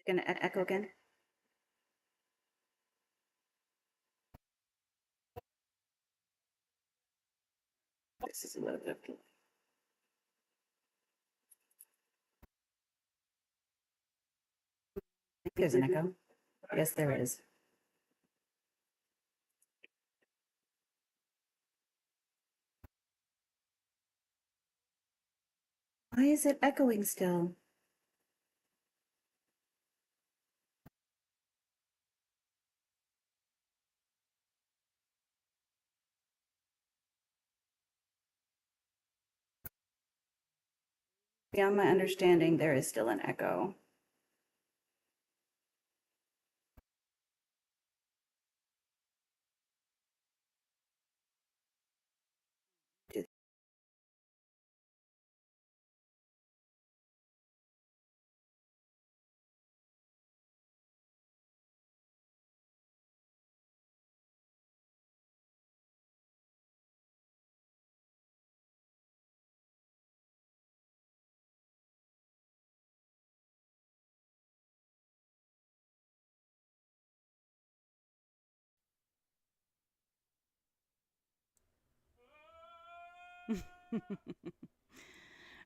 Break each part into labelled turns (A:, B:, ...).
A: it gonna echo again? This is a little bit of delay. There's an echo. Yes, there is. Why is it echoing still? Beyond my understanding, there is still an echo.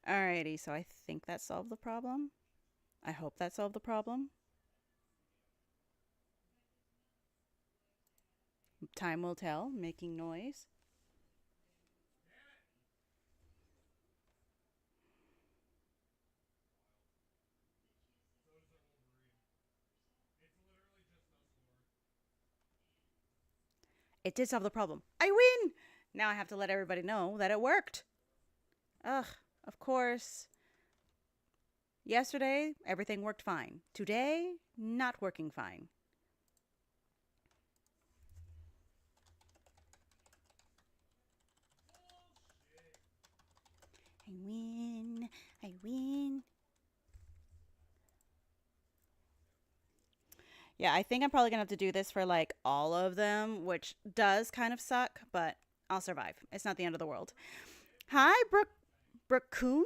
B: Alrighty, so I think that solved the problem. I hope that solved the problem. Time will tell, making noise. It did solve the problem. I win! Now I have to let everybody know that it worked. Ugh, of course. Yesterday, everything worked fine. Today, not working fine. I win. I win. Yeah, I think I'm probably gonna have to do this for like all of them, which does kind of suck, but I'll survive. It's not the end of the world. Hi, Brookoon.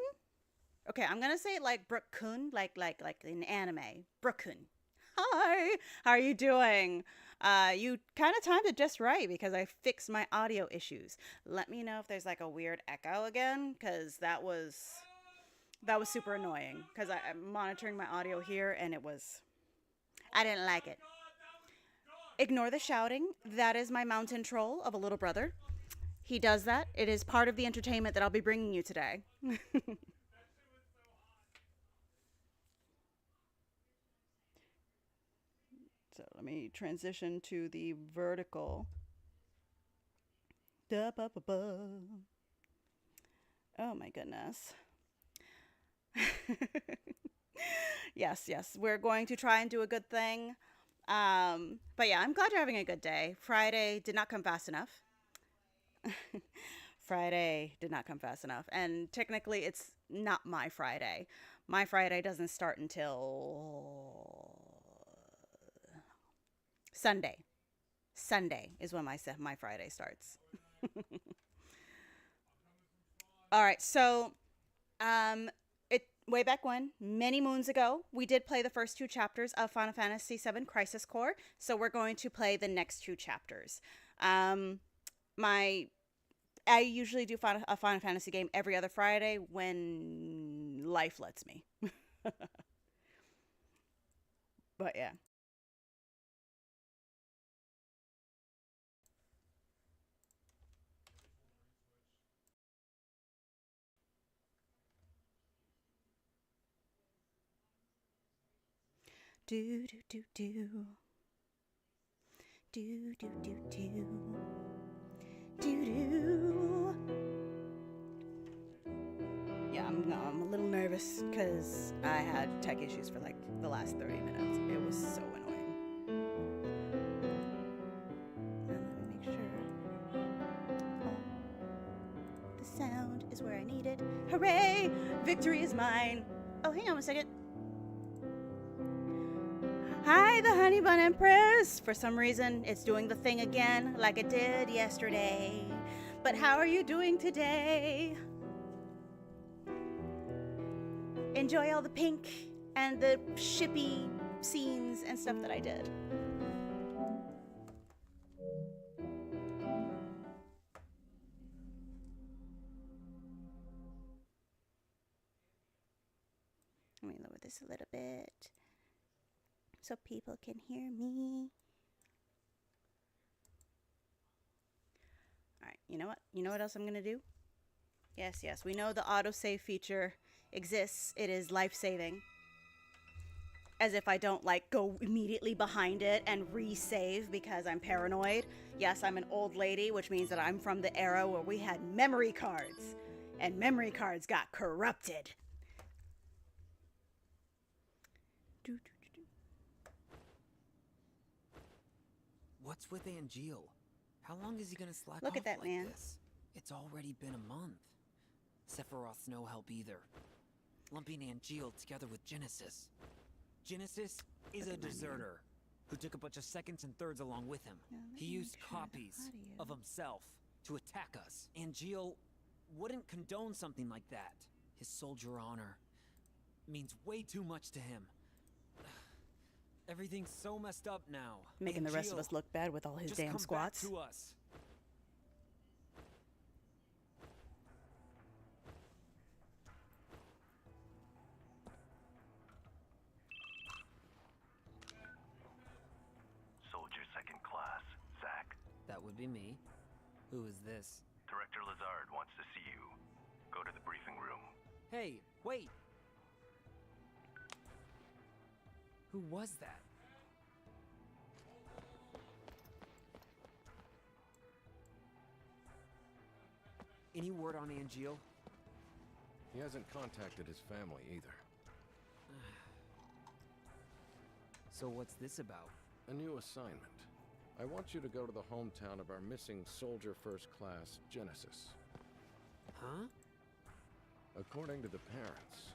B: Okay, I'm gonna say it like Brookoon, like in anime. Brookoon. Hi, how are you doing? You kind of timed it just right because I fixed my audio issues. Let me know if there's like a weird echo again, because that was super annoying. Because I'm monitoring my audio here, and I didn't like it. Ignore the shouting. That is my mountain troll of a little brother. He does that. It is part of the entertainment that I'll be bringing you today. So let me transition to the vertical. Da, ba, ba, ba. Oh my goodness. Yes, yes. We're going to try and do a good thing. But yeah, I'm glad you're having a good day. Friday did not come fast enough. Friday did not come fast enough. And technically, it's not my Friday. My Friday doesn't start until Sunday. Sunday is when my Friday starts. All right, so it way back when, many moons ago, we did play the first two chapters of Final Fantasy VII Crisis Core. So we're going to play the next two chapters. Um, my I usually do a Final Fantasy game every other Friday when life lets me. But yeah. Do do do do do do do do do do. Yeah, I'm a little nervous because I had tech issues for like the last 30 minutes. It was so annoying. Let me make sure. Oh, the sound is where I need it. Hooray! Victory is mine. Oh, hang on a second. Hi, the Honey Bun Empress. For some reason, it's doing the thing again like it did yesterday. But how are you doing today? Enjoy all the pink and the shippy scenes and stuff that I did. Let me lower this a little bit so people can hear me. All right, you know what? You know what else I'm gonna do? Yes, yes, we know the autosave feature exists. It is life-saving. As if I don't, like, go immediately behind it and resave because I'm paranoid. Yes, I'm an old lady, which means that I'm from the era where we had memory cards. And memory cards got corrupted.
C: What's with Angeal? How long is he gonna slack
B: Look
C: off
B: at that
C: like
B: man.
C: this? It's already been a month. Sephiroth's no help either. Lumping Angeal together with Genesis. Genesis is a deserter who took a bunch of seconds and thirds along with him. He used copies of himself to attack us. Angeal wouldn't condone something like that. His soldier honor means way too much to him. Everything's so messed up now.
B: Making the rest of us look bad with all his
C: just
B: damn
C: come
B: squats.
C: Back to us.
D: Soldier second class, Zach.
C: That would be me. Who is this?
D: Director Lazard wants to see you. Go to the briefing room.
C: Hey, wait! Who was that? Any word on Angeal?
E: He hasn't contacted his family either.
C: So what's this about?
E: A new assignment. I want you to go to the hometown of our missing soldier first class, Genesis.
C: Huh?
E: According to the parents,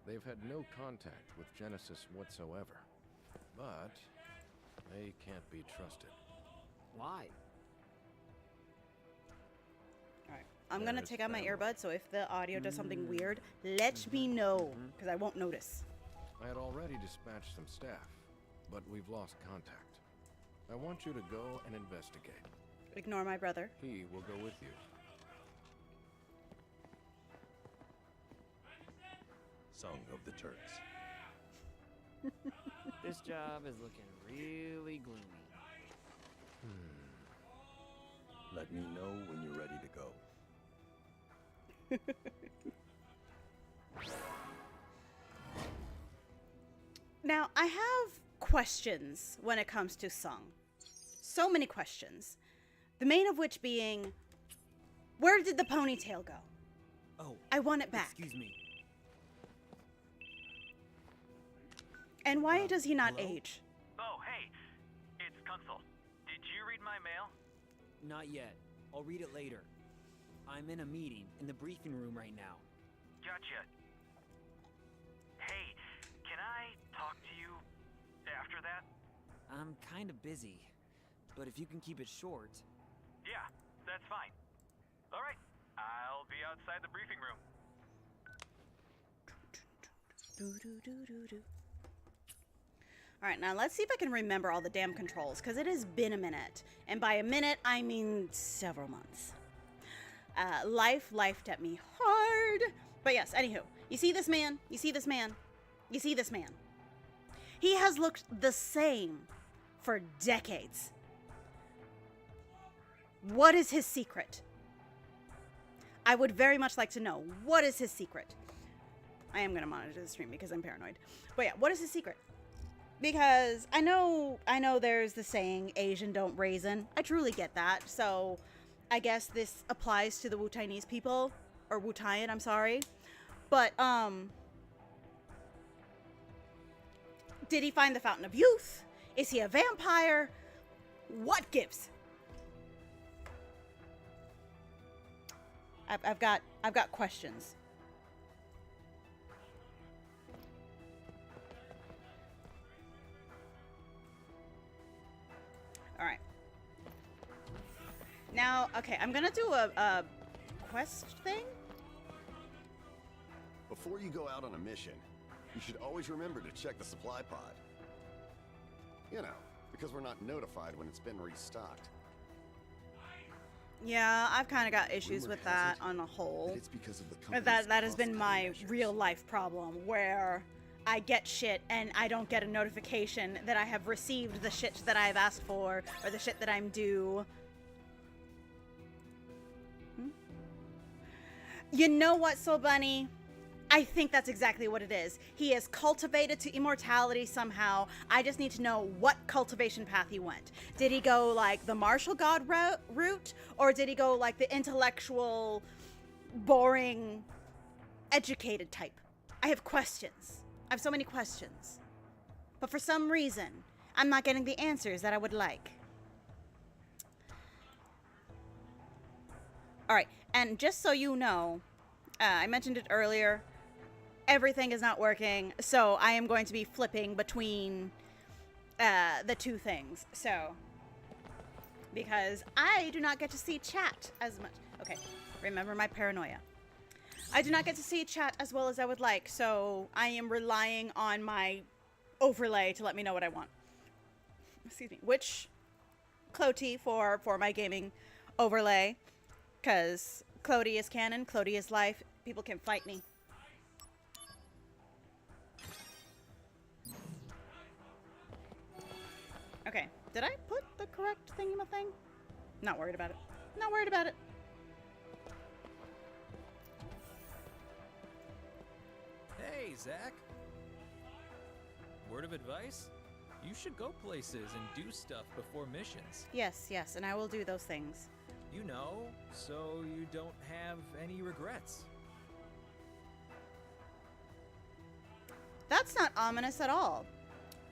E: they've had no contact with Genesis whatsoever. But they can't be trusted.
C: Why?
B: Alright, I'm gonna
E: There's
B: take out my
E: family.
B: earbuds, so if the audio does something weird, let me know, because I won't notice.
E: I had already dispatched some staff, but we've lost contact. I want you to go and investigate.
B: Ignore my brother.
E: He will go with you.
D: Song of the Turks.
C: This job is looking really gloomy.
D: Let me know when you're ready to go.
B: Now, I have questions when it comes to Sung. So many questions. The main of which being, where did the ponytail go?
C: Oh,
B: I want it back.
C: excuse me.
B: And why does he not
C: hello?
B: age?
D: Oh, hey, it's Kunzel. Did you read my mail?
C: Not yet. I'll read it later. I'm in a meeting in the briefing room right now.
D: Gotcha. Hey, can I talk to you after that?
C: I'm kind of busy, but if you can keep it short.
D: Yeah, that's fine. All right, I'll be outside the briefing room.
B: All right, now let's see if I can remember all the damn controls, because it has been a minute. And by a minute, I mean several months. Life lifed at me hard. But yes, anywho, you see this man? You see this man? You see this man? He has looked the same for decades. What is his secret? I would very much like to know. What is his secret? I am going to monitor the stream because I'm paranoid. But yeah, what is his secret? Because I know there's the saying, Asian don't raisin. I truly get that. So I guess this applies to the Wu-Chinese people. Or Wu-Taiyan, I'm sorry. But, did he find the Fountain of Youth? Is he a vampire? What gives? I've got questions. All right. Now, okay, I'm gonna do a quest thing.
F: Before you go out on a mission, you should always remember to check the supply pod. You know, because we're not notified when it's been restocked.
B: Yeah, I've kind of got issues
F: Rumor
B: with that
F: has it
B: on a whole.
F: It's because of the
B: That
F: company's
B: that has been
F: cost-cutting
B: my
F: measures.
B: real life problem, where I get shit and I don't get a notification that I have received the shit that I've asked for or the shit that I'm due. You know what, Soul Bunny? I think that's exactly what it is. He is cultivated to immortality somehow. I just need to know what cultivation path he went. Did he go like the martial god route, or did he go like the intellectual, boring, educated type? I have questions. I have so many questions. But for some reason, I'm not getting the answers that I would like. Alright, and just so you know, I mentioned it earlier, everything is not working, so I am going to be flipping between the two things. So, because I do not get to see chat as much. Okay, remember my paranoia. I do not get to see chat as well as I would like, so I am relying on my overlay to let me know what I want. Excuse me. Which Clody for my gaming overlay, because Clody is canon, Clody is life. People can fight me. Okay, did I put the correct thing? Not worried about it. Not worried about it.
G: Hey, Zach. Word of advice? You should go places and do stuff before missions.
B: Yes, yes, and I will do those things.
G: You know, so you don't have any regrets.
B: That's not ominous at all.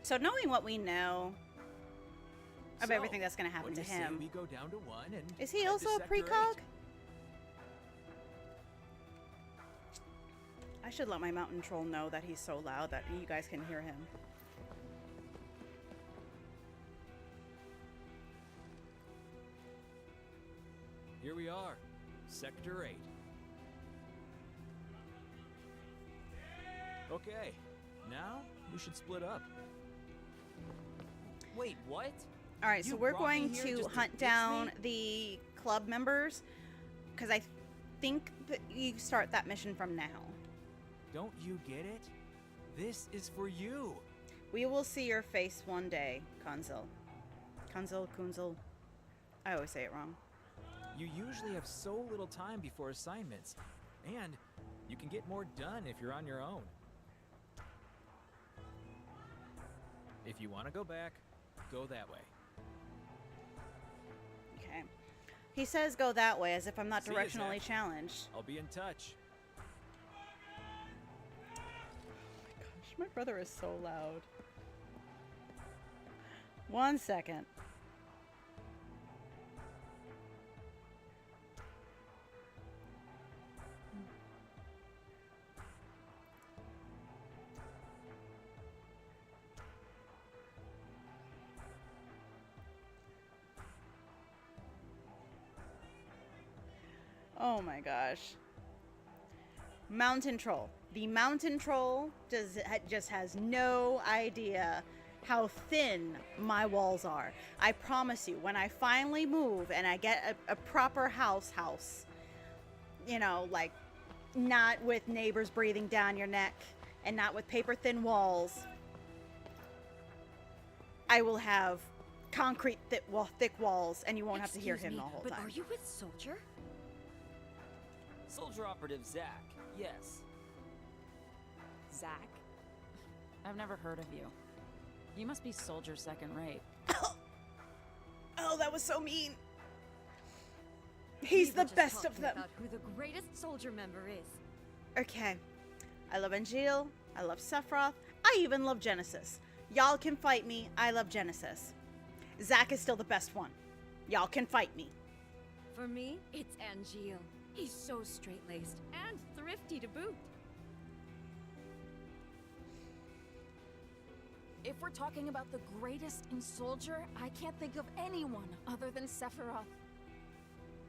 B: So knowing what we know of
G: So,
B: everything that's going to happen
G: what
B: to
G: do you say
B: him.
G: we go down to 1 and
B: Is he
G: head to
B: also a
G: Sector 8?
B: precog? I should let my mountain troll know that he's so loud that you guys can hear him.
G: Here we are, Sector 8. Okay, now we should split up.
C: Wait, what?
B: All right, so
C: You
B: we're
C: brought me
B: going
C: here
B: to
C: just to
B: hunt
C: ditch
B: down
C: me?
B: the club members because I think that you start that mission from now.
G: Don't you get it? This is for you.
B: We will see your face one day, Kunzel. Kunzel. I always say it wrong.
G: You usually have so little time before assignments, and you can get more done if you're on your own. If you want to go back, go that way.
B: Okay. He says go that way as if I'm not
G: See ya,
B: directionally
G: Zach.
B: challenged.
G: I'll be in touch.
B: Gosh, my brother is so loud. 1 second. Oh my gosh. Mountain Troll. The Mountain Troll just has no idea how thin my walls are. I promise you, when I finally move and I get a proper house, you know, like not with neighbors breathing down your neck and not with paper thin walls, I will have concrete thick walls and you won't have to hear him the whole
H: but
B: time.
H: are you with Soldier?
C: Soldier Operative Zach, yes.
I: Zach? I've never heard of you. You must be Soldier second rate.
B: Oh, that was so mean. He's
H: We
B: the
H: were just
B: best of
H: talking
B: them.
H: About who the greatest soldier member is.
B: Okay. I love Angeal. I love Sephiroth. I even love Genesis. Y'all can fight me. I love Genesis. Zack is still the best one. Y'all can fight me.
H: For me, it's Angeal. He's so straight-laced and thrifty to boot.
I: If we're talking about the greatest in Soldier, I can't think of anyone other than Sephiroth.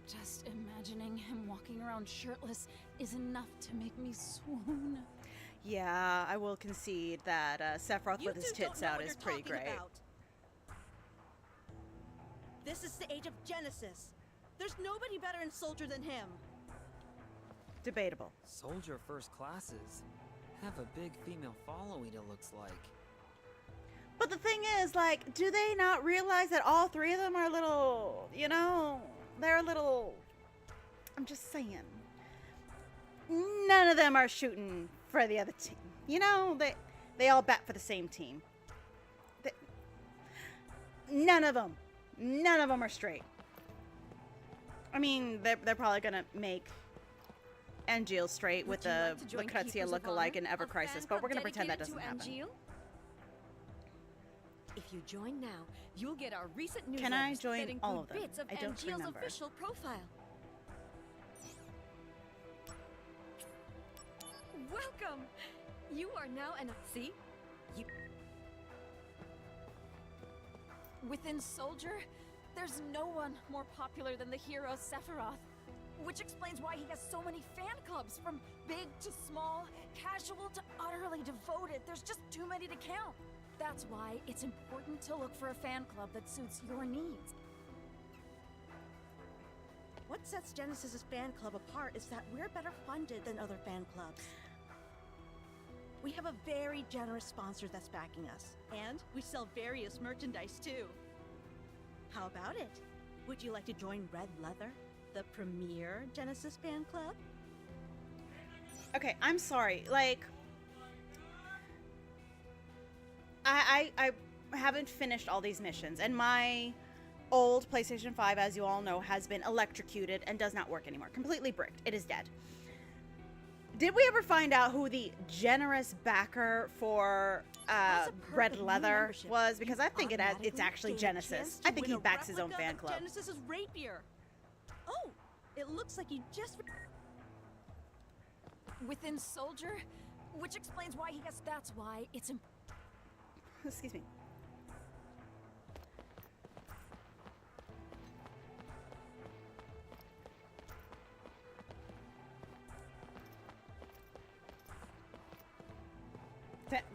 I: Just imagining him walking around shirtless is enough to make me swoon.
B: Yeah, I will concede that Sephiroth
H: You
B: with his
H: two don't
B: tits
H: know
B: out
H: what
B: is
H: you're
B: pretty
H: talking
B: great.
H: about.
J: This is the age of Genesis. There's nobody better in Soldier than him.
B: Debatable.
C: Soldier first classes have a big female following, it looks like.
B: But the thing is, like, do they not realize that all three of them are little, you know, they're a little, I'm just saying. None of them are shooting for the other team. You know, they all bat for the same team. None of them are straight. I mean, they're probably gonna make Angeal straight with the Lucrezia look-alike in Ever Crisis, but we're gonna pretend that doesn't happen.
H: If you join now, you'll get our recent newsletters
B: Can I
H: that
B: join
H: include
B: all of them?
H: bits of
B: I don't
H: Angeal's
B: remember.
H: official profile. Welcome! You are now an... See? You...
I: Within Soldier, there's no one more popular than the hero Sephiroth. Which explains why he has so many fan clubs, from big to small, casual to utterly devoted. There's just too many to count. That's why it's important to look for a fan club that suits your needs.
J: What sets Genesis's fan club apart is that we're better funded than other fan clubs. We have a very generous sponsor that's backing us, and we sell various merchandise too. How about it? Would you like to join Red Leather, the premier Genesis fan club?
B: Okay, I'm sorry. Like, I haven't finished all these missions, and my old PlayStation 5, as you all know, has been electrocuted and does not work anymore. Completely bricked. It is dead. Did we ever find out who the generous backer for Red Leather was? Because I think it's actually Genesis. I think he backs his own fan club.
J: Genesis's rapier. Oh, it looks like you just...
I: Within Soldier, which explains why he has... That's why it's important.
B: Excuse me.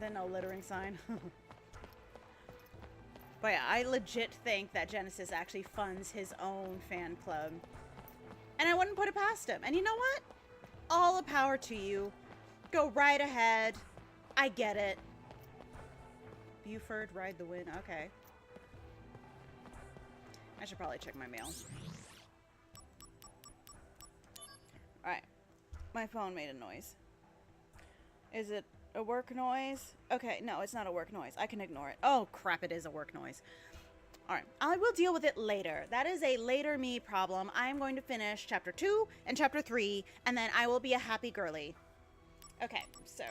B: The no littering sign. But yeah, I legit think that Genesis actually funds his own fan club. And I wouldn't put it past him. And you know what? All the power to you. Go right ahead. I get it. Buford, ride the wind. Okay. I should probably check my mail. Alright. My phone made a noise. Is it a work noise? Okay, no, it's not a work noise. I can ignore it. Oh, crap, it is a work noise. Alright, I will deal with it later. That is a later me problem. I am going to finish Chapter 2 and Chapter 3, and then I will be a happy girly. Okay, so...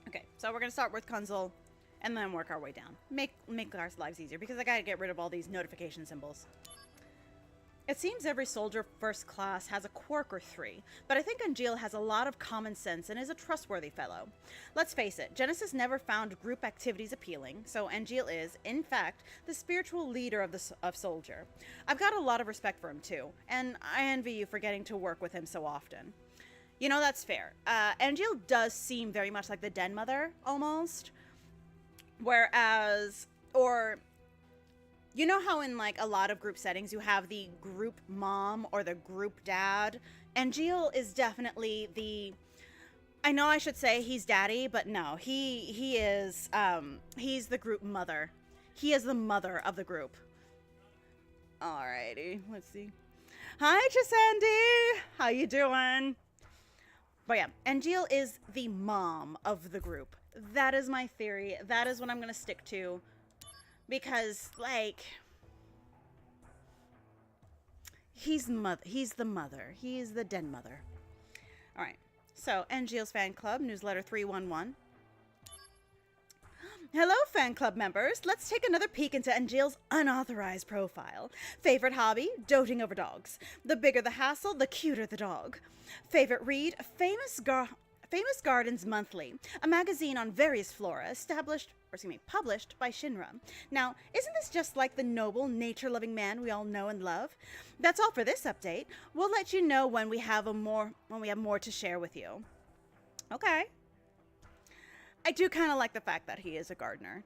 B: Okay, so we're going to start with Kunzel, and then work our way down. Make our lives easier, because I gotta get rid of all these notification symbols. It seems every soldier first class has a quirk or three, but I think Angeal has a lot of common sense and is a trustworthy fellow. Let's face it, Genesis never found group activities appealing, so Angeal is, in fact, the spiritual leader of Soldier. I've got a lot of respect for him too, and I envy you for getting to work with him so often. You know, that's fair. Angeal does seem very much like the Den Mother, almost. Whereas, or... You know how in, like, a lot of group settings you have the group mom or the group dad? Angeal is definitely the... I know I should say he's daddy, but no. He is, he's the group mother. He is the mother of the group. Alrighty, let's see. Hi, Chisandy! How you doing? But yeah, Angeal is the mom of the group. That is my theory. That is what I'm gonna stick to. Because, like, he's the mother. He's the Den Mother. Alright, so Angeal's fan club, newsletter 311. Hello, fan club members. Let's take another peek into Angeal's unauthorized profile. Favorite hobby? Doting over dogs. The bigger the hassle, the cuter the dog. Favorite read? Famous Gardens Monthly, a magazine on various flora published by Shinra. Now, isn't this just like the noble, nature-loving man we all know and love? That's all for this update. We'll let you know when we have more to share with you. Okay. I do kind of like the fact that he is a gardener.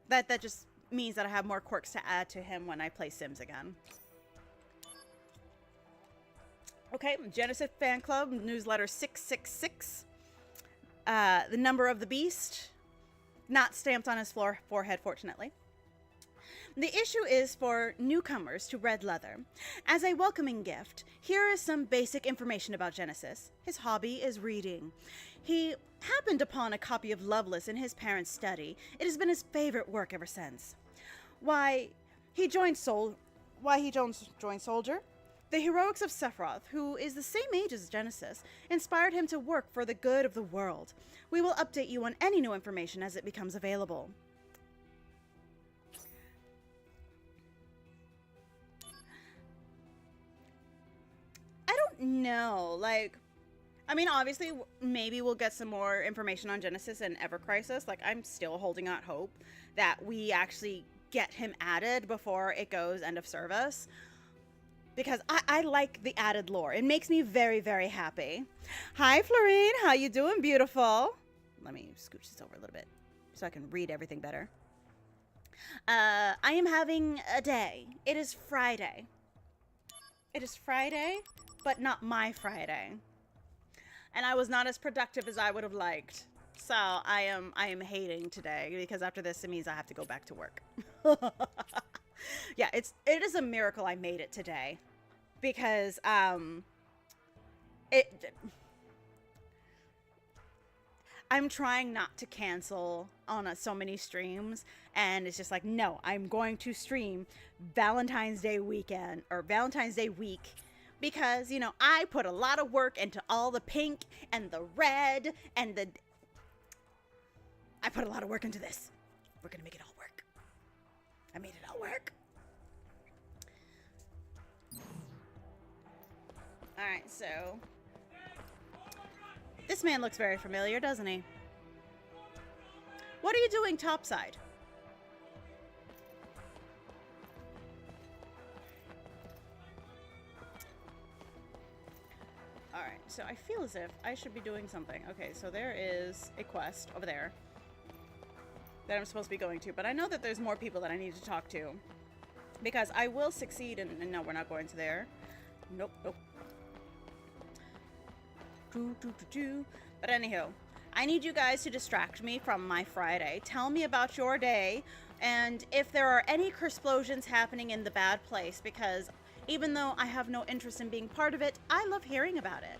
B: That just means that I have more quirks to add to him when I play Sims again. Okay, Genesis Fan Club, newsletter 666. The number of the beast, not stamped on his forehead, fortunately. The issue is for newcomers to Red Leather. As a welcoming gift, here is some basic information about Genesis. His hobby is reading. He happened upon a copy of Loveless in his parents' study. It has been his favorite work ever since. Why he joined Soldier? The heroics of Sephiroth, who is the same age as Genesis, inspired him to work for the good of the world. We will update you on any new information as it becomes available. I don't know, like, I mean, obviously, maybe we'll get some more information on Genesis and Ever Crisis. Like, I'm still holding out hope that we actually get him added before it goes end of service. Because I like the added lore. It makes me very, very happy. Hi, Florine. How you doing, beautiful? Let me scooch this over a little bit so I can read everything better. I am having a day. It is Friday. It is Friday, but not my Friday. And I was not as productive as I would have liked. So I am hating today because after this it means I have to go back to work. Yeah, it is a miracle I made it today. Because I'm trying not to cancel on so many streams, and it's just like, no, I'm going to stream Valentine's Day weekend or Valentine's Day week because, you know, I put a lot of work into all the pink and the red and I put a lot of work into this. We're gonna make it all work. I made it all work. Alright, so this man looks very familiar, doesn't he? What are you doing topside? Alright, so I feel as if I should be doing something. Okay, so there is a quest over there that I'm supposed to be going to, but I know that there's more people that I need to talk to. Because I will succeed in... No, we're not going to there. Nope, nope. But anywho, I need you guys to distract me from my Friday. Tell me about your day, and if there are any explosions happening in the bad place, because even though I have no interest in being part of it, I love hearing about it.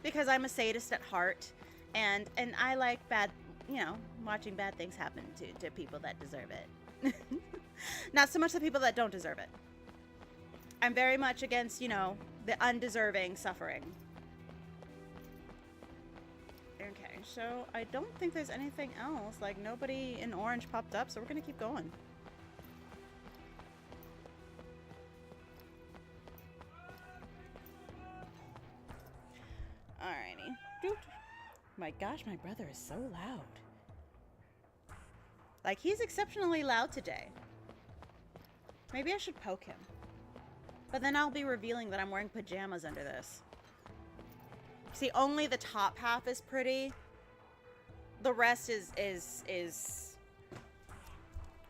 B: Because I'm a sadist at heart, and I like bad, you know, watching bad things happen to people that deserve it. Not so much the people that don't deserve it. I'm very much against, you know, the undeserving suffering. Okay, so I don't think there's anything else. Like, nobody in orange popped up, so we're gonna keep going. Alrighty. Doot. My gosh, my brother is so loud. Like, he's exceptionally loud today. Maybe I should poke him. But then I'll be revealing that I'm wearing pajamas under this. See, only the top half is pretty. The rest is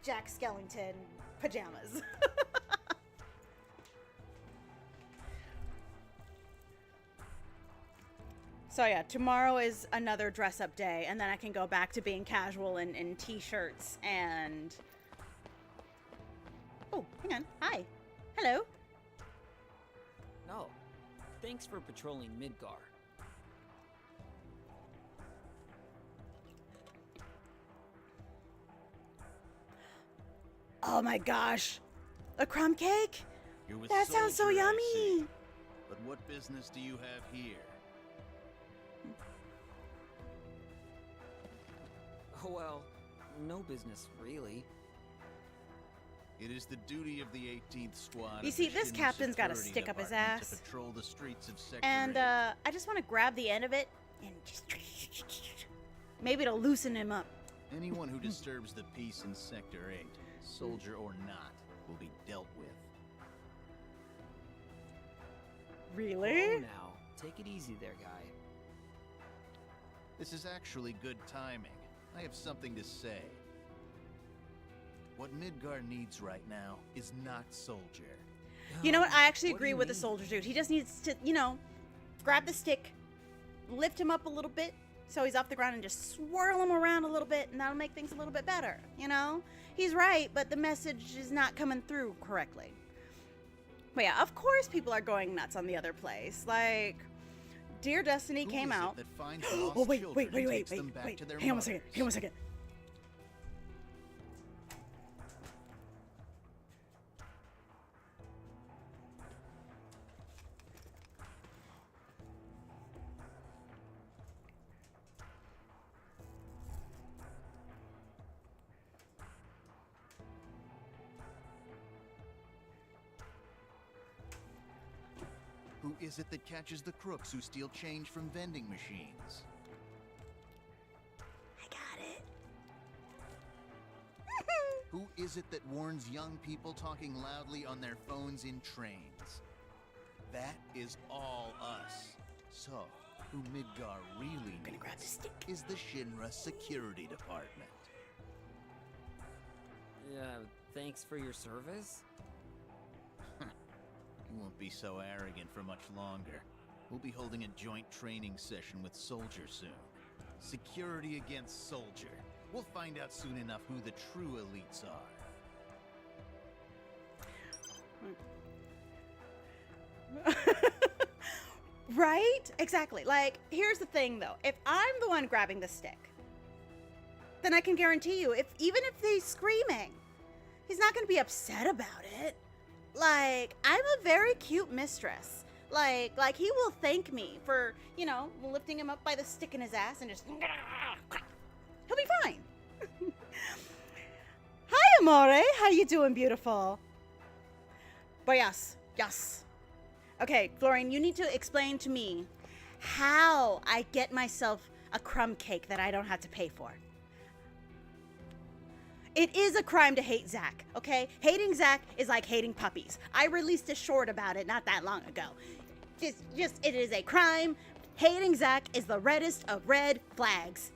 B: Jack Skellington pajamas. So yeah, tomorrow is another dress-up day, and then I can go back to being casual in t-shirts and... Oh, hang on. Hi. Hello.
C: No. Thanks for patrolling Midgar.
B: Oh my gosh. A crumb cake?
K: You're with
B: That sounds so
K: Soldier, I
B: yummy.
K: see. But what business do you have here?
C: Well, no business, really.
K: It is the duty of the 18th Squad.
B: You
K: of
B: see,
K: the
B: this
K: Shin
B: captain's got a
K: Security
B: stick up his
K: Department
B: ass.
K: To patrol the streets of Sector
B: And
K: 8.
B: I just want to grab the end of it and just... Maybe it'll loosen him up.
K: Anyone who disturbs the peace in Sector 8, soldier or not, will be dealt with.
B: Really?
C: Oh, now, take it easy there, guy.
K: This is actually good timing. I have something to say. What Midgar needs right now is not Soldier.
B: You know what? I actually
C: What do
B: agree
C: you
B: with the
C: mean?
B: soldier dude. He just needs to, grab the stick, lift him up a little bit so he's off the ground and just swirl him around a little bit, and that'll make things a little bit better, He's right, but the message is not coming through correctly. But yeah, of course people are going nuts on the other place. Like, Dear Destiny
K: Who
B: came
K: is it
B: out.
K: that finds lost
B: Oh, wait.
K: children and takes them back to their
B: Hang on one second.
K: mothers?
B: Hang on one second.
K: Who is it that catches the crooks who steal change from vending machines?
B: I got it.
K: Who is it that warns young people talking loudly on their phones in trains? That is all us. So, who Midgar really needs is the Shinra Security Department.
C: Thanks for your service?
K: You won't be so arrogant for much longer. We'll be holding a joint training session with Soldier soon. Security against Soldier. We'll find out soon enough who the true elites are.
B: Right? Exactly. Like, here's the thing, though. If I'm the one grabbing the stick, then I can guarantee you, even if he's screaming, he's not going to be upset about it. Like, I'm a very cute mistress. Like he will thank me for, lifting him up by the stick in his ass and just... He'll be fine. Hi, Amore. How you doing, beautiful? But yes. Okay, Florian, you need to explain to me how I get myself a crumb cake that I don't have to pay for. It is a crime to hate Zack, okay? Hating Zack is like hating puppies. I released a short about it not that long ago. It is a crime. Hating Zack is the reddest of red flags.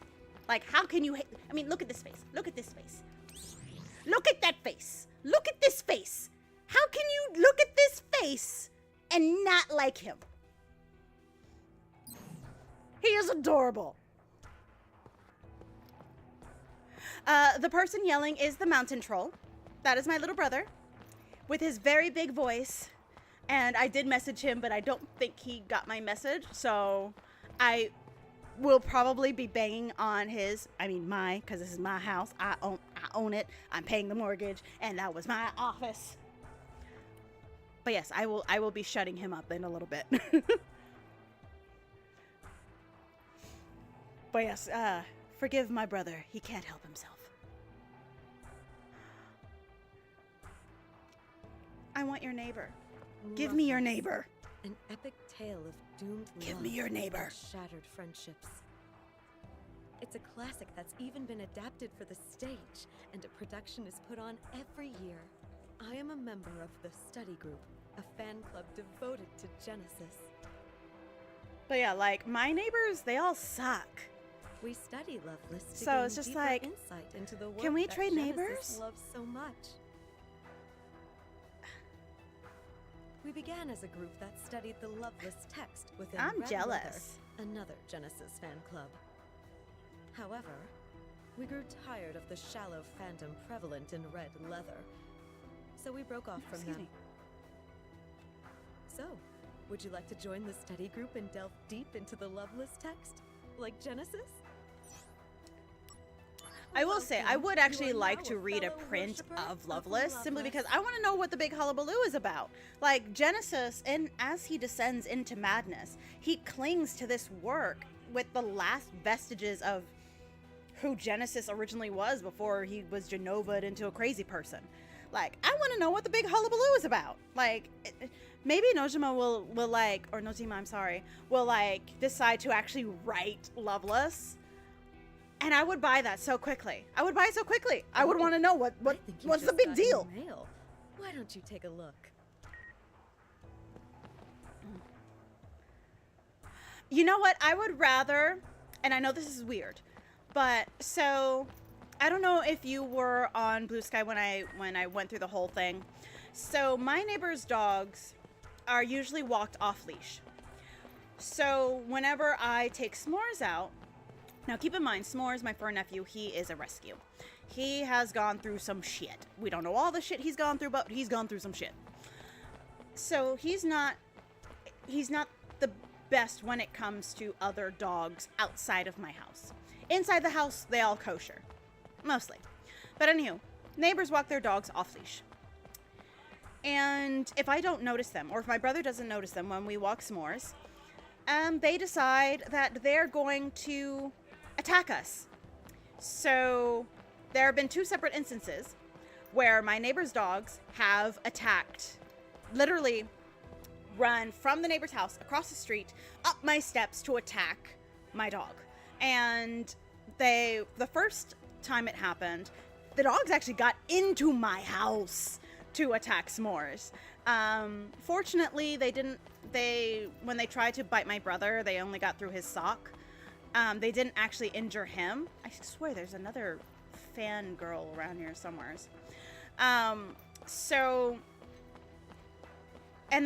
B: Like, how can you hate? I mean, look at this face. Look at this face. Look at that face. Look at this face. How can you look at this face and not like him? He is adorable. The person yelling is the mountain troll. That is my little brother with his very big voice. And I did message him, but I don't think he got my message. So I will probably be banging on because this is my house. I own it. I'm paying the mortgage, and that was my office. But yes, I will be shutting him up in a little bit. But yes, forgive my brother. He can't help himself. I want your neighbor. Give me your neighbor.
H: An epic tale of doomed
B: Give
H: love
B: me your neighbor.
H: and shattered friendships. It's a classic that's even been adapted for the stage, and a production is put on every year. I am a member of the study group, a fan club devoted to Genesis.
B: But yeah, like, my neighbors, they all suck.
H: We study Loveless to
B: So
H: gain
B: it's just
H: deeper
B: like,
H: insight into the work
B: can we
H: that
B: trade
H: Genesis
B: neighbors?
H: loves so much. We began as a group that studied the Loveless text within
B: I'm
H: Red
B: jealous.
H: Leather, another Genesis fan club. However, we grew tired of the shallow fandom prevalent in Red Leather, so we broke off from
B: Excuse
H: them.
B: me.
H: So, would you like to join the study group and delve deep into the Loveless text, like Genesis?
B: I will say, I would actually
H: You are
B: like
H: now
B: to
H: a
B: read a
H: fellow
B: print
H: worshipper
B: of
H: of the
B: Loveless, simply
H: Loveless.
B: because I want to know what the big hullabaloo is about. Like, Genesis, and as he descends into madness, he clings to this work with the last vestiges of who Genesis originally was before he was Genova'd into a crazy person. Like, I want to know what the big hullabaloo is about. Like, maybe Nojima will like, or Nojima, I'm sorry, will like decide to actually write Loveless. And I would buy that so quickly. I would buy it so quickly. I would want to know
H: I think you
B: what's the
H: just
B: big
H: got
B: deal.
H: an email. Why don't you take a look?
B: You know what? I would rather, and I know this is weird, But so I don't know if you were on Blue Sky when I went through the whole thing. So my neighbor's dogs are usually walked off leash. So whenever I take S'mores out, now keep in mind, S'mores, my fur nephew, he is a rescue. He has gone through some shit. We don't know all the shit he's gone through, but he's gone through some shit. So he's not the best when it comes to other dogs outside of my house. Inside the house, they all kosher. Mostly. But anywho, neighbors walk their dogs off leash. And if I don't notice them, or if my brother doesn't notice them when we walk S'mores, they decide that they're going to attack us. So there have been 2 separate instances where my neighbor's dogs have attacked, literally run from the neighbor's house across the street up my steps to attack my dog. And the first time it happened, the dogs actually got into my house to attack S'mores. Fortunately, when they tried to bite my brother, they only got through his sock. They didn't actually injure him. I swear there's another fangirl around here somewhere. And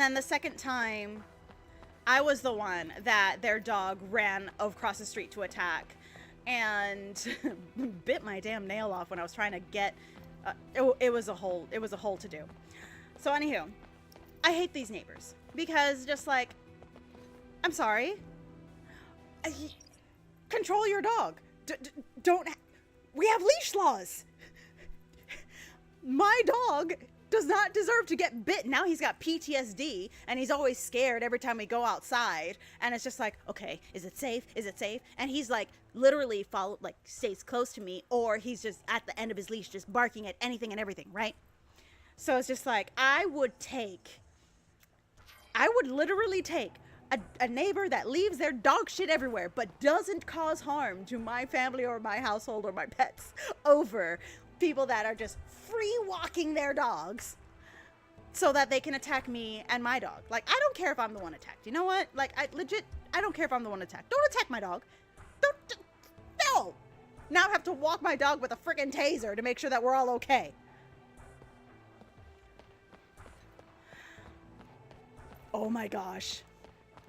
B: then the second time, I was the one that their dog ran across the street to attack and bit my damn nail off when I was trying to get, it was a whole to do. So anywho, I hate these neighbors because just like, I'm sorry, control your dog. We have leash laws. My dog does not deserve to get bit. Now he's got PTSD and he's always scared every time we go outside. And it's just like, okay, is it safe? Is it safe? And he's like literally stays close to me, or he's just at the end of his leash just barking at anything and everything, right? So it's just like, I would literally take a neighbor that leaves their dog shit everywhere but doesn't cause harm to my family or my household or my pets over people that are just free walking their dogs so that they can attack me and my dog. Like, I don't care if I'm the one attacked. You know what? Like, I don't care if I'm the one attacked. Don't attack my dog. No! Now I have to walk my dog with a freaking taser to make sure that we're all okay. Oh my gosh.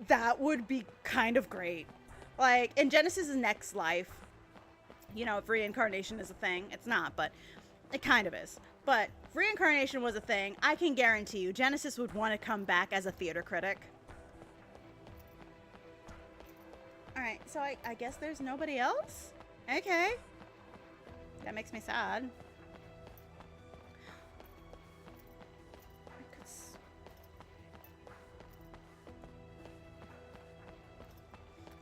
B: That would be kind of great. Like, in Genesis's next life, you know, if reincarnation is a thing, it's not, but it kind of is. But if reincarnation was a thing, I can guarantee you Genesis would want to come back as a theater critic. Alright, so I guess there's nobody else? Okay. That makes me sad.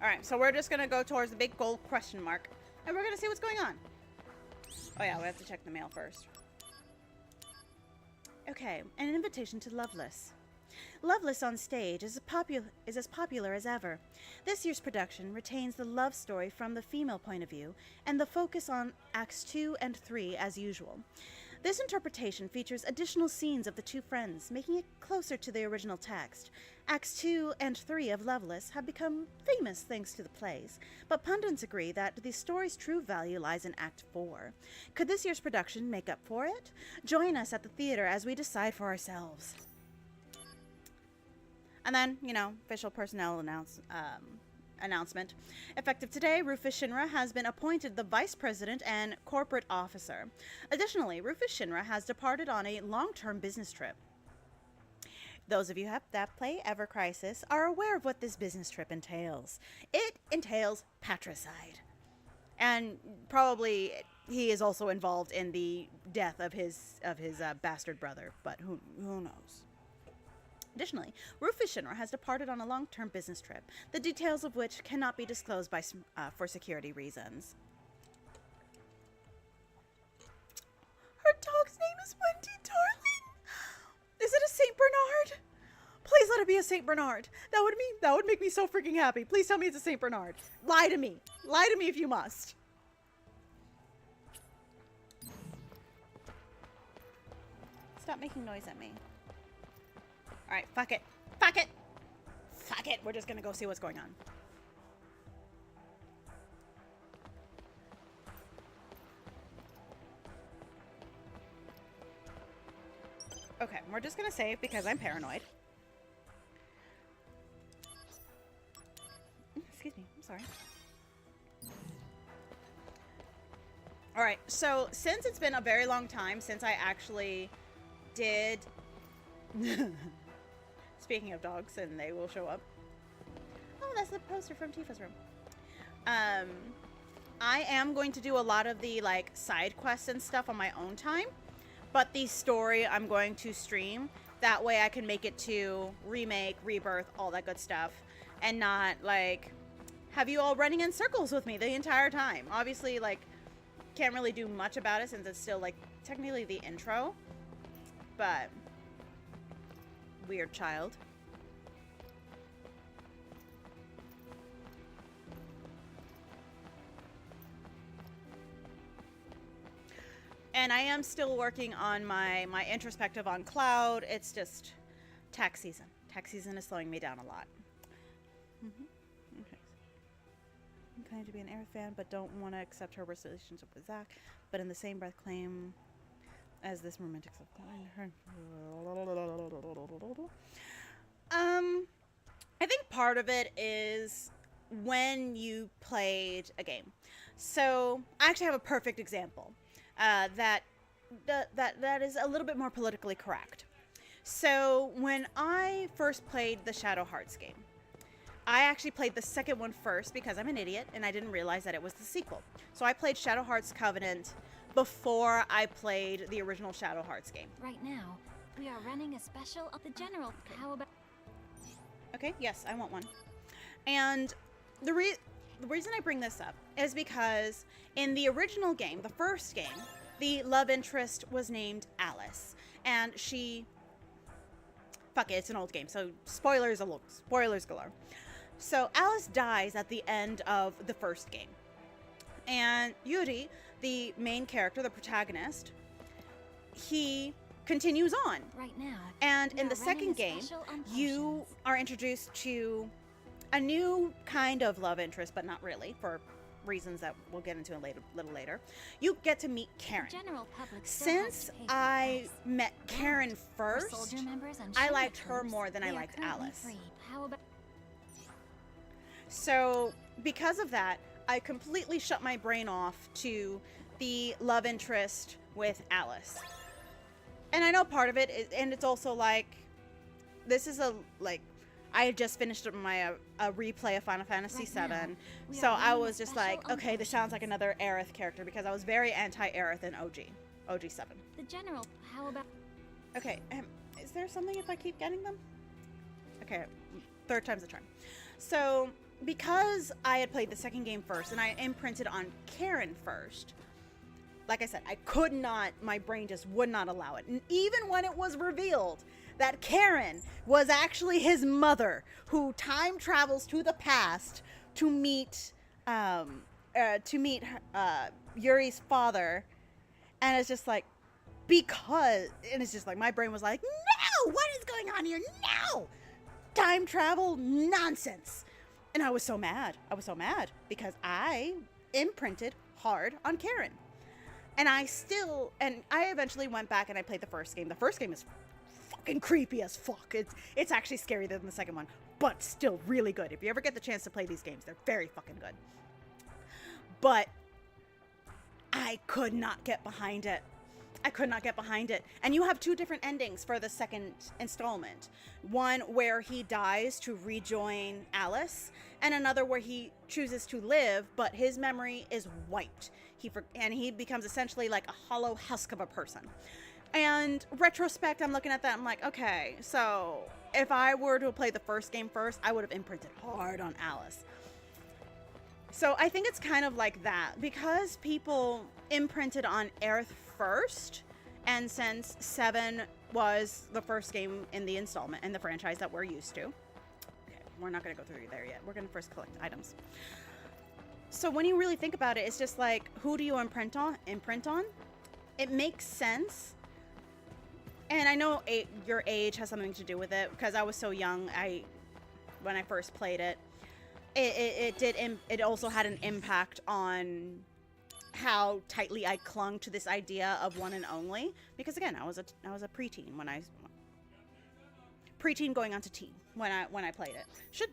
B: Alright, so we're just gonna go towards the big gold question mark. And we're gonna see what's going on. Oh yeah, we have to check the mail first. Okay, an invitation to Loveless. Loveless on stage is as popular as ever. This year's production retains the love story from the female point of view, and the focus on Acts 2 and 3 as usual. This interpretation features additional scenes of the two friends, making it closer to the original text. Acts 2 and 3 of Loveless have become famous thanks to the plays, but pundits agree that the story's true value lies in Act 4. Could this year's production make up for it? Join us at the theater as we decide for ourselves. And then, you know, official personnel announcement. Effective today, Rufus Shinra has been appointed the Vice President and Corporate Officer. Additionally, Rufus Shinra has departed on a long-term business trip. Those of you that play Ever Crisis are aware of what this business trip entails. It entails patricide. And probably he is also involved in the death of his bastard brother, but who knows? Additionally, Rufus Shinra has departed on a long-term business trip, the details of which cannot be disclosed for security reasons. Her dog's name is Wendy Darling. Is it a Saint Bernard? Please let it be a Saint Bernard. That would make me so freaking happy. Please tell me it's a Saint Bernard. Lie to me. Lie to me if you must. Stop making noise at me. Alright, fuck it. Fuck it! Fuck it! We're just gonna go see what's going on. Okay, we're just gonna save because I'm paranoid. Excuse me, I'm sorry. Alright, so since it's been a very long time since I actually did... Speaking of dogs, and they will show up. Oh, that's the poster from Tifa's room. I am going to do a lot of the, like, side quests and stuff on my own time. But the story I'm going to stream. That way I can make it to remake, rebirth, all that good stuff. And not, like, have you all running in circles with me the entire time. Obviously, like, can't really do much about it since it's still, like, technically the intro. But, weird child. And I am still working on my introspective on Cloud. It's just tax season. Tax season is slowing me down a lot. Okay. I'm kind to be an Aerith fan, but don't want to accept her relationship with Zack. But in the same breath, claim as this romantic stuff. I think part of it is when you played a game. So I actually have a perfect example. That is a little bit more politically correct. So when I first played the Shadow Hearts game, I actually played the second one first because I'm an idiot and I didn't realize that it was the sequel. So I played Shadow Hearts Covenant before I played the original Shadow Hearts game.
L: Right now, we are running a special of the general. How about...
B: Okay, yes, I want one. And the reason I bring this up is because in the original game, the first game, the love interest was named Alice. And she... Fuck it, it's an old game, so spoilers galore. So Alice dies at the end of the first game. And Yuri, the main character, the protagonist, he continues on.
L: Right now.
B: And in the second game, you are introduced to a new kind of love interest, but not really, for reasons that we'll get into a little later. You get to meet Karen. Since I met Karen first, I liked her more than I liked Alice. So because of that, I completely shut my brain off to the love interest with Alice. And I know part of it is, and it's also like, this is I had just finished a replay of Final Fantasy VII, so I was just like, okay, this sounds like another Aerith character because I was very anti-Aerith in OG 7.
L: The general, how about...
B: Okay, is there something if I keep getting them? Okay, third time's the charm. So, because I had played the second game first and I imprinted on Karen first, like I said, I could not, my brain just would not allow it. And even when it was revealed that Karen was actually his mother, who time travels to the past to meet Yuri's father, and it's just like, and it's just like, my brain was like, no, what is going on here? No, time travel nonsense. And I was so mad. Because I imprinted hard on Karen. And I eventually went back and I played the first game. The first game is fucking creepy as fuck. It's actually scarier than the second one, but still really good. If you ever get the chance to play these games, they're very fucking good. But I could not get behind it. And you have two different endings for the second installment. One where he dies to rejoin Alice, and another where he chooses to live, but his memory is wiped. He becomes essentially like a hollow husk of a person. And retrospect, I'm looking at that, I'm like, okay, so if I were to play the first game first, I would have imprinted hard on Alice. So I think it's kind of like that, because people imprinted on Aerith first, and since 7 was the first game in the installment in the franchise that we're used to. Okay, we're not going to go through there yet. We're going to first collect items. So when you really think about it, it's just like, who do you imprint on? It makes sense. And I know your age has something to do with it, because I was so young. When I first played it, it also had an impact on how tightly I clung to this idea of one and only, because again, I was a preteen when preteen going on to teen when I played it.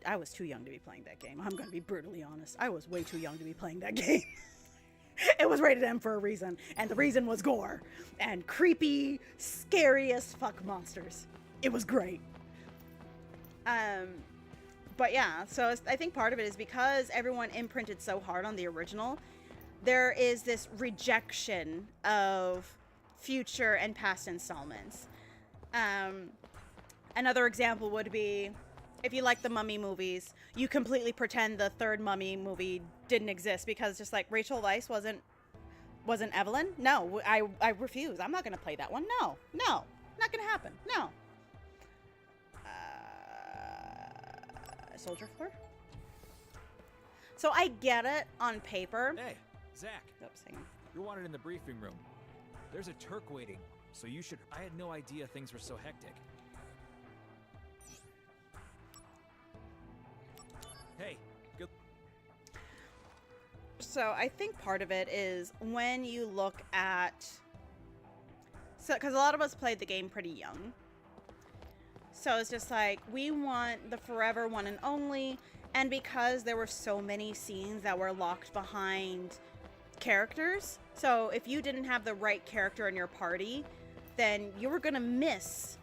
B: I was too young to be playing that game. I'm going to be brutally honest. I was way too young to be playing that game. It was rated M for a reason, and the reason was gore and creepy, scary as fuck monsters. It was great. But yeah, so I think part of it is because everyone imprinted so hard on the original, there is this rejection of future and past installments. Another example would be, if you like the Mummy movies, you completely pretend the third Mummy movie didn't exist because just like Rachel Weisz wasn't Evelyn. No, I refuse. I'm not gonna play that one. No, not gonna happen. No. Soldier floor. So I get it on paper.
G: Hey, Zach.
B: Oops, hang on.
G: You're wanted in the briefing room. There's a Turk waiting, so you should. I had no idea things were so hectic. Hey, good.
B: So I think part of it is when you look at, because a lot of us played the game pretty young. So it's just like, we want the forever one and only, and because there were so many scenes that were locked behind characters, so if you didn't have the right character in your party, then you were gonna miss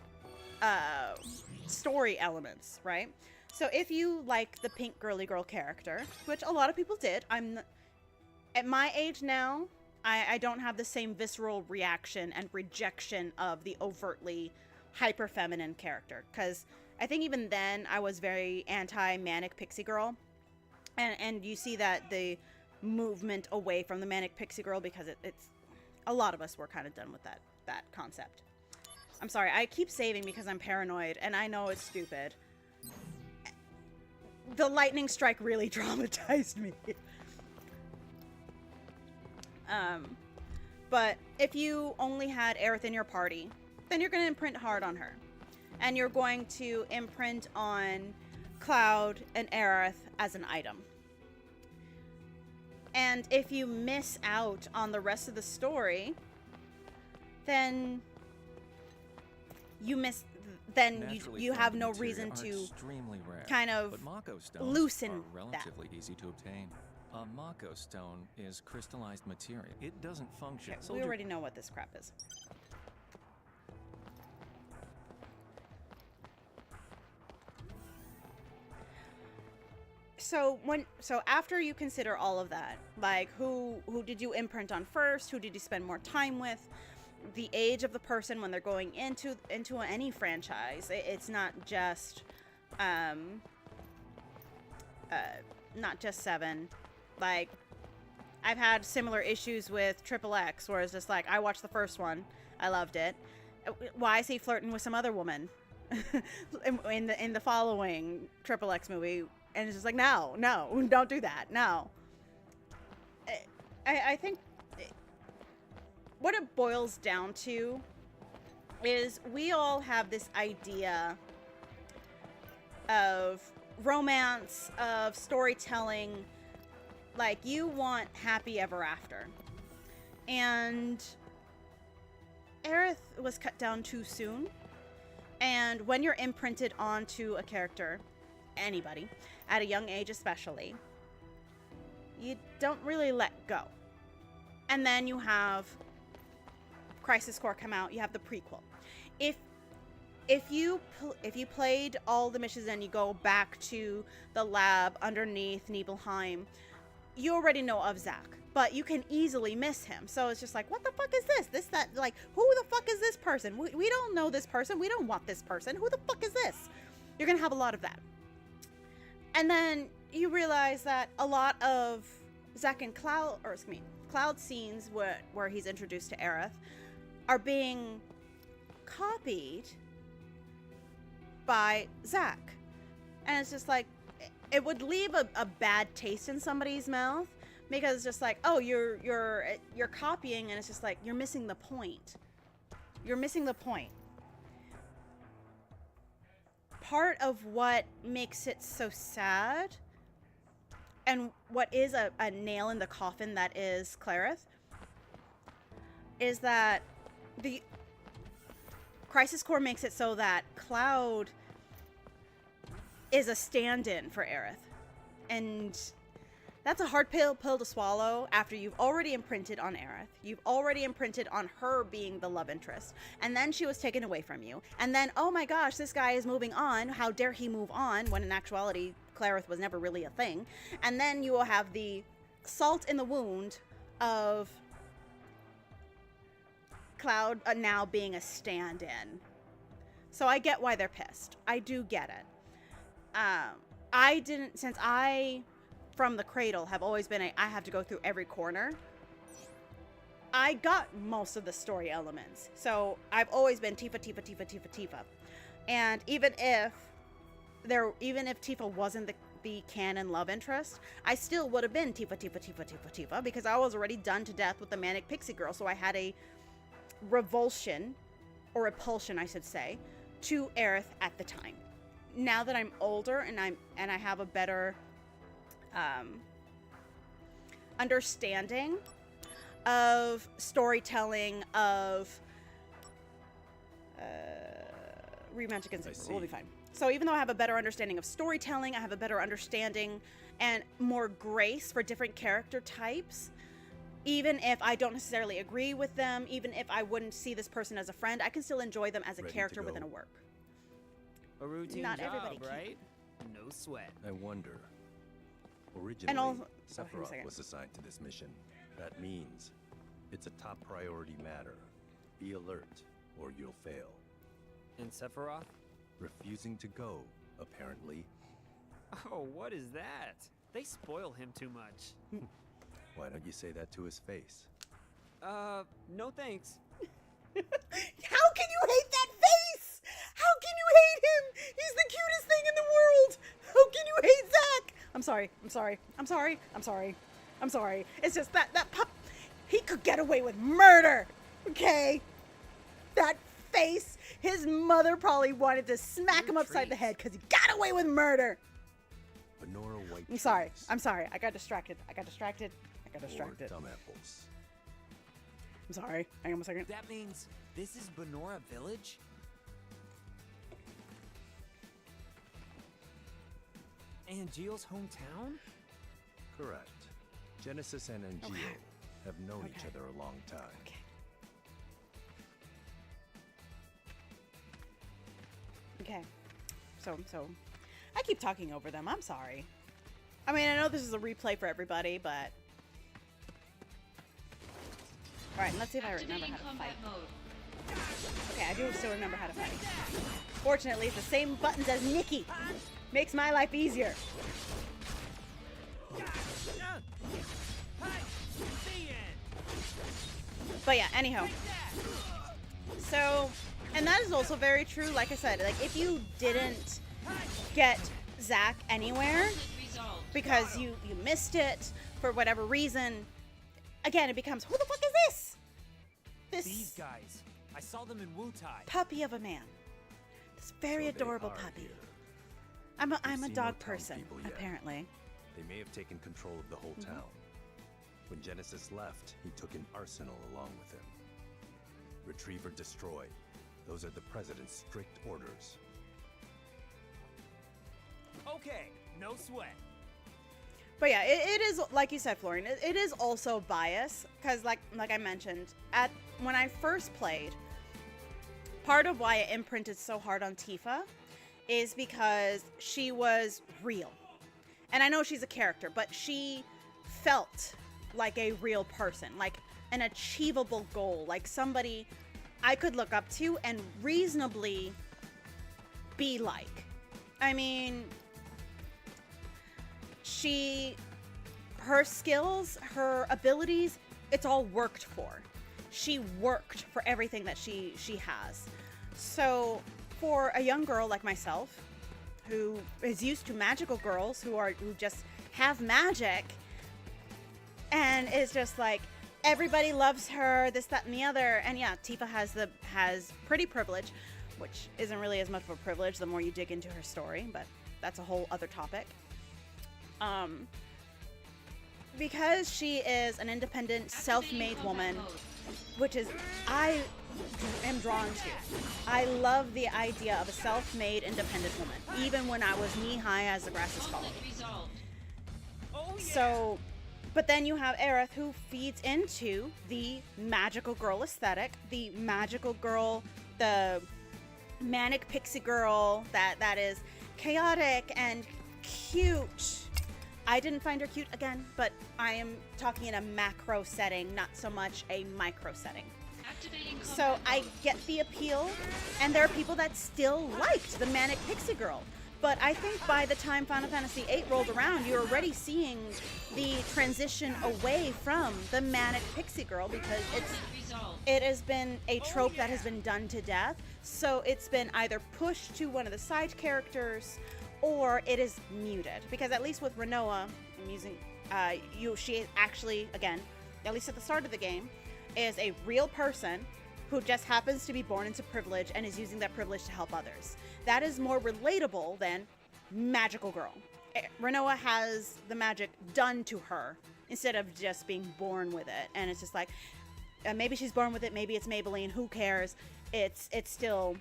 B: story elements, right? So if you like the pink girly girl character, which a lot of people did, at my age now, I don't have the same visceral reaction and rejection of the overtly hyper feminine character, because I think even then I was very anti-manic pixie girl, and you see that the movement away from the manic pixie girl, because it's a lot of us were kind of done with that concept. I'm sorry, I keep saving because I'm paranoid, and I know it's stupid. The lightning strike really traumatized me. But if you only had Aerith in your party, then you're going to imprint hard on her. And you're going to imprint on Cloud and Aerith as an item. And if you miss out on the rest of the story, then you miss. Then you have no reason to kind of loosen
M: relatively easy to obtain. A Mako stone is crystallized material. It doesn't function.
B: Okay, we already know what this crap is. So after you consider all of that, like who did you imprint on first? Who did you spend more time with? The age of the person when they're going into any franchise. It's not just not just 7. Like, I've had similar issues with XXX, where it's just like, I watched the first one, I loved it. Why is he flirting with some other woman in the following XXX movie? And it's just like, no, don't do that, no. I think what it boils down to is we all have this idea of romance, of storytelling. Like, you want happy ever after. And Aerith was cut down too soon. And when you're imprinted onto a character, anybody, at a young age especially, you don't really let go. And then you have Crisis Core come out, you have the prequel. If you played all the missions and you go back to the lab underneath Nibelheim, you already know of Zack, but you can easily miss him. So it's just like, what the fuck is this? Like, who the fuck is this person? We don't know this person. We don't want this person. Who the fuck is this? You're gonna have a lot of that. And then you realize that a lot of Zack and Cloud scenes where he's introduced to Aerith are being copied by Zack. And it's just like, it would leave a bad taste in somebody's mouth, because it's just like, oh, you're copying, and it's just like, you're missing the point. You're missing the point. Part of what makes it so sad, and what is a nail in the coffin that is Clarith, is that the Crisis Core makes it so that Cloud is a stand-in for Aerith. And that's a hard pill to swallow after you've already imprinted on Aerith. You've already imprinted on her being the love interest. And then she was taken away from you. And then, oh my gosh, this guy is moving on. How dare he move on, when in actuality, Clarith was never really a thing. And then you will have the salt in the wound of Cloud now being a stand-in. So I get why they're pissed. I do get it. Since I, from the cradle, have always been I have to go through every corner, I got most of the story elements. So I've always been Tifa. And even if Tifa wasn't the canon love interest, I still would have been Tifa, because I was already done to death with the manic pixie girl. So I had a revulsion, or repulsion, I should say, to Aerith at the time. Now that I'm older and I have a better understanding of storytelling, of Magic and we'll be fine. So even though I have a better understanding of storytelling, I have a better understanding and more grace for different character types. Even if I don't necessarily agree with them, even if I wouldn't see this person as a friend, I can still enjoy them as a character within a work.
C: A routine
B: Not
C: job,
B: everybody can.
C: right? No sweat.
N: I wonder. Originally,
B: And also-
N: Sephiroth was assigned to this mission. That means it's a top priority matter. Be alert, or you'll fail.
C: And Sephiroth?
N: Refusing to go, apparently.
C: Oh, what is that? They spoil him too much.
N: Why don't you say that to his face?
C: No thanks.
B: How can you hate that face? How can you hate him? He's the cutest thing in the world. How can you hate Zack? I'm sorry. It's just that pup, he could get away with murder. Okay? That face, his mother probably wanted to smack him upside the head because he got away with murder.
N: Benora White.
B: I'm sorry. I got distracted.
N: Or dumb apples.
B: I'm sorry. Hang on a second.
C: That means this is Benora Village? Angeal's hometown?
N: Correct. Genesis and Angeal have known each other a long time.
B: Okay. So I keep talking over them. I'm sorry. I mean, I know this is a replay for everybody, but all right, let's see if I remember how to fight. Okay, I do still remember how to fight. Fortunately, it's the same buttons as Nikki. Makes my life easier. But yeah, anyhow. So, and that is also very true. Like I said, like if you didn't get Zack anywhere because you missed it for whatever reason, again, it becomes, who the fuck is this?
C: These guys. I saw them in Wutai.
B: Puppy of a man. This very adorable puppy. I'm a dog person, apparently.
N: They may have taken control of the whole town. When Genesis left, he took an arsenal along with him. Retrieve or destroy. Those are the President's strict orders.
C: Okay, no sweat.
B: But yeah, it is, like you said, Florian, it is also bias, because like I mentioned, when I first played, part of why I imprinted so hard on Tifa is because she was real. And I know she's a character, but she felt like a real person, like an achievable goal, like somebody I could look up to and reasonably be like. I mean, her skills, her abilities, it's all worked for. She worked for everything that she has. So for a young girl like myself, who is used to magical girls who just have magic, and it's just like everybody loves her, this, that, and the other. And yeah, Tifa has pretty privilege, which isn't really as much of a privilege the more you dig into her story, but that's a whole other topic. because she is an independent, self-made woman, which is I am drawn to. I love the idea of a self-made, independent woman, even when I was knee-high as the grass is tall. So, but then you have Aerith, who feeds into the magical girl aesthetic, the magical girl, the manic pixie girl that is chaotic and cute. I didn't find her cute again, but I am talking in a macro setting, not so much a micro setting. So I get the appeal, and there are people that still liked the manic pixie girl. But I think by the time Final Fantasy VIII rolled around, you're already seeing the transition away from the manic pixie girl, because it has been a trope that has been done to death. So it's been either pushed to one of the side characters, or it is muted. Because at least with Rinoa, I'm using she actually, again, at least at the start of the game, is a real person who just happens to be born into privilege and is using that privilege to help others. That is more relatable than magical girl. Rinoa has the magic done to her instead of just being born with it. And it's just like, maybe she's born with it, maybe it's Maybelline, who cares? It's still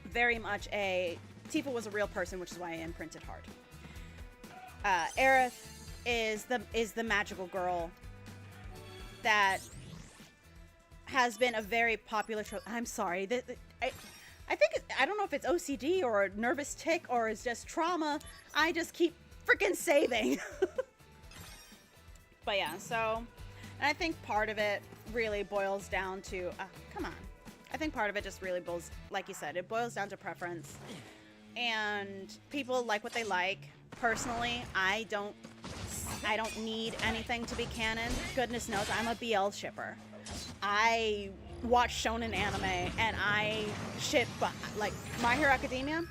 B: very much a... Tifa was a real person, which is why I imprinted hard. Aerith is the magical girl that has been a very popular trope. I'm sorry. I think I don't know if it's OCD or a nervous tick or it's just trauma. I just keep freaking saving. But yeah, so, and I think part of it really boils down to, come on. I think part of it just really boils, like you said, it boils down to preference. And people like what they like. Personally, I don't need anything to be canon. Goodness knows I'm a BL shipper. I watch shonen anime and I ship like My Hero Academia,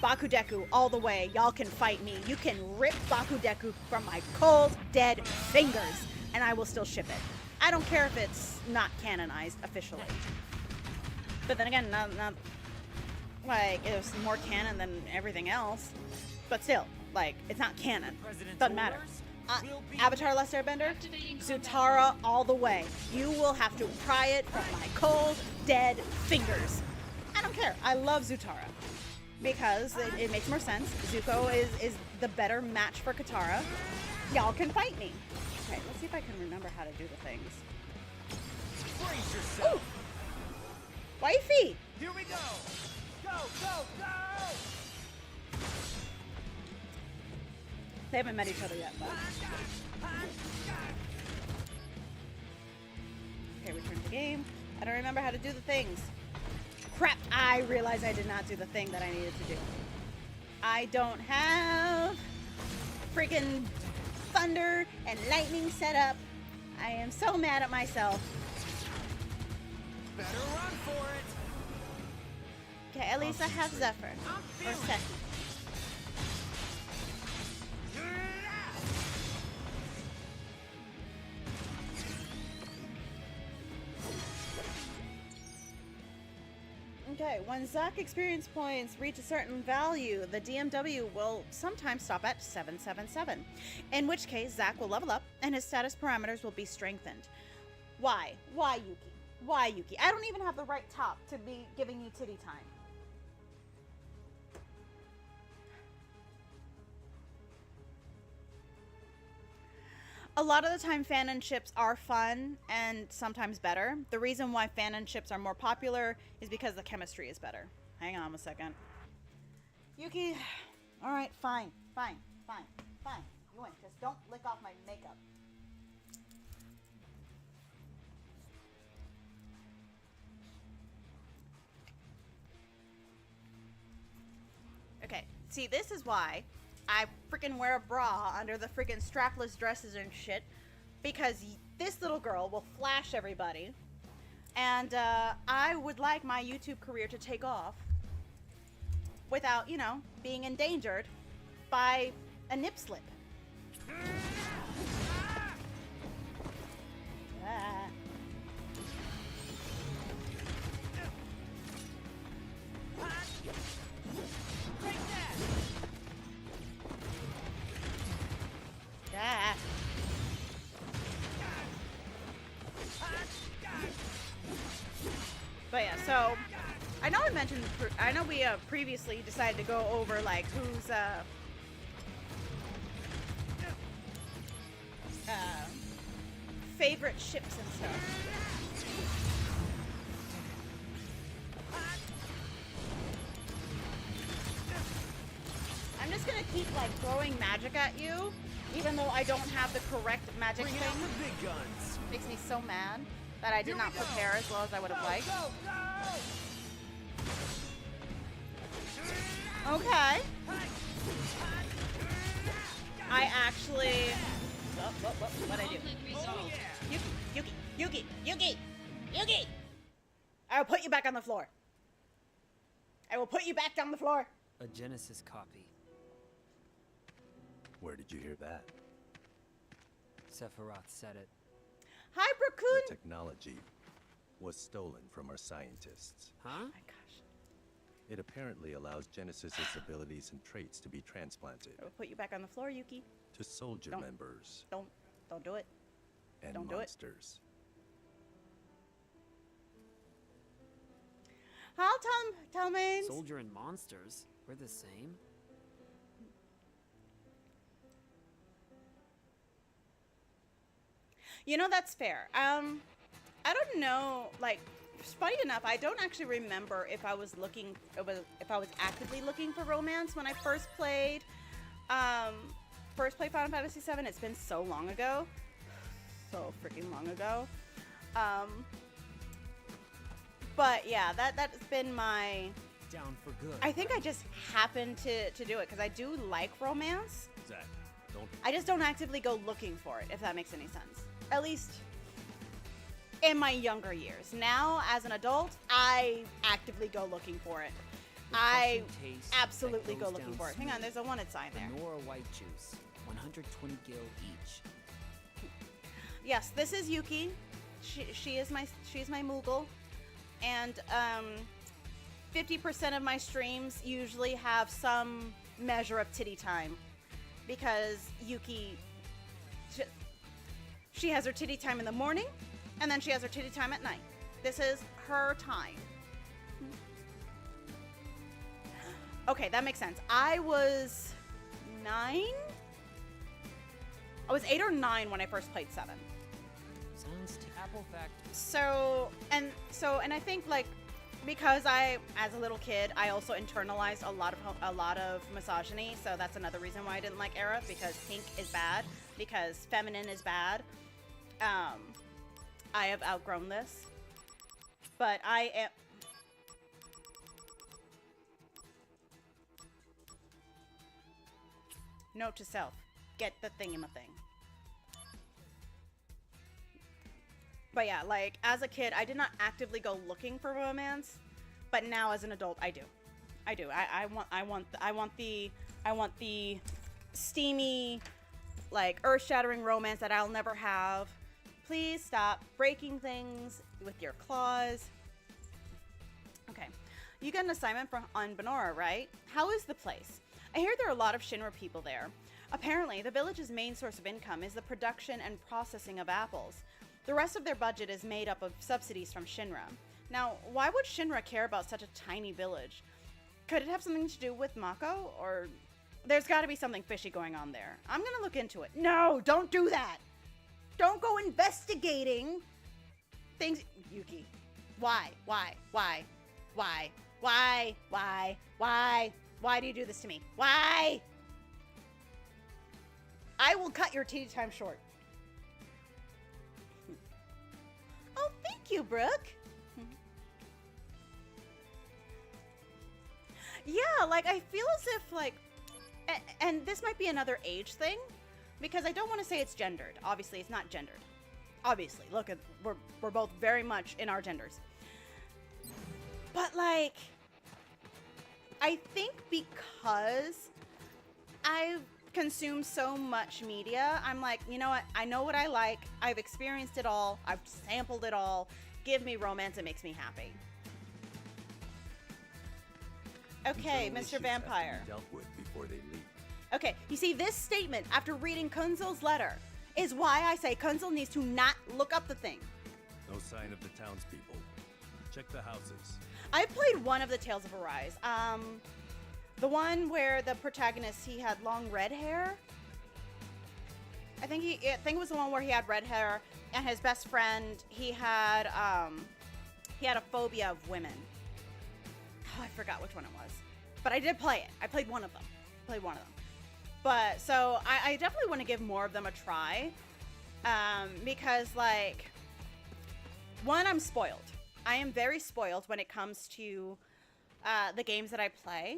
B: Bakudeku all the way. Y'all can fight me. You can rip Bakudeku from my cold, dead fingers and I will still ship it. I don't care if it's not canonized officially. But then again, not like it was more canon than everything else. But still, like, it's not canon. Doesn't matter. Avatar Last Airbender, Zutara all the way. You will have to pry it from my cold, dead fingers. I don't care. I love Zutara because it makes more sense. Zuko is the better match for Katara. Y'all can fight me. Okay, let's see if I can remember how to do the things.
G: Brace yourself.
B: Ooh. Wifey!
G: Here we go! Go, go, go!
B: They haven't met each other yet, but... Okay, return to the game. I don't remember how to do the things. Crap! I realized I did not do the thing that I needed to do. I don't have freaking thunder and lightning set up. I am so mad at myself.
G: Better run for it!
B: Okay, at least I have Zephyr. Or Seki. Okay, when Zack experience points reach a certain value, the DMW will sometimes stop at 777, in which case Zack will level up and his status parameters will be strengthened. Why? Why, Yuki? Why, Yuki? I don't even have the right top to be giving you titty time. A lot of the time fanionships are fun and sometimes better. The reason why fanionships are more popular is because the chemistry is better. Hang on a second. Yuki, all right, fine. You win, just don't lick off my makeup. Okay, see, this is why I freaking wear a bra under the freaking strapless dresses and shit, because this little girl will flash everybody, and I would like my YouTube career to take off without, you know, being endangered by a nip slip. So, I know I mentioned, I know we previously decided to go over like who's favorite ships and stuff. I'm just gonna keep like throwing magic at you, even though I don't have the correct magic
C: Bring
B: thing.
C: out the big guns.
B: Makes me so mad that I did not prepare as well as I would have liked. Okay. I actually. What'd I do? Yuki! I will put you back on the floor. I will put you back on the floor.
C: A Genesis copy.
N: Where did you hear that?
C: Sephiroth said it.
B: Hi, Brookoon.
N: The technology was stolen from our scientists.
C: Huh?
B: Oh my gosh.
N: It apparently allows Genesis's abilities and traits to be transplanted
B: I will put you back on the floor, Yuki.
N: to soldier
B: Don't.
N: members
B: Don't do it.
N: and
B: Don't do it.
N: monsters.
B: How Tom Mains?
C: Soldier and monsters? We're the same?
B: You know, that's fair. I don't know, like, funny enough, I don't actually remember if I was looking, if I was actively looking for romance when I first played Final Fantasy VII. It's been so long ago. So freaking long ago. But yeah, that's been my...
C: Down for good.
B: I think I just happened to do it, because I do like romance.
N: Zach, don't...
B: I just don't actively go looking for it, if that makes any sense. At least in my younger years. Now, as an adult, I actively go looking for it. I absolutely go looking for it. Hang on, there's a wanted sign there.
C: Nora white juice, 120 gil each.
B: Yes, this is Yuki. She's my Moogle, and 50% of my streams usually have some measure of titty time, because Yuki, she has her titty time in the morning, and then she has her titty time at night. This is her time. Okay, that makes sense. I was 9? I was 8 or 9 when I first played 7.
C: Sounds apple fact.
B: So I think, like, because I, as a little kid, I also internalized a lot of misogyny. So that's another reason why I didn't like Aerith, because pink is bad, because feminine is bad. I have outgrown this, but I am. Note to self: get the thingamathing. But yeah, like, as a kid, I did not actively go looking for romance, but now as an adult, I do. I want the steamy, like, earth-shattering romance that I'll never have. Please stop breaking things with your claws. Okay, you got an assignment on Benora, right? How is the place? I hear there are a lot of Shinra people there. Apparently, the village's main source of income is the production and processing of apples. The rest of their budget is made up of subsidies from Shinra. Now, why would Shinra care about such a tiny village? Could it have something to do with Mako? Or there's got to be something fishy going on there. I'm going to look into it. No, don't do that. Don't go investigating things. Yuki, why? Why do you do this to me? Why? I will cut your tea time short. Oh, thank you, Brooke. Yeah, like, I feel as if, like, and this might be another age thing, because I don't want to say it's gendered. Obviously, it's not gendered. Obviously, look, we're both very much in our genders. But, like, I think because I've consumed so much media, I'm like, you know what? I know what I like. I've experienced it all. I've sampled it all. Give me romance. It makes me happy. Okay,
N: Internal
B: Mr.
N: issues have to
B: Vampire.
N: be dealt with before they leak.
B: Okay, you see, this statement, after reading Kunzel's letter, is why I say Kunzel needs to not look up the thing.
N: No sign of the townspeople. Check the houses.
B: I played one of the Tales of Arise. The one where the protagonist, he had long red hair. I think it was the one where he had red hair, and his best friend, he had a phobia of women. Oh, I forgot which one it was, but I did play it. I played one of them. But so I definitely want to give more of them a try, because like, one, I'm spoiled. I am very spoiled when it comes to the games that I play.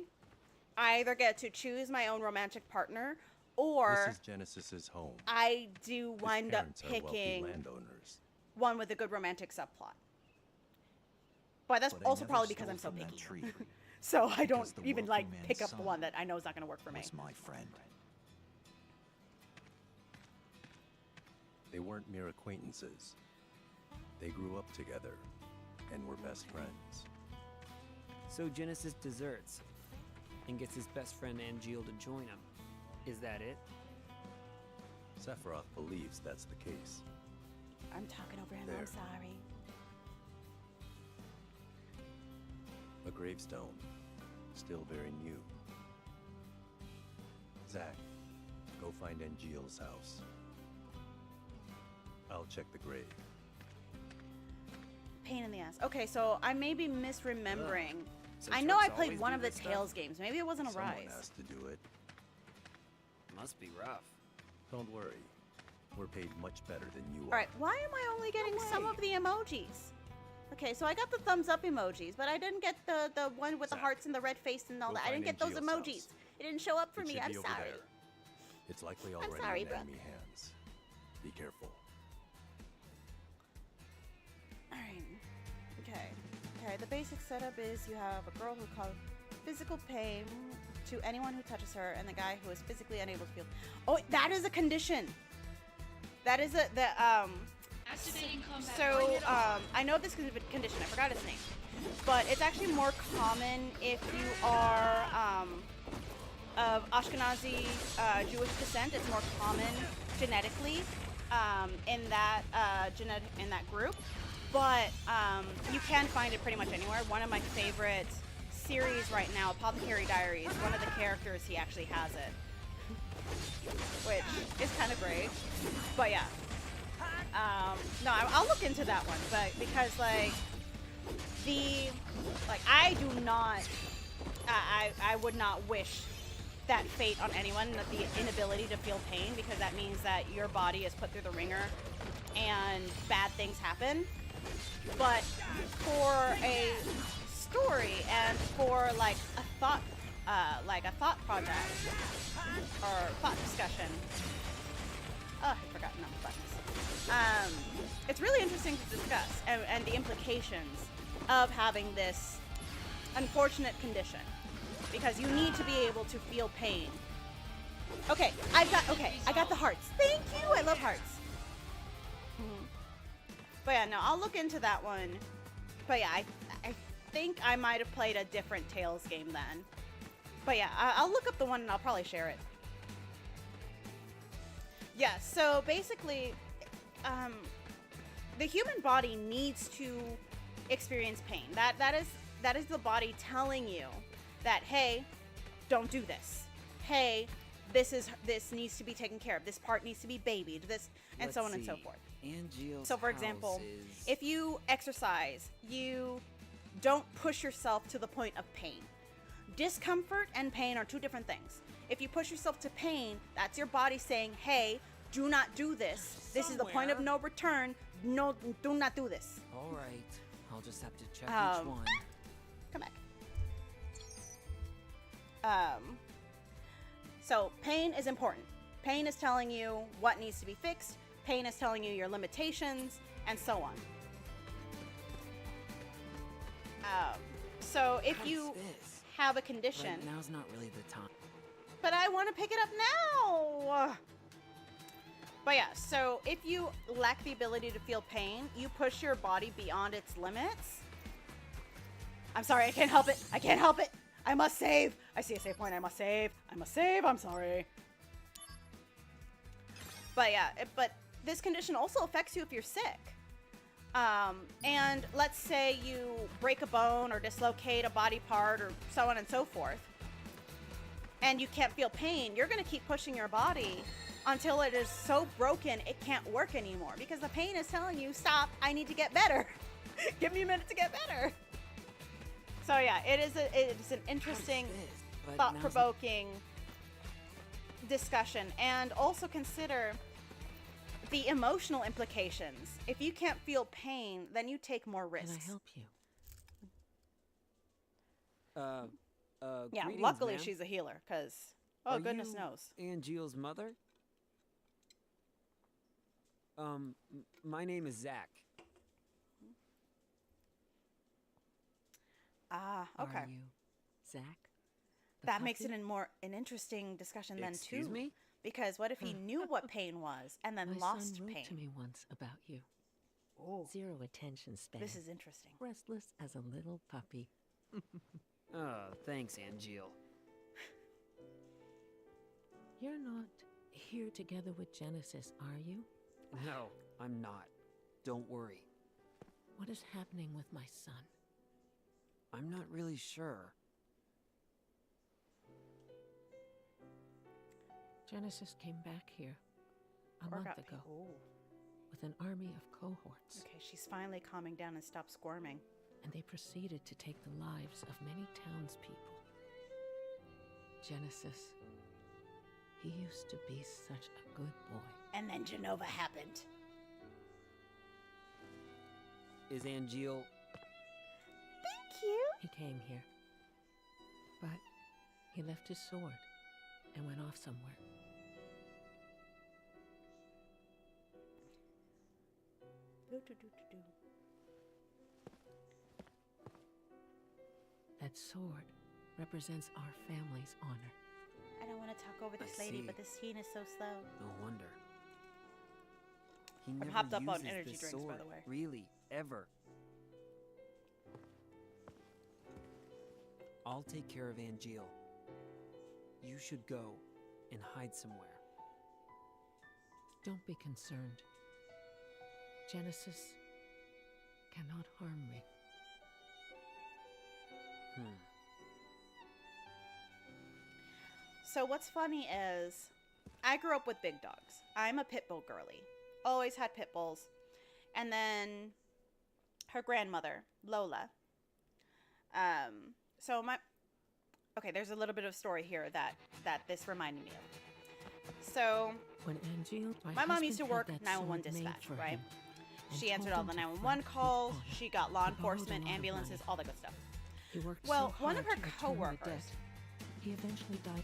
B: I either get to choose my own romantic partner, or
N: This is Genesis's home.
B: I do
N: His
B: wind up
N: parents are wealthy
B: picking
N: landowners.
B: one with a good romantic subplot. But that's
O: But I
B: also
O: never
B: probably because
O: stole
B: I'm so
O: from that
B: picky.
O: tree.
B: So I don't
O: Because the
B: even
O: wealthy
B: like
O: man's
B: pick up the
O: son
B: one that I know is not going to work for me.
O: Was my friend.
N: They weren't mere acquaintances. They grew up together and were best friends.
C: So Genesis deserts and gets his best friend Angeal to join him. Is that it?
N: Sephiroth believes that's the case.
B: I'm talking over him.
N: There.
B: I'm sorry.
N: A gravestone, still very new. Zack, go find Angeal's house. I'll check the grave.
B: Pain in the ass. Okay, so I may be misremembering.
C: So
B: I know I
C: Turks
B: played
C: always
B: one
C: do
B: of the
C: this stuff?
B: Tales games. Maybe it wasn't a
N: Someone
B: Rise.
N: has to do it.
C: Must be rough.
N: Don't worry. We're paid much better than you
B: All right, why am I only getting some of the emojis? Okay, so I got the thumbs up emojis, but I didn't get the one with the hearts and the red face and all
N: Go
B: that. I didn't get
N: find
B: those
N: Angeal's
B: emojis.
N: house.
B: It didn't show up for
N: It
B: me.
N: should
B: I'm
N: be over
B: sorry.
N: there. It's likely
B: I'm
N: already
B: sorry,
N: in
B: Brooke.
N: enemy hands. Be careful.
B: Alright. Okay, the basic setup is you have a girl who causes physical pain to anyone who touches her, and the guy who is physically unable to feel. Oh, that is a condition. That is
L: Activating combat.
B: so I know this is a condition. I forgot its name, but it's actually more common if you are of Ashkenazi Jewish descent. It's more common genetically in that in that group, but you can find it pretty much anywhere. One of my favorite series right now, Apothecary Diaries. One of the characters, he actually has it, which is kind of great. But yeah. No, I'll look into that one, but because I do not, I would not wish that fate on anyone, the inability to feel pain, because that means that your body is put through the ringer and bad things happen. But for a story and for a thought project or thought discussion, I forgot enough buttons. It's really interesting to discuss and the implications of having this unfortunate condition, because you need to be able to feel pain. Okay, I got the hearts. Thank you. I love hearts. But yeah, no, I'll look into that one. But yeah, I think I might have played a different Tales game then. But yeah, I'll look up the one and I'll probably share it. Yeah, so basically, the human body needs to experience pain. That is the body telling you that, hey, don't do this. Hey, this needs to be taken care of. This part needs to be babied. This, and
C: Let's
B: so on and so
C: see.
B: forth.
C: Angeal's
B: So, for
C: house
B: example,
C: is...
B: if you exercise, you don't push yourself to the point of pain. Discomfort and pain are two different things. If you push yourself to pain, that's your body saying, hey, do not do this. This is the point of no return. No, do not do this.
C: All right, I'll just have to check each one.
B: Come back. So pain is important. Pain is telling you what needs to be fixed. Pain is telling you your limitations, and so on. So if you have a condition,
C: But now's not really the time.
B: but I want to pick it up now. But yeah, so if you lack the ability to feel pain, you push your body beyond its limits. I'm sorry, I can't help it. I can't help it. I must save. I see a save point. I must save. I must save. I'm sorry. But yeah, but this condition also affects you if you're sick. And let's say you break a bone or dislocate a body part or so on and so forth, and you can't feel pain, you're going to keep pushing your body until it is so broken it can't work anymore because the pain is telling you, stop, I need to get better. Give me a minute to get better. So yeah, it is an interesting, thought-provoking discussion. And also consider the emotional implications. If you can't feel pain, then you take more risks.
O: Can I help you?
B: Yeah,
P: greetings,
B: luckily
P: ma'am.
B: she's a healer, because, oh,
P: Are
B: goodness
P: you
B: knows.
P: Angeal's mother? My name is Zach.
B: Ah, okay.
O: Are you Zach? the
B: That makes it
O: puppy?
B: an interesting discussion then too.
P: Excuse me?
B: Because what if he knew what pain was and then
O: My
B: lost
O: son wrote
B: pain?
O: to me once about you.
B: Oh,
O: Zero attention span.
B: this is interesting.
O: Restless as a little puppy.
P: Oh, thanks, Angeal.
O: You're not here together with Genesis, are you?
P: No, I'm not. Don't worry.
O: What is happening with my son?
P: I'm not really sure.
O: Genesis came back here a
B: Or
O: month
B: got
O: ago
B: oh.
O: with an army of cohorts,
B: Okay, she's finally calming down and stopped squirming.
O: and they proceeded to take the lives of many townspeople. Genesis, he used to be such a good boy.
B: And then Genova happened.
P: Is Angeal...
B: Thank you.
O: He came here, but he left his sword and went off somewhere.
B: Do-do-do-do-do.
O: That sword represents our family's honor.
B: I don't want to talk over this
P: I
B: lady,
P: see.
B: but this scene is so slow.
P: No wonder. He
B: I'm
P: never
B: hopped up on
P: uses
B: energy
P: this
B: drinks, by
P: sword,
B: the way.
P: Really, ever. I'll take care of Angeal. You should go and hide somewhere.
O: Don't be concerned. Genesis cannot harm me.
B: So what's funny is, I grew up with big dogs. I'm a pit bull girly. Always had pit bulls. And then her grandmother, Lola. Okay, there's a little bit of story here that this reminded me of. So,
O: When Angeal,
B: my mom used to
O: husband
B: work
O: had that
B: 911
O: sword made
B: dispatch,
O: for
B: right?
O: him and
B: She
O: told
B: answered all
O: him
B: the
O: to
B: 911
O: fight with
B: calls.
O: honor.
B: She got law
O: He borrowed a
B: enforcement,
O: lot of
B: ambulances,
O: money.
B: all that good stuff.
O: He worked
B: Well,
O: so
B: one
O: hard
B: of her
O: to return the
B: coworkers.
O: debt. He eventually died.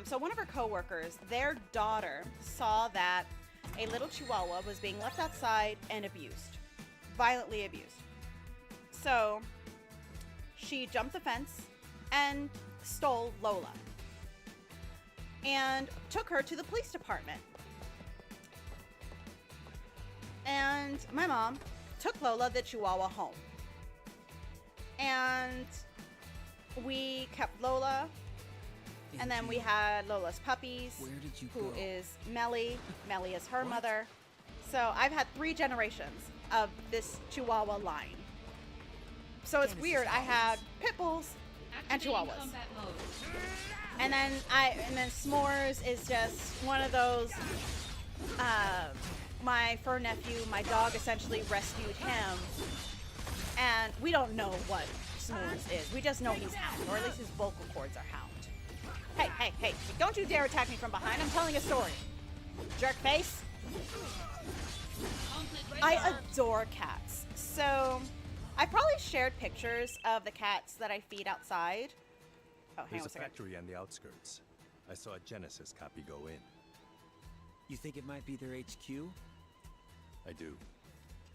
B: So one of her coworkers, their daughter saw that a little chihuahua was being left outside and abused, violently abused. So she jumped the fence and stole Lola and took her to the police department. And my mom took Lola, the chihuahua, home. And we kept Lola. And then we had Lola's puppies,
P: Where did you
B: who
P: go?
B: is Melly. Melly is her
P: What?
B: mother. So I've had 3 generations of this Chihuahua line. So it's
P: Genesis
B: weird. I had pit bulls and Chihuahuas. And then S'mores is just one of those. My fur nephew, my dog, essentially rescued him, and we don't know what S'mores is. We just know he's Hound, or at least his vocal cords are Hound. Hey, hey, hey! Don't you dare attack me from behind! I'm telling a story. Jerk face. I adore cats. So I probably shared pictures of the cats that I feed outside. Oh, hang
N: There's
B: on
N: a
B: a second.
N: factory on the outskirts. I saw a Genesis copy go in.
P: You think it might be their HQ?
N: I do.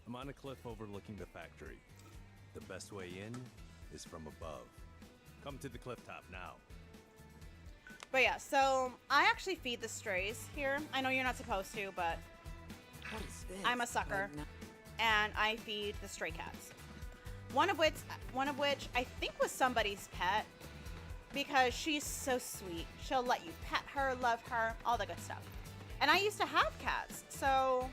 N: I'm on a cliff overlooking the factory. The best way in is from above. Come to the cliff top now.
B: But yeah, so I actually feed the strays here. I know you're not supposed to, but
P: What is this?
B: I'm a sucker, and I feed the stray cats. One of which I think was somebody's pet, because she's so sweet. She'll let you pet her, love her, all the good stuff. And I used to have cats, so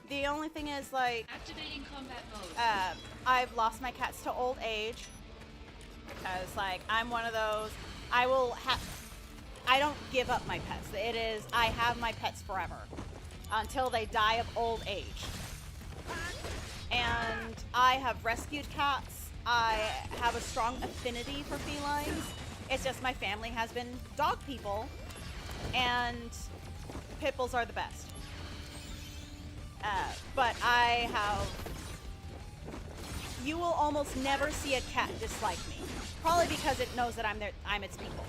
B: The only thing is, like,
L: Activating combat mode.
B: I've lost my cats to old age. Because, like, I'm one of those, I don't give up my pets. It is, I have my pets forever. Until they die of old age. And I have rescued cats. I have a strong affinity for felines. It's just my family has been dog people. And pit bulls are the best. But I have... You will almost never see a cat dislike me. Probably because it knows that I'm its people.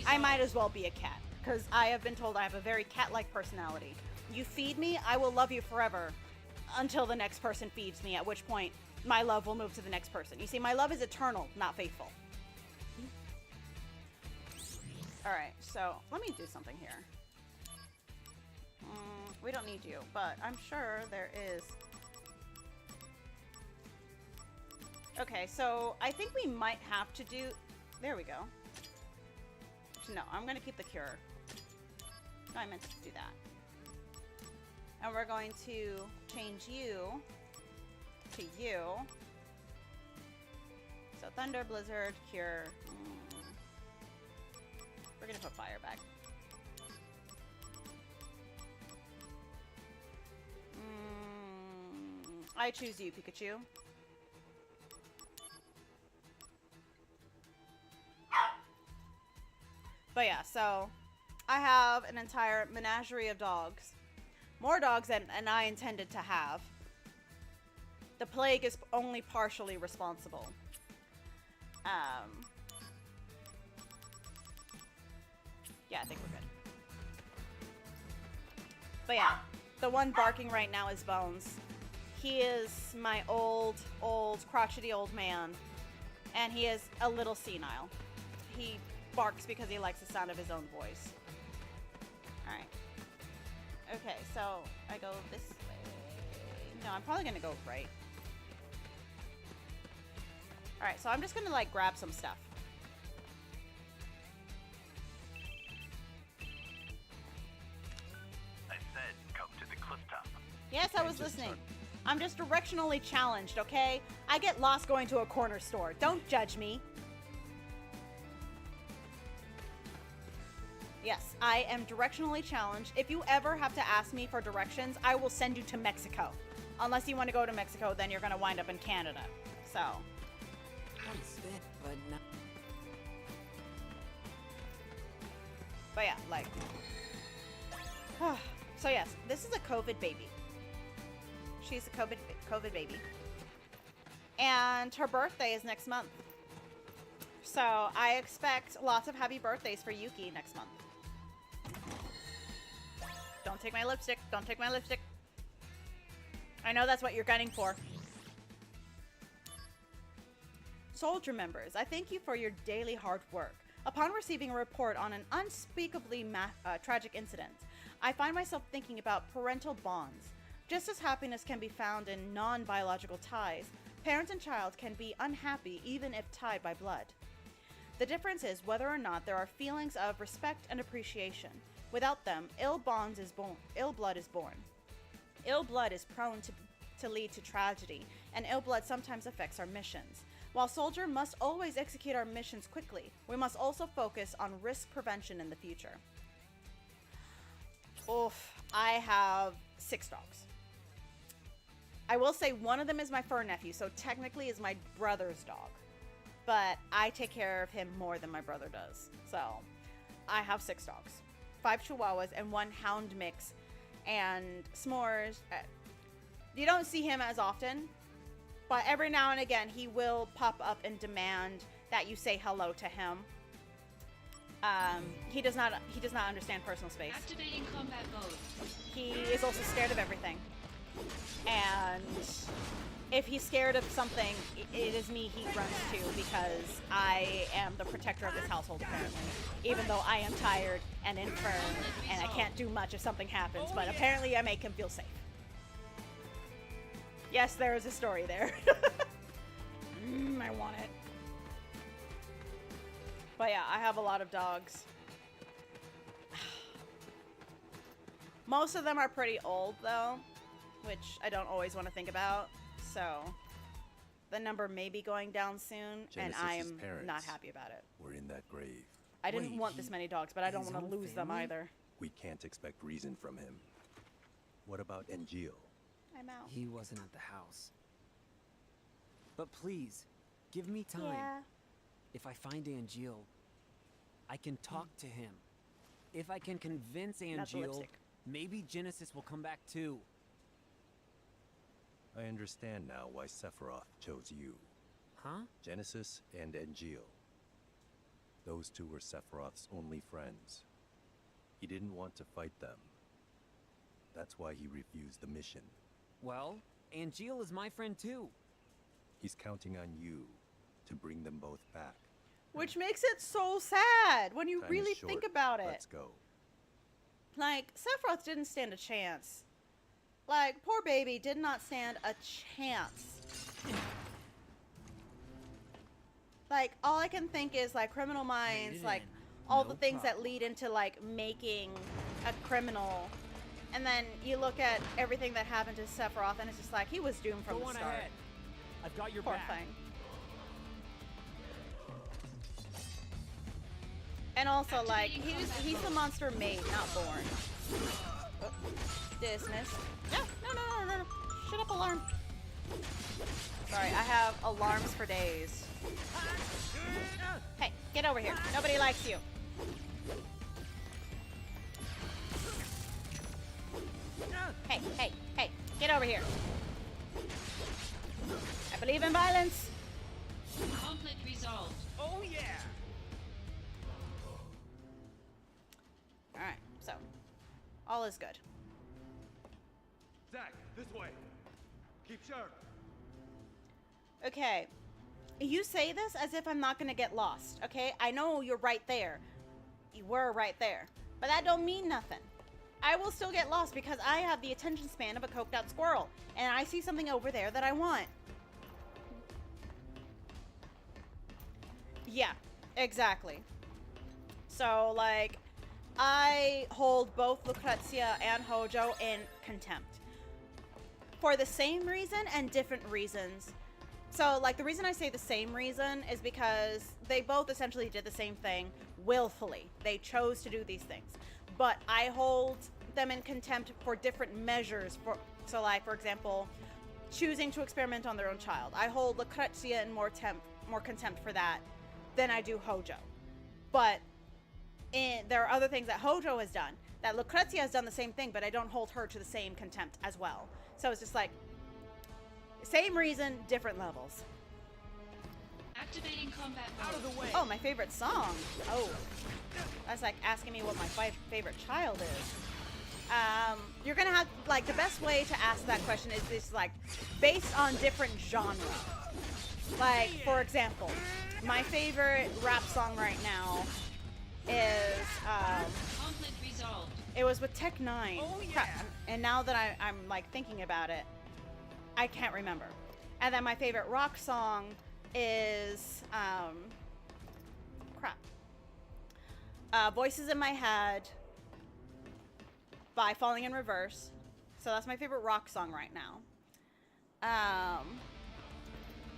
B: I might as well be a cat. Because I have been told I have a very cat-like personality. You feed me, I will love you forever. Until the next person feeds me, at which point my love will move to the next person. You see, my love is eternal, not faithful. Alright, so let me do something here. We don't need you, but I'm sure there is... Okay, so I think we might have to do... There we go. No, I'm going to keep the cure. No, I meant to do that. And we're going to change you to you. So Thunder, Blizzard, Cure. We're going to put Fire back. I choose you, Pikachu. But yeah, so I have an entire menagerie of dogs. More dogs than I intended to have. The plague is only partially responsible. Yeah, I think we're good. But yeah, the one barking right now is Bones. He is my old, crotchety old man. And he is a little senile. He barks because he likes the sound of his own voice. Alright. Okay, so I go this way. No, I'm probably gonna go right. Alright, so I'm just gonna, like, grab some stuff.
D: I said, come to the cliff top.
B: Yes, I was listening. I'm just directionally challenged, okay? I get lost going to a corner store. Don't judge me. Yes, I am directionally challenged. If you ever have to ask me for directions, I will send you to Mexico. Unless you want to go to Mexico, then you're going to wind up in Canada. So. But yeah, like. So yes, this is a COVID baby. She's a COVID baby. And her birthday is next month. So I expect lots of happy birthdays for Yuki next month. Don't take my lipstick. Don't take my lipstick. I know that's what you're gunning for. Soldier members, I thank you for your daily hard work. Upon receiving a report on an unspeakably tragic incident, I find myself thinking about parental bonds. Just as happiness can be found in non-biological ties, parent and child can be unhappy even if tied by blood. The difference is whether or not there are feelings of respect and appreciation. Without them, ill blood is born. Ill blood is prone to lead to tragedy, and ill blood sometimes affects our missions. While Soldier must always execute our missions quickly, we must also focus on risk prevention in the future. Oof, I have 6 dogs. I will say one of them is my fur nephew, so technically is my brother's dog. But I take care of him more than my brother does. So, I have 6 dogs. 5 chihuahuas and 1 hound mix. And S'mores, you don't see him as often. But every now and again, he will pop up and demand that you say hello to him. He does not understand personal space.
L: Activating combat mode.
B: He is also scared of everything. And if he's scared of something, it is me he runs to because I am the protector of this household, apparently. Even though I am tired and infirm and I can't do much if something happens, but apparently I make him feel safe. Yes, there is a story there. I want it. But yeah, I have a lot of dogs. Most of them are pretty old, though. which I don't always want to think about. So the number may be going down soon, and I
N: Genesis's
B: am
N: parents
B: not happy about it.
N: We're in that grave.
B: I didn't want this many dogs, but I don't
C: his
B: want to
C: own
B: lose them
C: family?
B: either.
N: We can't expect reason from him. What about Engil?
B: I'm out.
P: He wasn't at the house. But please, give me time.
B: Yeah.
P: If I find Angeal, I can talk to him. If I can convince
B: Not the
P: Angeal,
B: lipstick.
P: maybe Genesis will come back too.
N: I understand now why Sephiroth chose you.
P: Huh?
N: Genesis and Engil. Those two were Sephiroth's only friends. He didn't want to fight them. That's why he refused the mission.
P: Well, Angeal is my friend too.
N: He's counting on you to bring them both back.
B: Which makes it so sad when you
N: Time is
B: really
N: short.
B: think about it.
N: Let's go.
B: Like, Sephiroth didn't stand a chance. Like, poor baby did not stand a chance. Like, all I can think is, like, Criminal Minds, like, all the things that lead into, like, making a criminal. And then you look at everything that happened to Sephiroth, and it's just like, he was doomed from
G: Go
B: the
G: on
B: start.
G: ahead. I've got your
B: Poor
G: back.
B: thing. And also, like, he's a monster made, not born. Oh, dismiss. No. Shut up, alarm. Sorry, I have alarms for days. Hey, get over here. Nobody likes you. Hey, get over here. I believe in violence.
Q: Conflict resolved.
G: Oh yeah!
B: Alright, so. All is good.
R: Zack, this way. Keep sharp.
B: Okay. You say this as if I'm not gonna get lost, okay? I know you're right there. You were right there. But that don't mean nothing. I will still get lost because I have the attention span of a coked out squirrel. And I see something over there that I want. Yeah, exactly. So, like, I hold both Lucrezia and Hojo in contempt. For the same reason and different reasons. So, like, the reason I say the same reason is because they both essentially did the same thing willfully. They chose to do these things. But I hold them in contempt for different measures. So, like, for example, choosing to experiment on their own child. I hold Lucrezia in more contempt for that than I do Hojo. But there are other things that Hojo has done. That Lucrezia has done the same thing, but I don't hold her to the same contempt as well. So it's just like, same reason, different levels.
Q: Activating combat mode.
G: Out of the way.
B: Oh, my favorite song. Oh, that's like asking me what my favorite child is. You're gonna have, like, the best way to ask that question is this, like, based on different genre. Like, for example, my favorite rap song right now is,
Q: Conflict resolved.
B: it was with Tech 9.
G: Oh, yeah.
B: Crap. And now that I'm like thinking about it, I can't remember. And then my favorite rock song is Voices in My Head by Falling in Reverse. So that's my favorite rock song right now.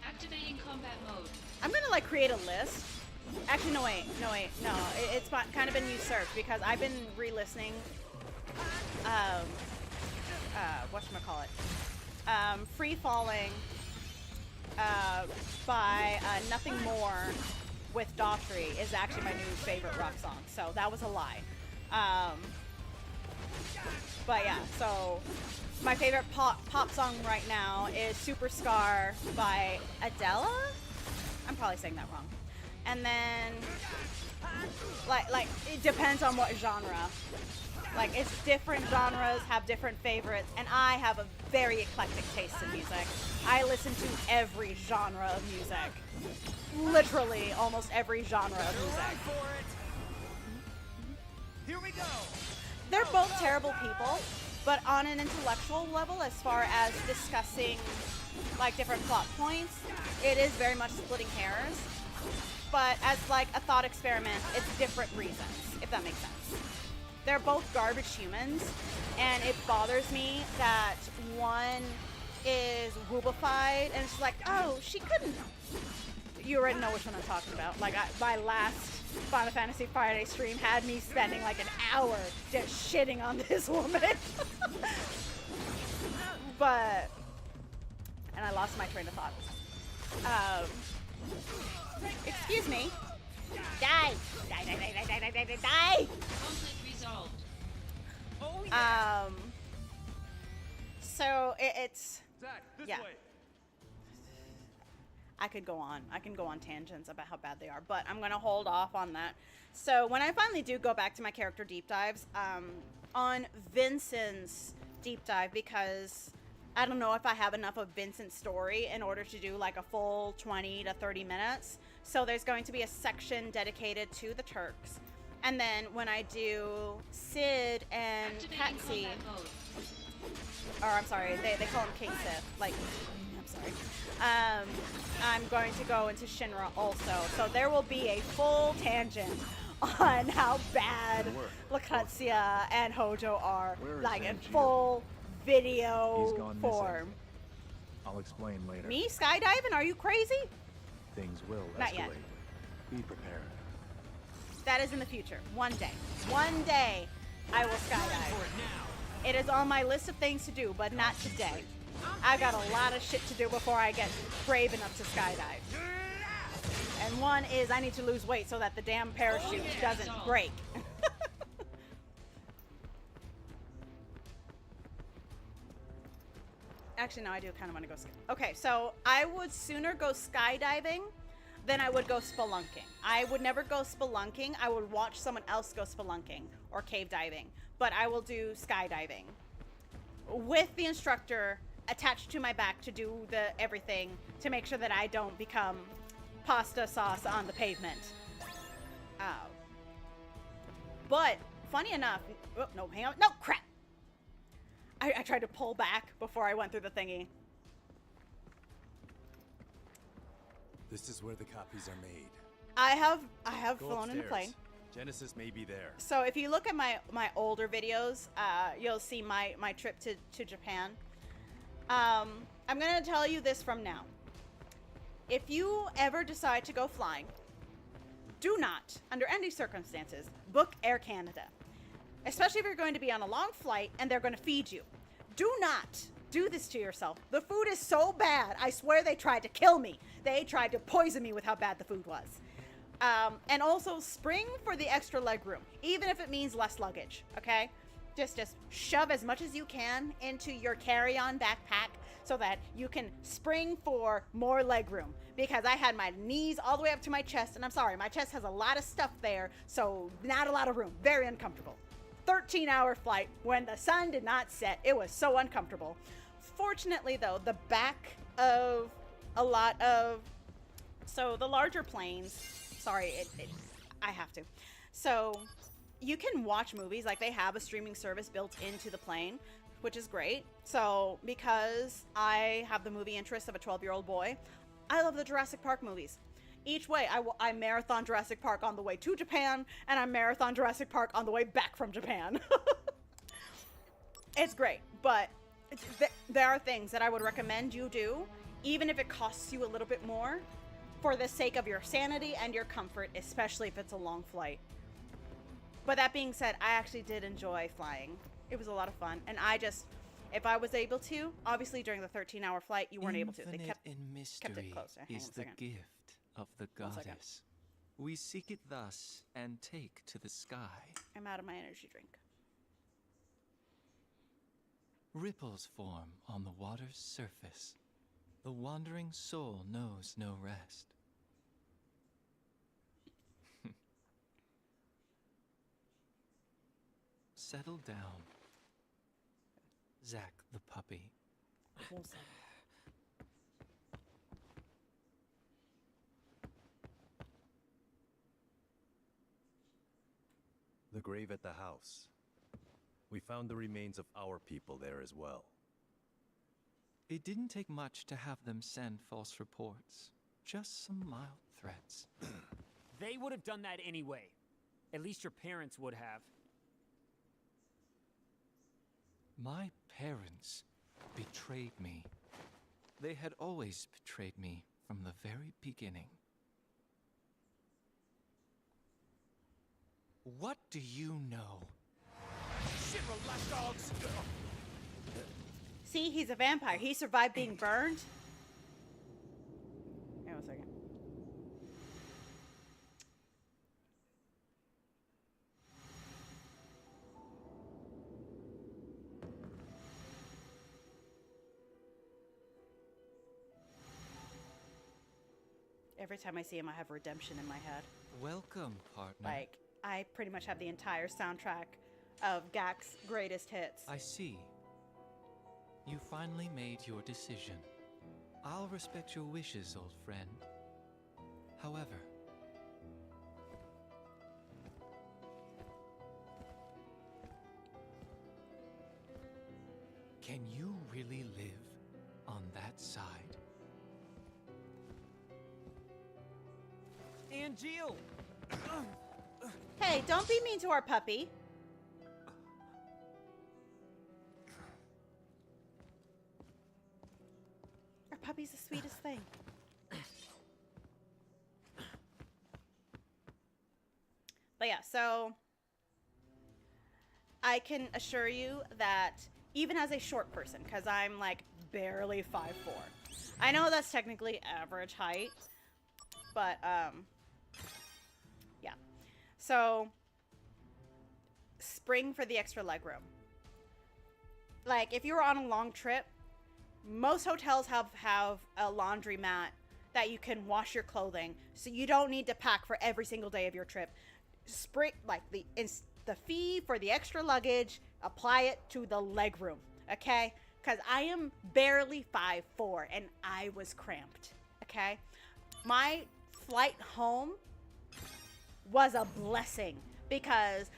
Q: Activating combat mode.
B: I'm gonna, like, create a list. Actually, no. It's kind of been usurped because I've been re-listening. Whatchamacallit? Free Falling by Nothing More with Daughtry is actually my new favorite rock song. So that was a lie. But yeah, so my favorite pop song right now is Super Scar by Adele. I'm probably saying that wrong. And then, like it depends on what genre. Like, it's different genres have different favorites, and I have a very eclectic taste in music. I listen to every genre of music. Literally, almost every genre of music.
G: Here we go.
B: They're both terrible people, but on an intellectual level, as far as discussing, like, different plot points, it is very much splitting hairs. But as, like, a thought experiment, it's different reasons, if that makes sense. they're both garbage humans, and it bothers me that one is woobified, and it's like, oh, she couldn't. You already know which one I'm talking about. Like, my last Final Fantasy Friday stream had me spending like an hour just shitting on this woman. But, and I lost my train of thought. Excuse me. Die! Die, die, die, die, die, die, die, die!
Q: Conflict resolved.
G: Oh, yeah.
B: So it's
R: Zach, this
B: yeah.
R: way.
B: I could go on. I can go on tangents about how bad they are, but I'm gonna hold off on that. So when I finally do go back to my character deep dives, on Vincent's deep dive, because I don't know if I have enough of Vincent's story in order to do like a full 20 to 30 minutes. So there's going to be a section dedicated to the Turks. And then when I do Sid and Patsy, or I'm sorry, they call him King Sith, like, I'm sorry. I'm going to go into Shinra also. So there will be a full tangent on how bad Lakutia and Hojo are, like in full video form.
S: I'll explain later.
B: Me skydiving? Are you crazy?
S: Things will
B: Not
S: escalate.
B: yet.
S: Be prepared.
B: That is in the future. One day. One day I will skydive. It is on my list of things to do, but not today. I got a lot of shit to do before I get brave enough to skydive. And one is I need to lose weight so that the damn parachute doesn't break. Actually, no, I do kind of want to go okay, so I would sooner go skydiving than I would go spelunking. I would never go spelunking. I would watch someone else go spelunking or cave diving, but I will do skydiving with the instructor attached to my back to do the everything to make sure that I don't become pasta sauce on the pavement. But funny enough, oh, no, hang on, no, crap. I tried to pull back before I went through the thingy.
N: This is where the copies are made.
B: I have
N: Go
B: flown in a
N: upstairs.
B: plane.
N: Genesis may be there.
B: So if you look at my older videos, you'll see my trip to Japan. I'm gonna tell you this from now. If you ever decide to go flying, do not, under any circumstances, book Air Canada. Especially if you're going to be on a long flight and they're going to feed you. Do not do this to yourself. The food is so bad. I swear they tried to kill me. They tried to poison me with how bad the food was. And also spring for the extra leg room, even if it means less luggage, okay? Just shove as much as you can into your carry-on backpack so that you can spring for more leg room. Because I had my knees all the way up to my chest, and I'm sorry, my chest has a lot of stuff there, so not a lot of room. Very uncomfortable. 13-hour flight when the sun did not set. It was so uncomfortable. Fortunately, though, the back of a lot of... So the larger planes... Sorry, I have to. So you can watch movies. Like, they have a streaming service built into the plane, which is great. So because I have the movie interest of a 12-year-old boy, I love the Jurassic Park movies. Each way, I marathon Jurassic Park on the way to Japan, and I marathon Jurassic Park on the way back from Japan. It's great, but there are things that I would recommend you do, even if it costs you a little bit more, for the sake of your sanity and your comfort, especially if it's a long flight. But that being said, I actually did enjoy flying. It was a lot of fun, and if I was able to, obviously during the 13-hour flight, you weren't able to. They kept it closer. Hang on
M: Is
B: a
M: the
B: second.
M: gift of the
B: One second.
M: goddess. We seek it thus and take to the sky.
B: I'm out of my energy drink.
M: Ripples form on the water's surface. The wandering soul knows no rest. Settle down. Zack the puppy.
N: The grave at the house. We found the remains of our people there as well.
M: It didn't take much to have them send false reports. Just some mild threats.
P: They would have done that anyway. At least your parents would have.
M: My parents betrayed me. They had always betrayed me from the very beginning. What do you know?
G: Shit, relax, dogs!
B: See, he's a vampire. He survived being burned. Hang on a second. Every time I see him, I have redemption in my head.
M: Welcome, partner.
B: Like, I pretty much have the entire soundtrack of Gak's greatest hits.
M: I see. You finally made your decision. I'll respect your wishes, old friend. However, can you really live on that side?
G: Angeal!
B: Hey, don't be mean to our puppy. Our puppy's the sweetest thing. But yeah, so I can assure you that even as a short person, because I'm like barely 5'4", I know that's technically average height, but yeah. So spring for the extra legroom. Like if you're on a long trip, most hotels have a laundromat that you can wash your clothing, so you don't need to pack for every single day of your trip. Spring, like the fee for the extra luggage, apply it to the legroom, okay? Because I am barely 5'4" and I was cramped, okay? My flight home was a blessing because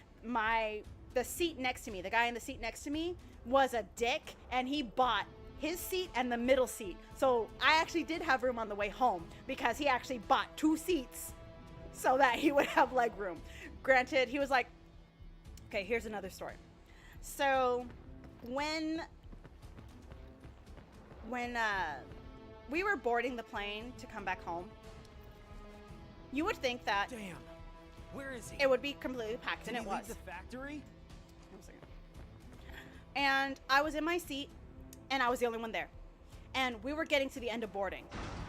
B: the seat next to me, the guy in the seat next to me, was a dick, and he bought his seat and the middle seat. So I actually did have room on the way home because he actually bought 2 seats so that he would have leg room. Granted, he was like, okay, here's another story. So when we were boarding the plane to come back home, you would think that
G: Damn. Where is he?
B: it would be completely packed, and it was.
G: The factory?
B: One second. And I was in my seat, and I was the only one there. And we were getting to the end of boarding,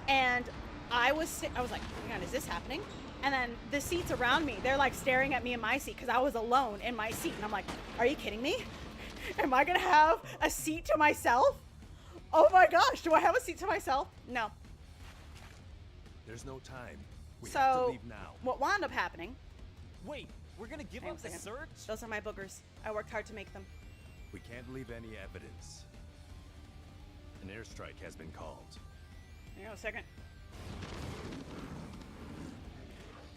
B: and I was like, oh my God, is this happening? And then the seats around me, they're like staring at me in my seat because I was alone in my seat. And I'm like, are you kidding me? Am I gonna have a seat to myself? Oh my gosh, do I have a seat to myself? No.
N: There's no time. We
B: So
N: have to leave now.
B: what wound up happening?
G: Wait, we're gonna give
B: Hang on
G: up
B: a
G: the
B: second.
G: search?
B: Those are my boogers. I worked hard to make them.
N: We can't leave any evidence. An airstrike has been called.
B: Hang on a second.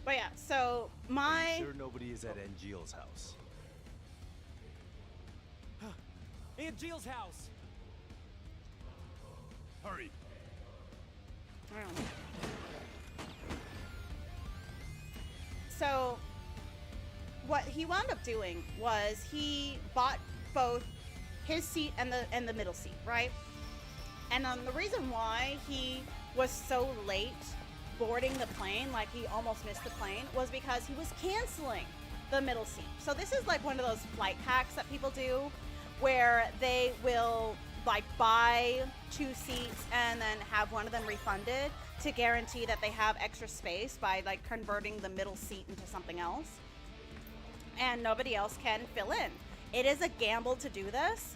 B: But yeah, so
N: Are you sure nobody is at Angeal's house?
G: Angeal's house!
N: Hurry!
B: So what he wound up doing was he bought both his seat and the middle seat, right? And the reason why he was so late boarding the plane, like he almost missed the plane, was because he was canceling the middle seat. So this is like one of those flight hacks that people do where they will like buy 2 seats and then have one of them refunded to guarantee that they have extra space by like converting the middle seat into something else, and nobody else can fill in. It is a gamble to do this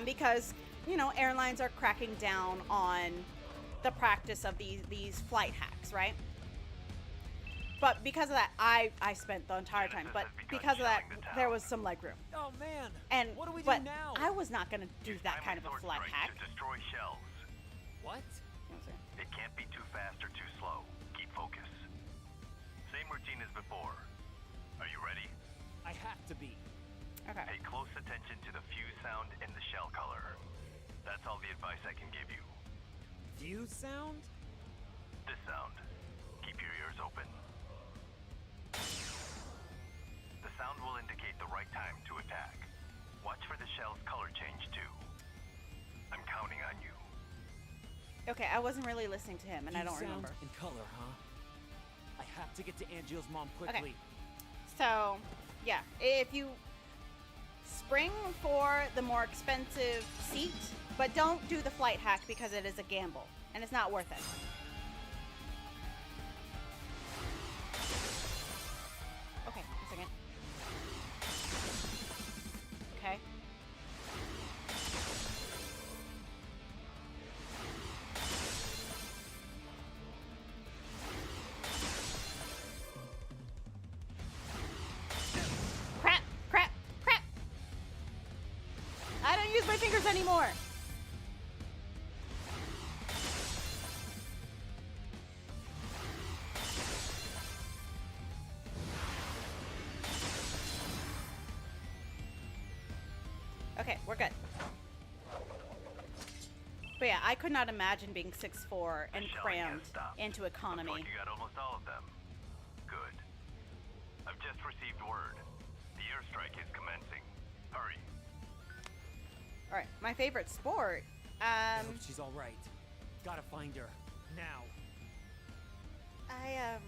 B: because, you know, airlines are cracking down on the practice of these flight hacks, right? But because of that, I spent the entire time. But because of that, there was some leg room.
G: Oh man!
B: And
G: what do we
B: but
G: do now?
B: I was not gonna do that kind of a flight hack.
D: To destroy shells.
G: What?
D: It can't be too fast or too slow. Keep focus. Same routine as before. Are you ready?
G: I have to be.
B: Okay.
D: Pay close attention to the fuse sound and the shell color. That's all the advice I can give you.
G: Fuse sound?
D: This sound. Keep your ears open. The sound will indicate the right time to attack. Watch for the shell's color change too. I'm counting on you.
B: Okay, I wasn't really listening to him, and I
P: View,
B: don't
P: sound,
B: remember.
P: and color, huh? I have to get to Angeal's mom quickly.
B: Okay. So, yeah, if you spring for the more expensive seat, but don't do the flight hack because it is a gamble, and it's not worth it. Okay, a second. Okay. Crap! Crap! Crap! I don't use my fingers anymore! Okay, we're good. But yeah, I could not imagine being 6'4" and crammed into economy.
D: Looks like you got almost all of them. Good. I've just received word. The airstrike is commencing. Hurry.
B: Alright, my favorite sport.
P: I hope she's all right. Gotta find her now.
B: I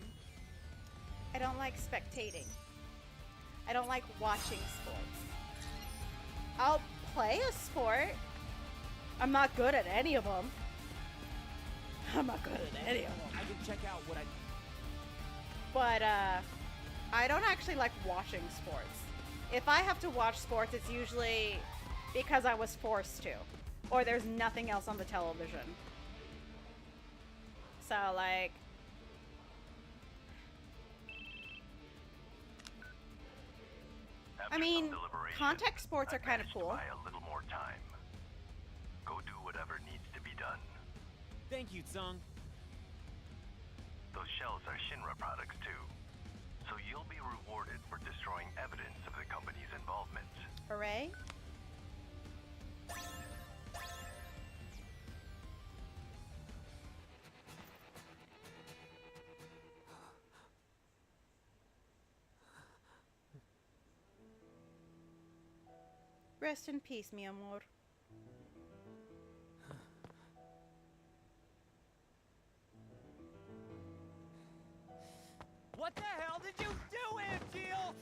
B: don't like spectating. I don't like watching sports. I'll play a sport. I'm not good at any of them. I'm not good at any of them.
P: I can check out what I...
B: But, I don't actually like watching sports. If I have to watch sports, it's usually because I was forced to. Or there's nothing else on the television. So, like... I mean, contact sports are kind of cool.
D: Buy a little more time. Go do whatever needs to be done.
P: Thank you, Tsung.
D: Those shells are Shinra products too. So you'll be rewarded for destroying evidence of the company's involvement.
B: Hooray. Rest in peace, mi amor.
P: What the hell did you do, Angeal?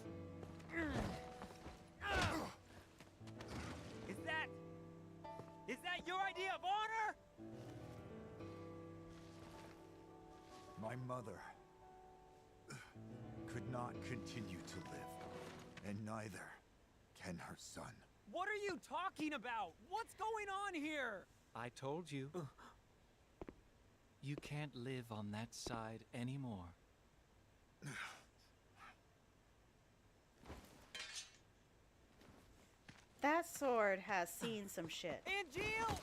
P: Is that your idea of honor?
K: My mother could not continue to live, and neither can her son.
P: What are you talking about? What's going on here?
M: I told you. You can't live on that side anymore.
B: That sword has seen some shit.
P: Angeal!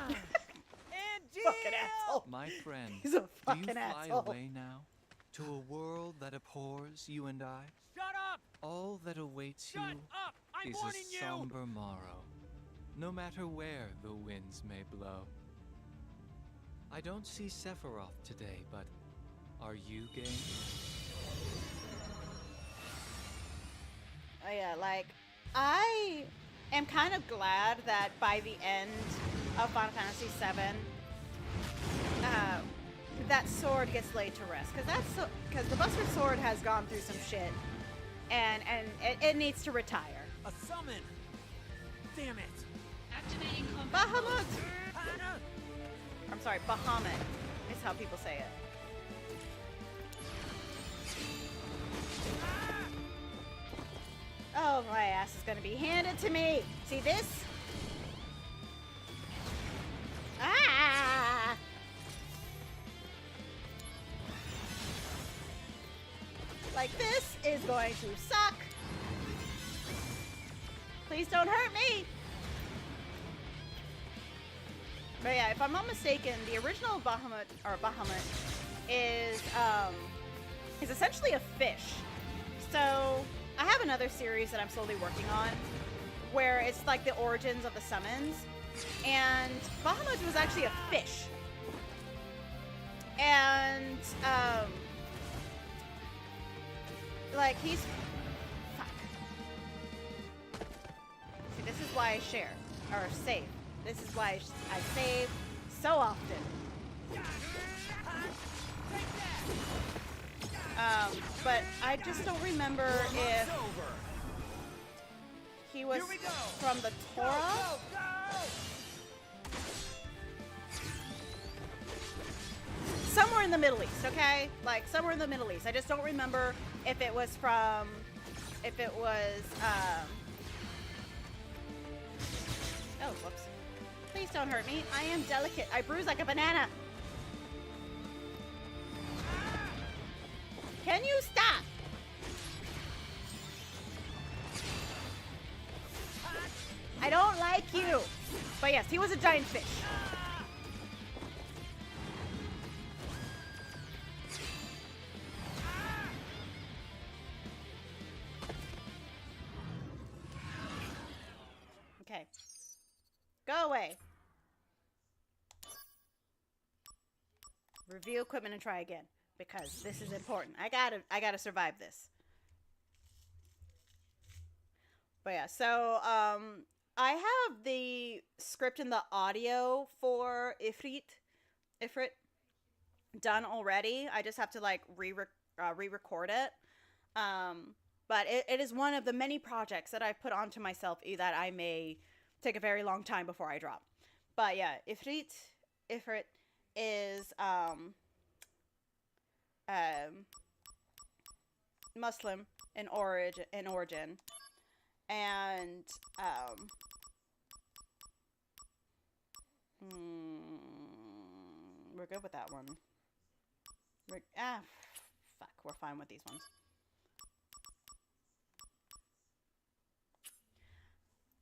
P: Angeal!
B: Fucking asshole.
M: My friend,
B: He's a
M: do
B: fucking
M: you fly
B: asshole.
M: away now? To a world that abhors you and I?
P: Shut up!
M: All that awaits
P: Shut
M: you
P: up! I'm
M: is
P: warning
M: a
P: you!
M: somber morrow, no matter where the winds may blow. I don't see Sephiroth today, but are you game?
B: Oh yeah, like, I am kind of glad that by the end of Final Fantasy VII, that sword gets laid to rest, because the Buster Sword has gone through some shit, and it needs to retire.
P: A summon! Damn it!
Q: Activating combat
B: Bahamut!
P: Hana!
B: I'm sorry, Bahamut is how people say it. Oh, my ass is gonna be handed to me. See this? Ah! Like this is going to suck. Please don't hurt me. But yeah, if I'm not mistaken, the original Bahamut is essentially a fish. So I have another series that I'm slowly working on where it's like the origins of the summons, and Bahamut was actually a fish. And like he's fuck. why I share or save. This is why I save so often. But I just don't remember if he was from the Torah. Somewhere in the Middle East, okay? Like, somewhere in the Middle East. I just don't remember if it was from... If it was, Oh, whoops. Please don't hurt me. I am delicate. I bruise like a banana. Can you stop? I don't like you. But yes, he was a giant fish. Okay. Go away. Review equipment and try again. Because this is important. I gotta survive this. But yeah, so I have the script and the audio for Ifrit done already. I just have to like re-record it. But it is one of the many projects that I've put onto myself that I may take a very long time before I drop. But yeah, Ifrit is Muslim in origin, and we're good with that one. Fuck, we're fine with these ones.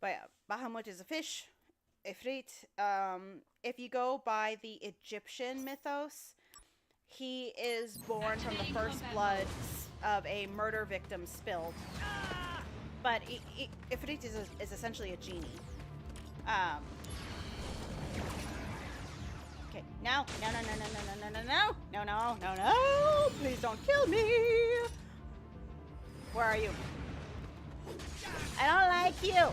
B: But yeah, Bahamut is a fish. Ifrit, if you go by the Egyptian mythos, he is born from the first blood of a murder victim spilled. But Ifrit is essentially a genie. Okay, no, please don't kill me. Where are you? I don't like you.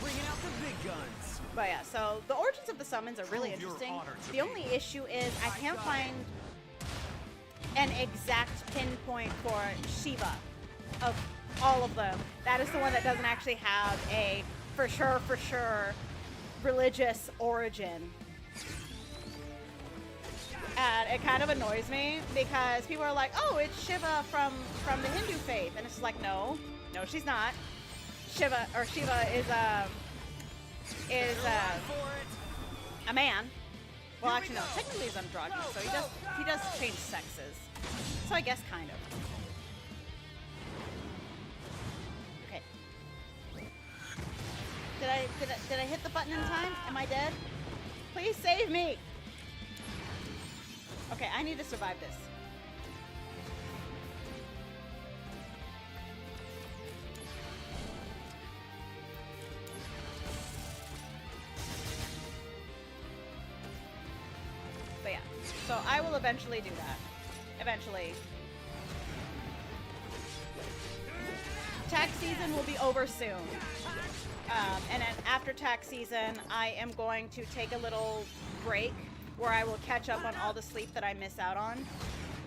P: Bringing out the big guns.
B: But yeah, so the origins of the summons are really interesting. The only issue is I can't find an exact pinpoint for Shiva of all of them. That is the one that doesn't actually have a for sure religious origin. And it kind of annoys me because people are like, oh, it's Shiva from the Hindu faith. And it's just like, no, she's not. Shiva is a man. Well, actually, no, technically he's androgynous, so he does change sexes. So I guess kind of. Okay. Did I hit the button in time? Am I dead? Please save me. Okay, I need to survive this. But yeah, so I will eventually do that. Eventually. Tax season will be over soon. And then after tax season, I am going to take a little break where I will catch up on all the sleep that I miss out on.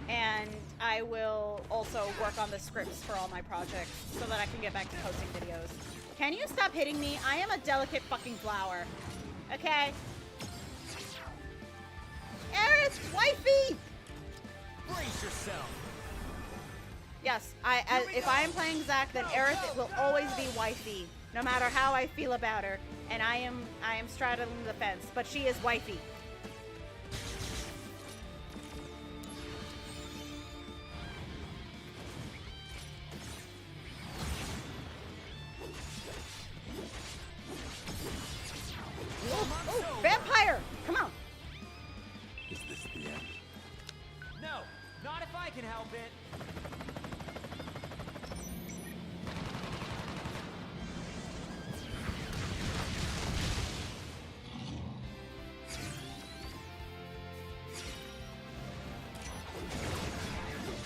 B: And I will also work on the scripts for all my projects so that I can get back to posting videos. Can you stop hitting me? I am a delicate fucking flower. Okay? Aerith, wifey!
P: Brace yourself.
B: Yes, if I am playing Zack, then Aerith will always be wifey, no matter how I feel about her. And I am straddling the fence, but she is wifey. Oh, vampire! Come on!
N: Is this the end?
P: No, not if I can help it.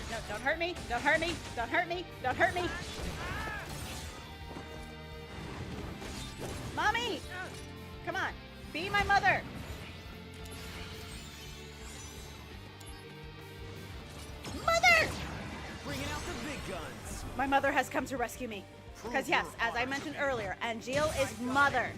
B: No, Don't hurt me! Don't hurt me! Don't hurt me! Don't hurt me! Mommy! Come on! Be my mother! Mother!
P: Bringing out the big guns.
B: My mother has come to rescue me. Because yes, as I mentioned earlier, Angeal is mother.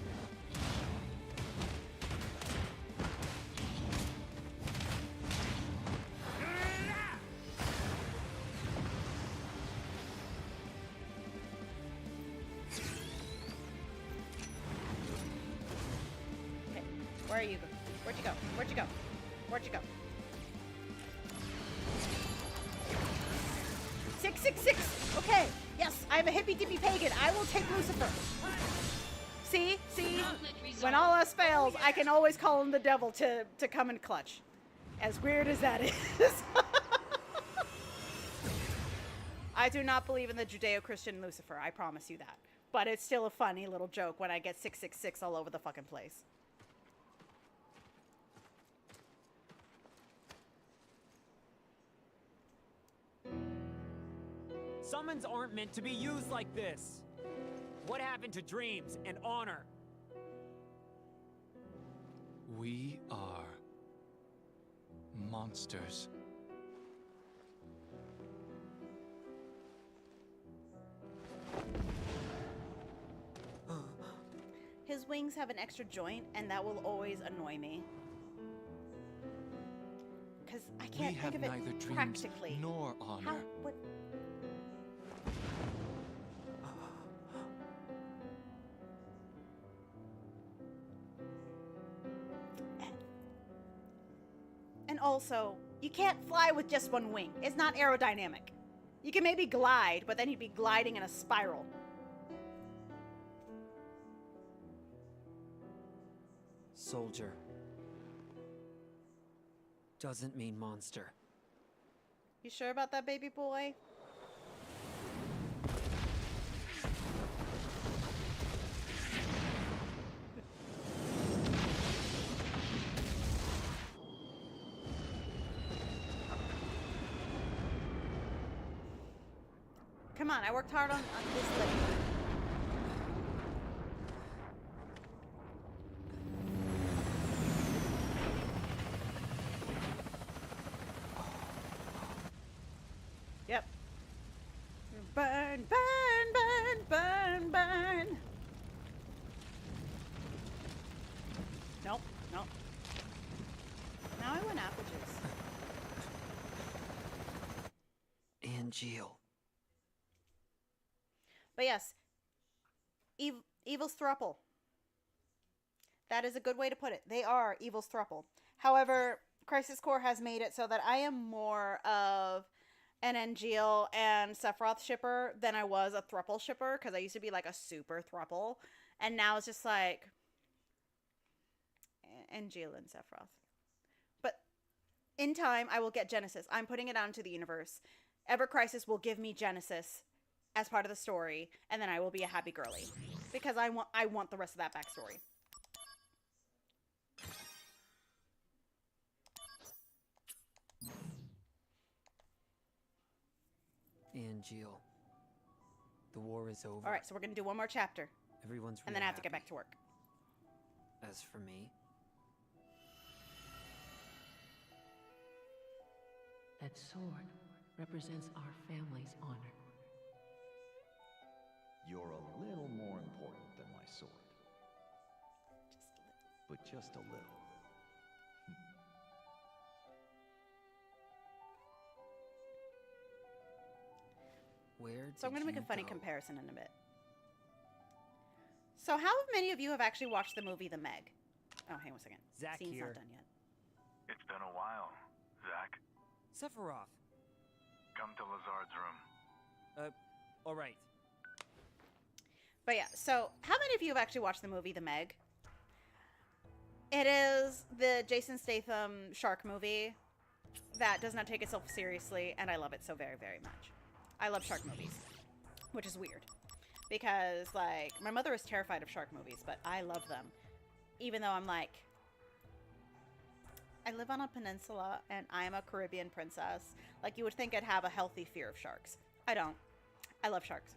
B: Okay, where are you? Where'd you go? Where'd you go? Where'd you go? 666! Okay, yes, I'm a hippy-dippy pagan. I will take Lucifer. See? When all else fails, I can always call on the devil to come and clutch. As weird as that is. I do not believe in the Judeo-Christian Lucifer, I promise you that. But it's still a funny little joke when I get 666 all over the fucking place.
P: Summons aren't meant to be used like this. What happened to dreams and honor?
M: We are monsters.
B: His wings have an extra joint, and that will always annoy me. Because I can't think of it
M: neither dreams
B: practically.
M: nor honor.
B: How? What? And also, you can't fly with just one wing. It's not aerodynamic. You can maybe glide, but then you'd be gliding in a spiral.
P: Soldier doesn't mean monster.
B: You sure about that, baby boy? Come on, I worked hard on this list. Yep. Burn, burn, burn, burn, burn. Nope, nope. Now I want apple juice.
P: Angeal.
B: But yes, evil's thruple. That is a good way to put it. They are evil's thruple. However, Crisis Core has made it so that I am more of an Angeal and Sephiroth shipper than I was a thruple shipper, because I used to be like a super thruple, and now it's just like Angeal and Sephiroth. But in time, I will get Genesis. I'm putting it out into the universe. Ever Crisis will give me Genesis as part of the story, and then I will be a happy girly, because I want the rest of that backstory.
P: Angeal. The war is over.
B: All right, so we're gonna do one more chapter,
P: Everyone's
B: and then I have to get back to work.
P: As for me,
O: That sword represents our family's honor.
T: You're a little more important than my sword. But just a little.
P: where
B: So I'm
P: did
B: gonna make a
P: you
B: funny
P: go?
B: comparison in a bit. So how many of you have actually watched the movie The Meg? Oh, hang on a second.
P: Zach
B: Scene's
P: here.
B: not done yet.
D: It's been a while, Zach.
P: Sephiroth.
D: Come to Lazard's room.
P: Alright.
B: But yeah, so how many of you have actually watched the movie The Meg? It is the Jason Statham shark movie that does not take itself seriously, and I love it so very, very much. I love shark movies, which is weird. Because, like, my mother is terrified of shark movies, but I love them. Even though I'm like... I live on a peninsula and I'm a Caribbean princess. Like, you would think I'd have a healthy fear of sharks. I don't. I love sharks.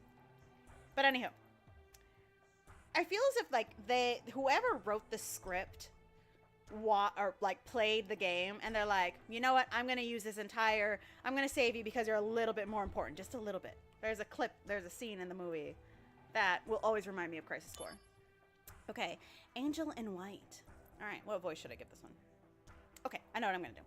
B: But anywho, I feel as if like whoever wrote the script or like played the game and they're like, you know what, I'm gonna save you because you're a little bit more important, just a little bit. There's a scene in the movie that will always remind me of Crisis Core. Okay, Angel in White. All right, what voice should I give this one? Okay, I know what I'm gonna do.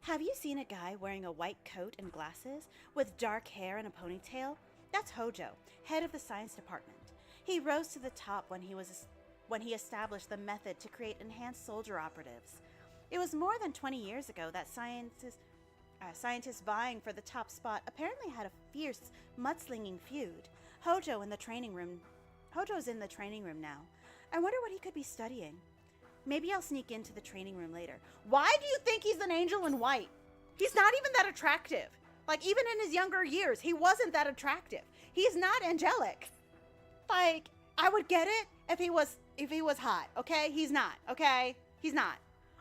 B: Have you seen a guy wearing a white coat and glasses with dark hair and a ponytail? That's Hojo, head of the science department. He rose to the top when he established the method to create enhanced soldier operatives. It was more than 20 years ago that scientists vying for the top spot apparently had a fierce, mudslinging feud. Hojo's in the training room now. I wonder what he could be studying. Maybe I'll sneak into the training room later. Why do you think he's an angel in white? He's not even that attractive. Like, even in his younger years, he wasn't that attractive. He's not angelic. Like, I would get it if he was hot, okay? He's not, okay? He's not.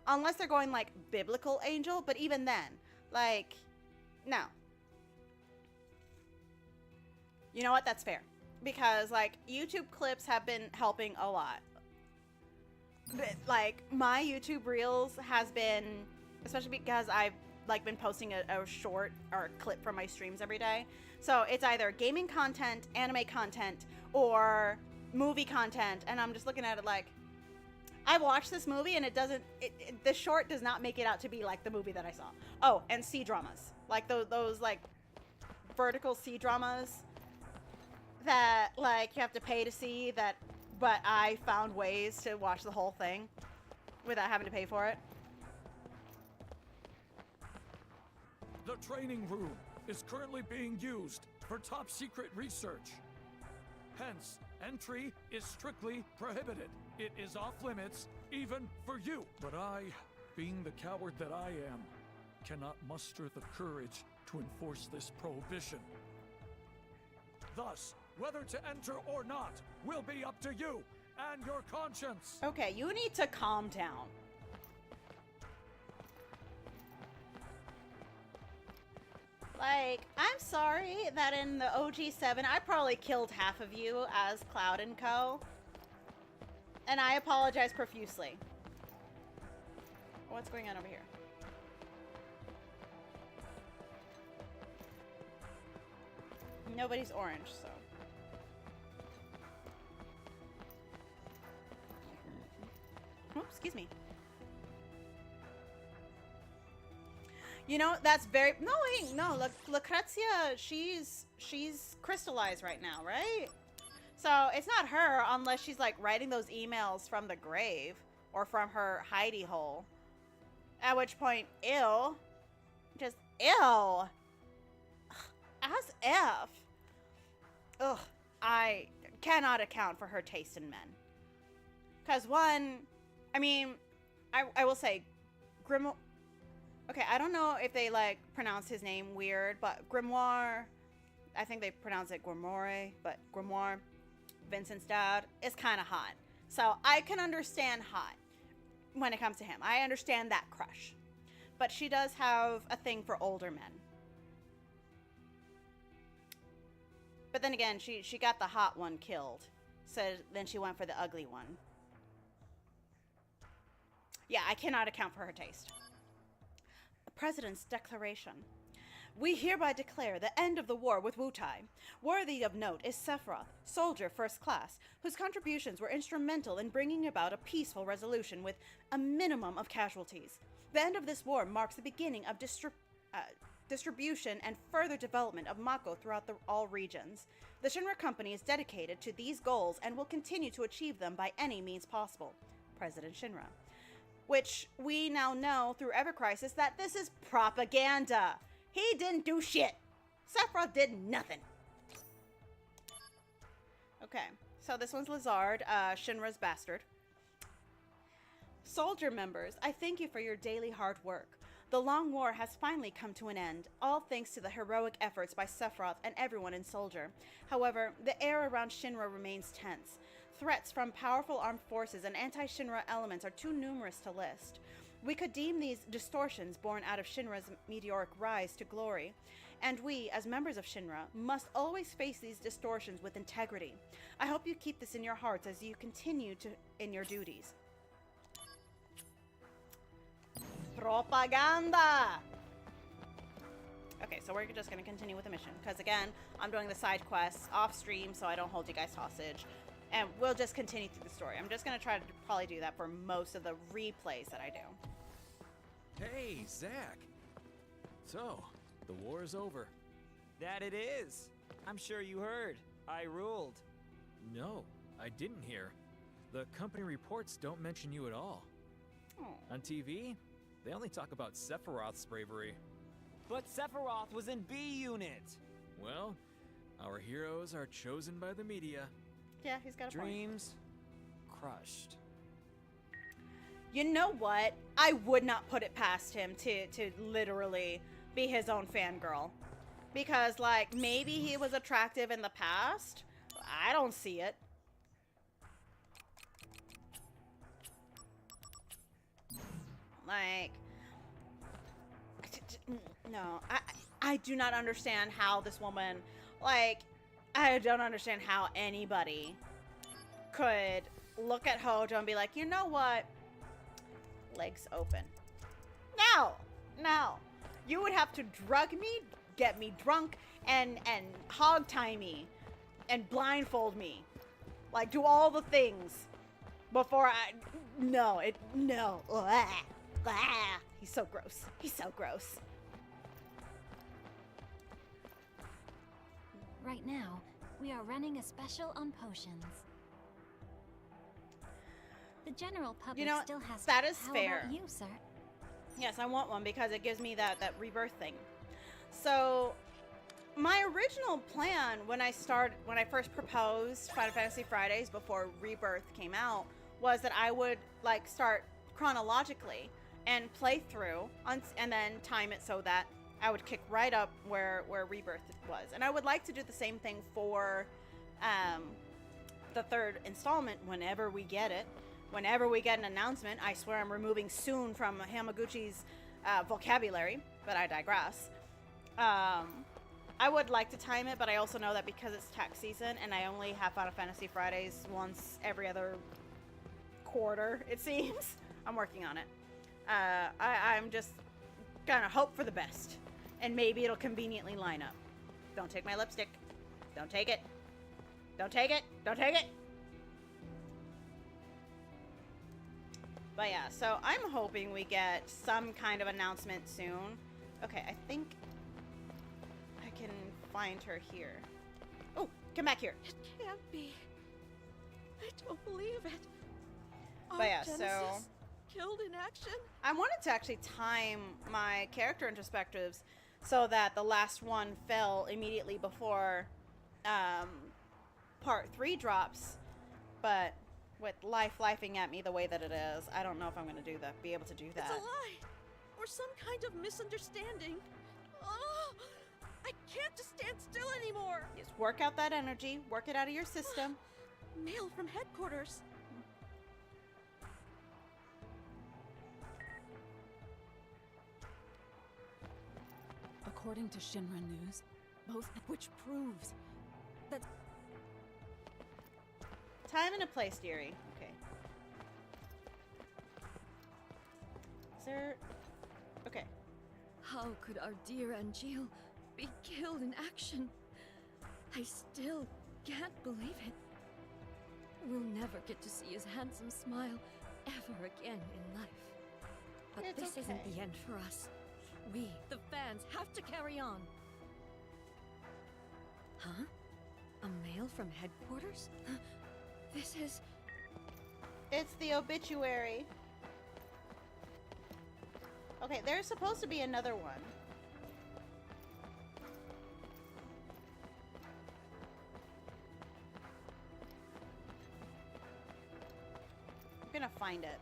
B: Unless they're going, like, biblical angel, but even then, like, no. You know what? That's fair. Because, like, YouTube clips have been helping a lot. But, like, my YouTube Reels has been, especially because I've, like, been posting a short or a clip from my streams every day. So it's either gaming content, anime content, or movie content. And I'm just looking at it like, I watched this movie and the short does not make it out to be like the movie that I saw. Oh, and C-dramas. Like those like vertical C-dramas that like you have to pay to see that, but I found ways to watch the whole thing without having to pay for it.
U: The training room is currently being used for top secret research. Hence, entry is strictly prohibited. It is off limits, even for you. But I, being the coward that I am, cannot muster the courage to enforce this prohibition. Thus, whether to enter or not will be up to you and your conscience.
B: Okay, you need to calm down. Like, I'm sorry that in the OG7, I probably killed half of you as Cloud & Co. And I apologize profusely. What's going on over here? Nobody's orange, so. Oops, excuse me. You know, that's very... No, wait, no. Lucrezia, she's crystallized right now, right? So it's not her unless she's, like, writing those emails from the grave or from her hidey hole. At which point, ew. Just, ew. As if. Ugh. I cannot account for her taste in men. Because, one, I mean, I will say, Grimoire... Okay, I don't know if they, like, pronounce his name weird, but Grimoire, I think they pronounce it Grimoire, but Grimoire, Vincent's dad, is kind of hot. So I can understand hot when it comes to him. I understand that crush. But she does have a thing for older men. But then again, she got the hot one killed. So then she went for the ugly one. Yeah, I cannot account for her taste. President's declaration. We hereby declare the end of the war with Wutai. Worthy of note is Sephiroth, soldier first class, whose contributions were instrumental in bringing about a peaceful resolution with a minimum of casualties. The end of this war marks the beginning of distribution and further development of Mako throughout all regions. The Shinra Company is dedicated to these goals and will continue to achieve them by any means possible. President Shinra. Which we now know through Ever Crisis that this is propaganda. He didn't do shit. Sephiroth did nothing. Okay, so this one's Lazard, Shinra's bastard. Soldier members, I thank you for your daily hard work. The long war has finally come to an end, all thanks to the heroic efforts by Sephiroth and everyone in Soldier. However, the air around Shinra remains tense. Threats from powerful armed forces and anti-Shinra elements are too numerous to list. We could deem these distortions born out of Shinra's meteoric rise to glory, and we, as members of Shinra, must always face these distortions with integrity. I hope you keep this in your hearts as you continue in your duties. Propaganda! Okay, so we're just going to continue with the mission, because again, I'm doing the side quests off stream so I don't hold you guys hostage, and we'll just continue through the story. I'm just going to try to probably do that for most of the replays that I do.
G: Hey, Zach. So, the war is over.
P: That it is. I'm sure you heard. I ruled.
G: No, I didn't hear. The company reports don't mention you at all.
B: Oh.
G: On TV, they only talk about Sephiroth's bravery.
P: But Sephiroth was in B Unit.
G: Well, our heroes are chosen by the media.
B: Yeah, he's got a point.
P: Dreams crushed.
B: You know what? I would not put it past him to literally be his own fangirl. Because, like, maybe he was attractive in the past. I don't see it. Like, no, I do not understand how this woman, like, I don't understand how anybody could look at Hojo and be like, you know what? Legs open. No. You would have to drug me, get me drunk, and hog tie me, and blindfold me. Like, do all the things before I, no. Blah. He's so gross. He's so gross.
L: Right now, we are running a special on potions. The general public
B: You know,
L: still has
B: that
L: to.
B: is
L: How
B: fair.
L: about you, sir?
B: Yes, I want one because it gives me that rebirth thing. So, my original plan when I first proposed Final Fantasy Fridays before Rebirth came out was that I would like start chronologically and play through and then time it so that I would kick right up where Rebirth was. And I would like to do the same thing for the third installment whenever we get it. Whenever we get an announcement, I swear I'm removing soon from Hamaguchi's vocabulary, but I digress. I would like to time it, but I also know that because it's tax season and I only have Final Fantasy Fridays once every other quarter, it seems. I'm working on it. I'm just gonna hope for the best, and maybe it'll conveniently line up. Don't take my lipstick. Don't take it. Don't take it. Don't take it. But yeah, so I'm hoping we get some kind of announcement soon. Okay, I think I can find her here. Oh, come back here.
J: It can't be. I don't believe it.
B: But yeah,
J: Genesis
B: so
J: killed in action?
B: I wanted to actually time my character introspectives so that the last one fell immediately before part 3 drops, but with life lifing at me the way that it is, I don't know if I'm going to be able to do that.
J: It's a lie! Or some kind of misunderstanding. Oh, I can't just stand still anymore!
B: Just work out that energy, work it out of your system.
J: Mail from headquarters.
I: According to Shinra News, which proves that
B: Time and a place, dearie. Okay. Is there... Okay.
H: How could our dear Angeal be killed in action? I still can't believe it. We'll never get to see his handsome smile ever again in life. But
B: It's
H: this isn't
B: okay.
H: the end for us. We, the fans, have to carry on. Huh? A mail from headquarters? This is...
B: It's the obituary. Okay, there's supposed to be another one. I'm gonna find it.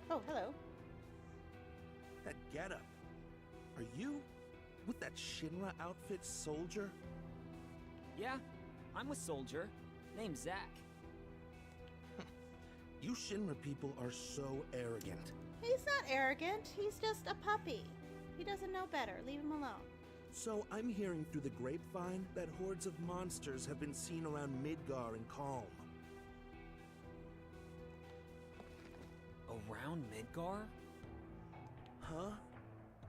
B: Oh, hello.
A: That getup. Are you with that Shinra outfit soldier?
P: Yeah, I'm with Soldier. Name's Zach.
A: You Shinra people are so arrogant.
B: He's not arrogant. He's just a puppy. He doesn't know better. Leave him alone.
A: So I'm hearing through the grapevine that hordes of monsters have been seen around Midgar and Calm.
P: Around Midgar?
A: Huh?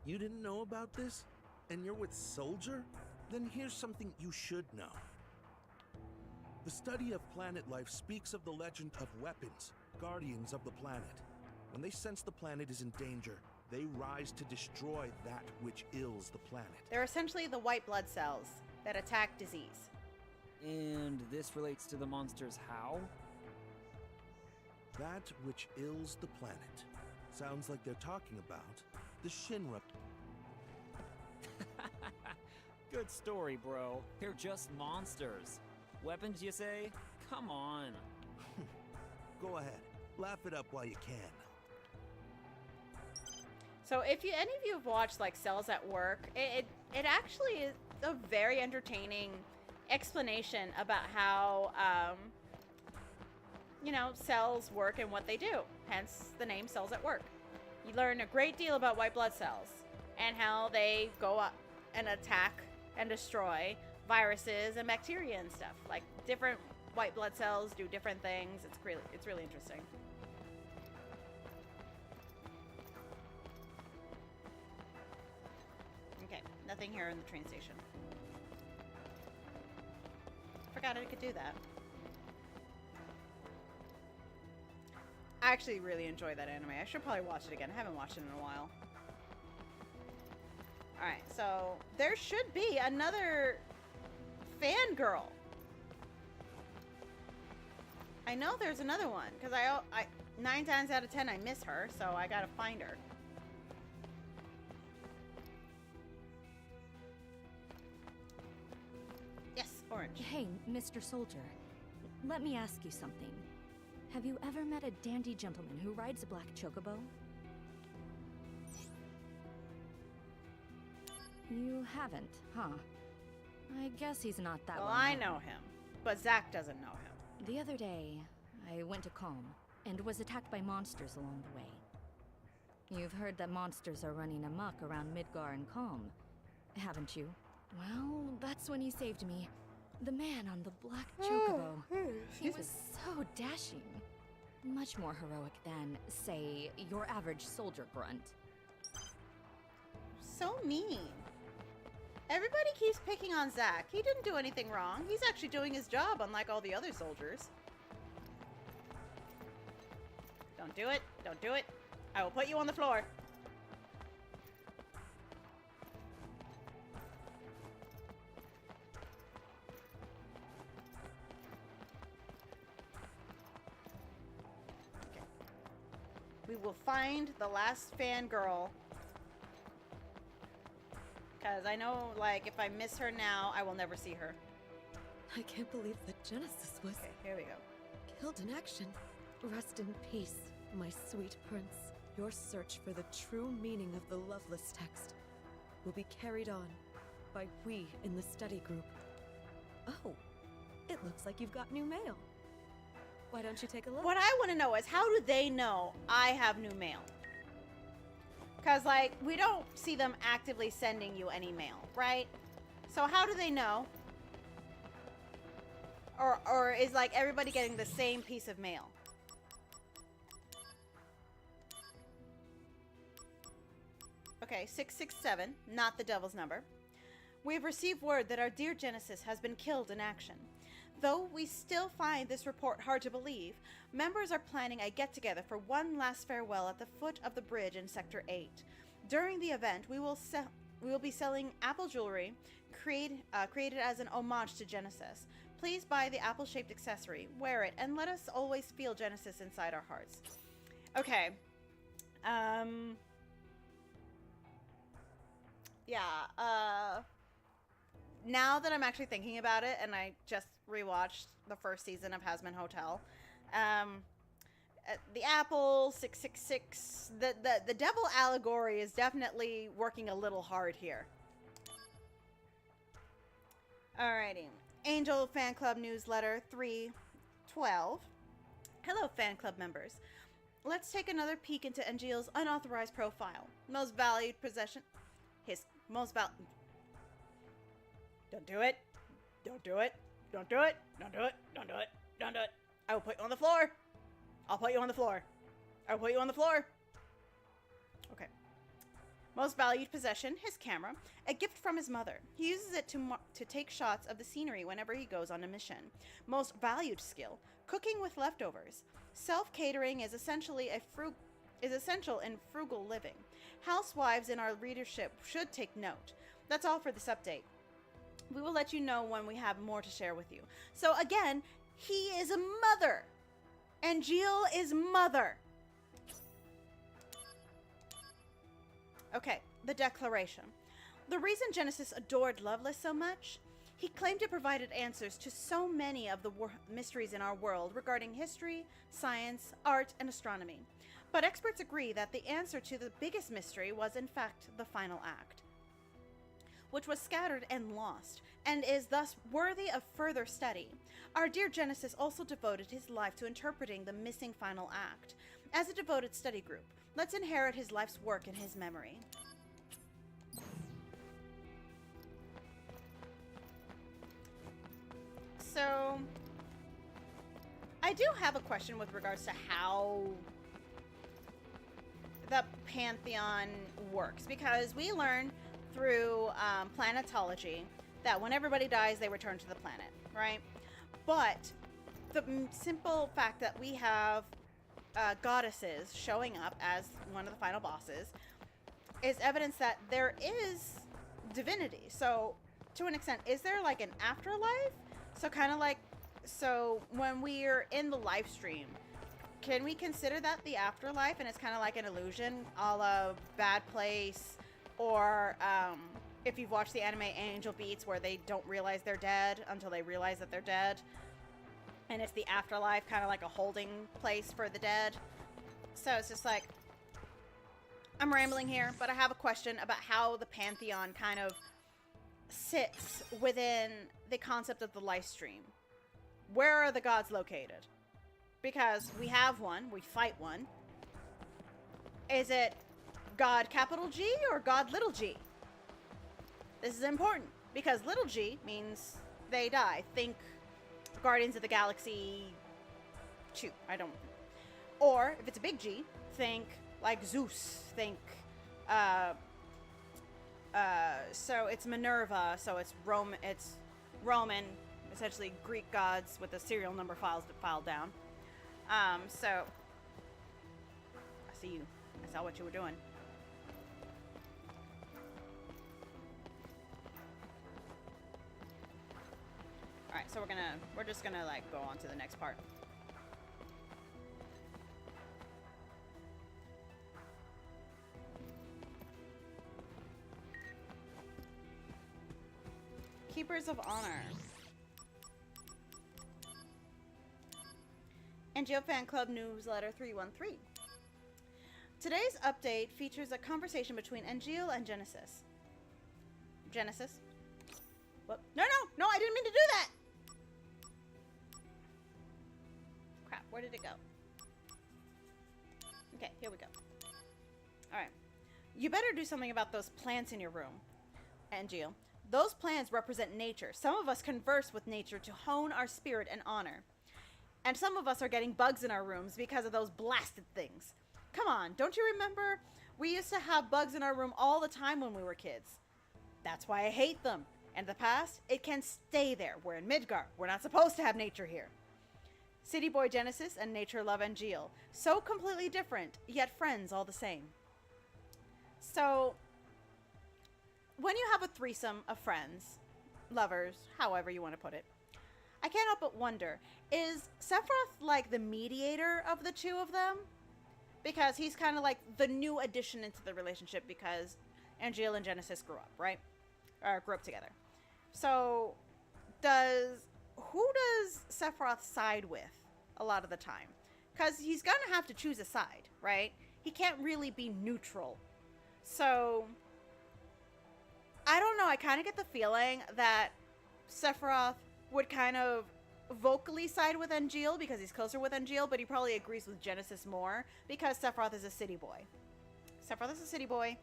A: You didn't know about this? And you're with Soldier? Then here's something you should know. The study of planet life speaks of the legend of weapons, guardians of the planet. When they sense the planet is in danger, they rise to destroy that which ills the planet.
B: They're essentially the white blood cells that attack disease.
P: And this relates to the monsters how?
A: That which ills the planet. Sounds like they're talking about the Shinra.
P: Good story, bro. They're just monsters. Weapons, you say? Come on.
A: Go ahead. Laugh it up while you can.
B: So if any of you have watched like Cells at Work, it actually is a very entertaining explanation about how you know, cells work and what they do. Hence the name Cells at Work. You learn a great deal about white blood cells and how they go up and attack and destroy viruses and bacteria and stuff. Like different white blood cells do different things. It's really interesting. Okay, nothing here in the train station. Forgot I could do that. I actually really enjoy that anime. I should probably watch it again. I haven't watched it in a while. Alright, so there should be another fangirl. I know there's another one, because I 9 times out of 10 I miss her, so I gotta find her. Yes, orange.
E: Hey, Mr. Soldier. Let me ask you something. Have you ever met a dandy gentleman who rides a black chocobo? You haven't, huh? I guess he's not that
B: well.
E: well
B: I
E: known.
B: know him, but Zach doesn't know him.
E: The other day, I went to Calm and was attacked by monsters along the way. You've heard that monsters are running amok around Midgar and Calm, haven't you? Well, that's when he saved me. The man on the black chocobo. He was so dashing. Much more heroic than, say, your average soldier grunt.
B: So mean. Everybody keeps picking on Zach. He didn't do anything wrong. He's actually doing his job, unlike all the other soldiers. Don't do it. Don't do it. I will put you on the floor. Okay. We will find the last fangirl. Because I know, like, if I miss her now, I will never see her.
H: I can't believe that Genesis was...
B: Okay, here we go.
H: Killed in action. Rest in peace, my sweet prince. Your search for the true meaning of the Loveless text will be carried on by we in the study group. Oh, it looks like you've got new mail. Why don't you take a look?
B: What I want to know is, how do they know I have new mail? Because, like, we don't see them actively sending you any mail, right? So how do they know? Or is, like, everybody getting the same piece of mail? Okay, 667, not the devil's number. We have received word that our dear Genesis has been killed in action. Though we still find this report hard to believe, members are planning a get-together for one last farewell at the foot of the bridge in Sector 8. During the event, we will be selling apple jewelry created as an homage to Genesis. Please buy the apple-shaped accessory, wear it, and let us always feel Genesis inside our hearts. Okay. Yeah, now that I'm actually thinking about it, and I just rewatched the first season of Hazman Hotel, the apple 666, the devil allegory is definitely working a little hard here. Alrighty, Angel Fan Club newsletter 312. Hello, fan club members. Let's take another peek into Angeal's unauthorized profile. Most valued possession. His most Don't do it. Don't do it. Don't do it. Don't do it. Don't do it. Don't do it. I will put you on the floor. I'll put you on the floor. I will put you on the floor. Okay. Most valued possession, his camera, a gift from his mother. He uses it to take shots of the scenery whenever he goes on a mission. Most valued skill, cooking with leftovers. Self-catering is essential in frugal living. Housewives in our readership should take note. That's all for this update. We will let you know when we have more to share with you. So again, he is a mother. Angeal is mother. Okay, the declaration. The reason Genesis adored Lovelace so much, he claimed it provided answers to so many of the mysteries in our world regarding history, science, art, and astronomy. But experts agree that the answer to the biggest mystery was in fact the final act, which was scattered and lost, and is thus worthy of further study. Our dear Genesis also devoted his life to interpreting the missing final act. As a devoted study group, let's inherit his life's work in his memory. So, I do have a question with regards to how the Pantheon works, because we learn through planetology that when everybody dies, they return to the planet, right? But the simple fact that we have goddesses showing up as one of the final bosses is evidence that there is divinity. So, to an extent, is there like an afterlife? So kind of like, so when we're in the live stream, can we consider that the afterlife and it's kind of like an illusion, a la Bad Place, or if you've watched the anime Angel Beats, where they don't realize they're dead until they realize that they're dead, and it's the afterlife, kind of like a holding place for the dead. So it's just like, I'm rambling here, but I have a question about how the Pantheon kind of sits within the concept of the live stream. Where are the gods located? Because we have one, we fight one. Is it God capital G or God little g? This is important because little g means they die. Think Guardians of the Galaxy 2. I don't. Or if it's a big G, think like Zeus. Think so it's Minerva, so it's Roman, essentially Greek gods with the serial number files that filed down. So I see you. I saw what you were doing. Alright, so we're just gonna like go on to the next part. Keepers of Honor. NGO Fan Club Newsletter 313. Today's update features a conversation between Angeal and Genesis. Genesis? What? No, I didn't mean to do that! Crap, where did it go? Okay, here we go. Alright. You better do something about those plants in your room, Angeal. Those plants represent nature. Some of us converse with nature to hone our spirit and honor. And some of us are getting bugs in our rooms because of those blasted things. Come on, don't you remember? We used to have bugs in our room all the time when we were kids. That's why I hate them. And the past, it can stay there. We're in Midgar. We're not supposed to have nature here. City Boy Genesis and Nature Love Angeal. So completely different, yet friends all the same. So, when you have a threesome of friends, lovers, however you want to put it, I can't help but wonder, is Sephiroth like the mediator of the two of them? Because he's kind of like the new addition into the relationship because Angeal and Genesis grew up, right? Or grew up together. So, who does Sephiroth side with a lot of the time? Because he's going to have to choose a side, right? He can't really be neutral. So, I don't know. I kind of get the feeling that Sephiroth would kind of vocally side with Angeal because he's closer with Angeal, but he probably agrees with Genesis more because Sephiroth is a city boy. Sephiroth is a city boy,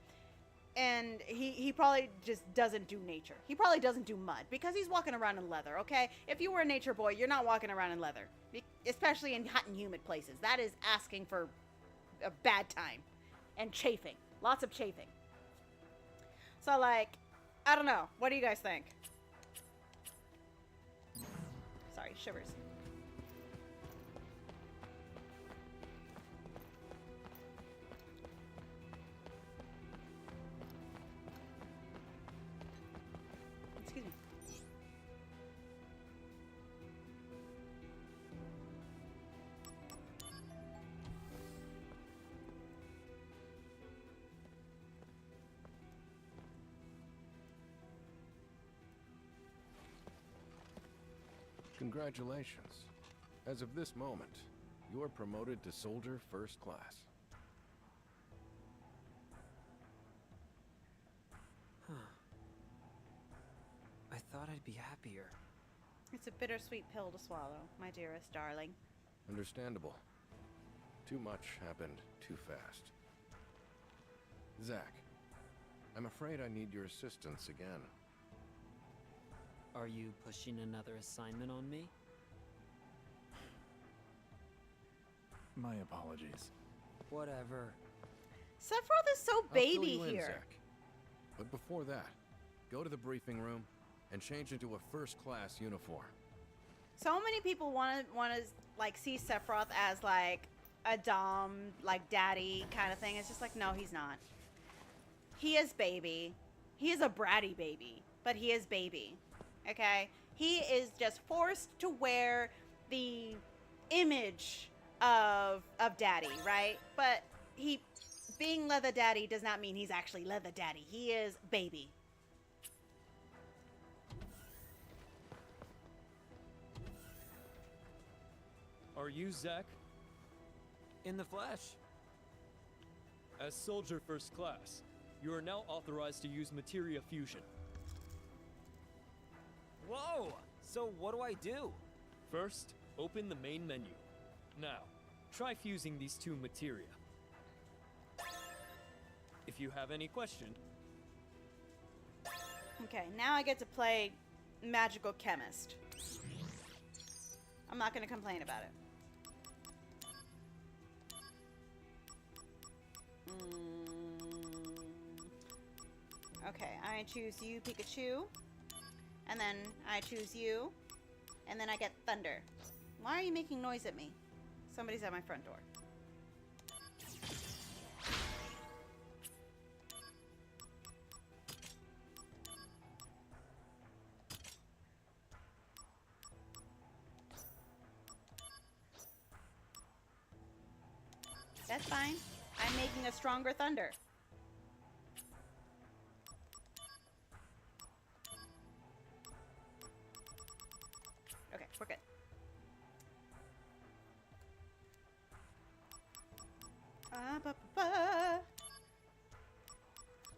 B: and he probably just doesn't do nature. He probably doesn't do mud because he's walking around in leather, okay? If you were a nature boy, you're not walking around in leather, especially in hot and humid places. That is asking for a bad time and chafing. Lots of chafing. So, like, I don't know. What do you guys think? Sorry, shivers. Excuse me.
F: Congratulations. As of this moment, you are promoted to Soldier First Class.
C: Huh. I thought I'd be happier.
B: It's a bittersweet pill to swallow, my dearest darling.
F: Understandable. Too much happened too fast. Zack, I'm afraid I need your assistance again.
C: Are you pushing another assignment on me?
S: My apologies.
C: Whatever.
B: Sephiroth is so
F: I'll fill
B: baby
F: you in,
B: here.
F: Zack. But before that, go to the briefing room and change into a first-class uniform.
B: So many people want to like see Sephiroth as like a dom, like daddy kind of thing. It's just like, no, he's not. He is baby. He is a bratty baby, but he is baby. Okay? He is just forced to wear the image of daddy, right? But he being leather daddy does not mean he's actually leather daddy. He is baby.
V: Are you Zack?
C: In the flesh.
V: As Soldier First Class, you are now authorized to use materia fusion.
C: Whoa! So what do I do?
V: First, open the main menu. Now, try fusing these two materia. If you have any question.
B: Okay, now I get to play Magical Chemist. I'm not going to complain about it. Okay, I choose you, Pikachu. And then I choose you. And then I get Thunder. Why are you making noise at me? Somebody's at my front door. That's fine. I'm making a stronger Thunder. Okay, we're good.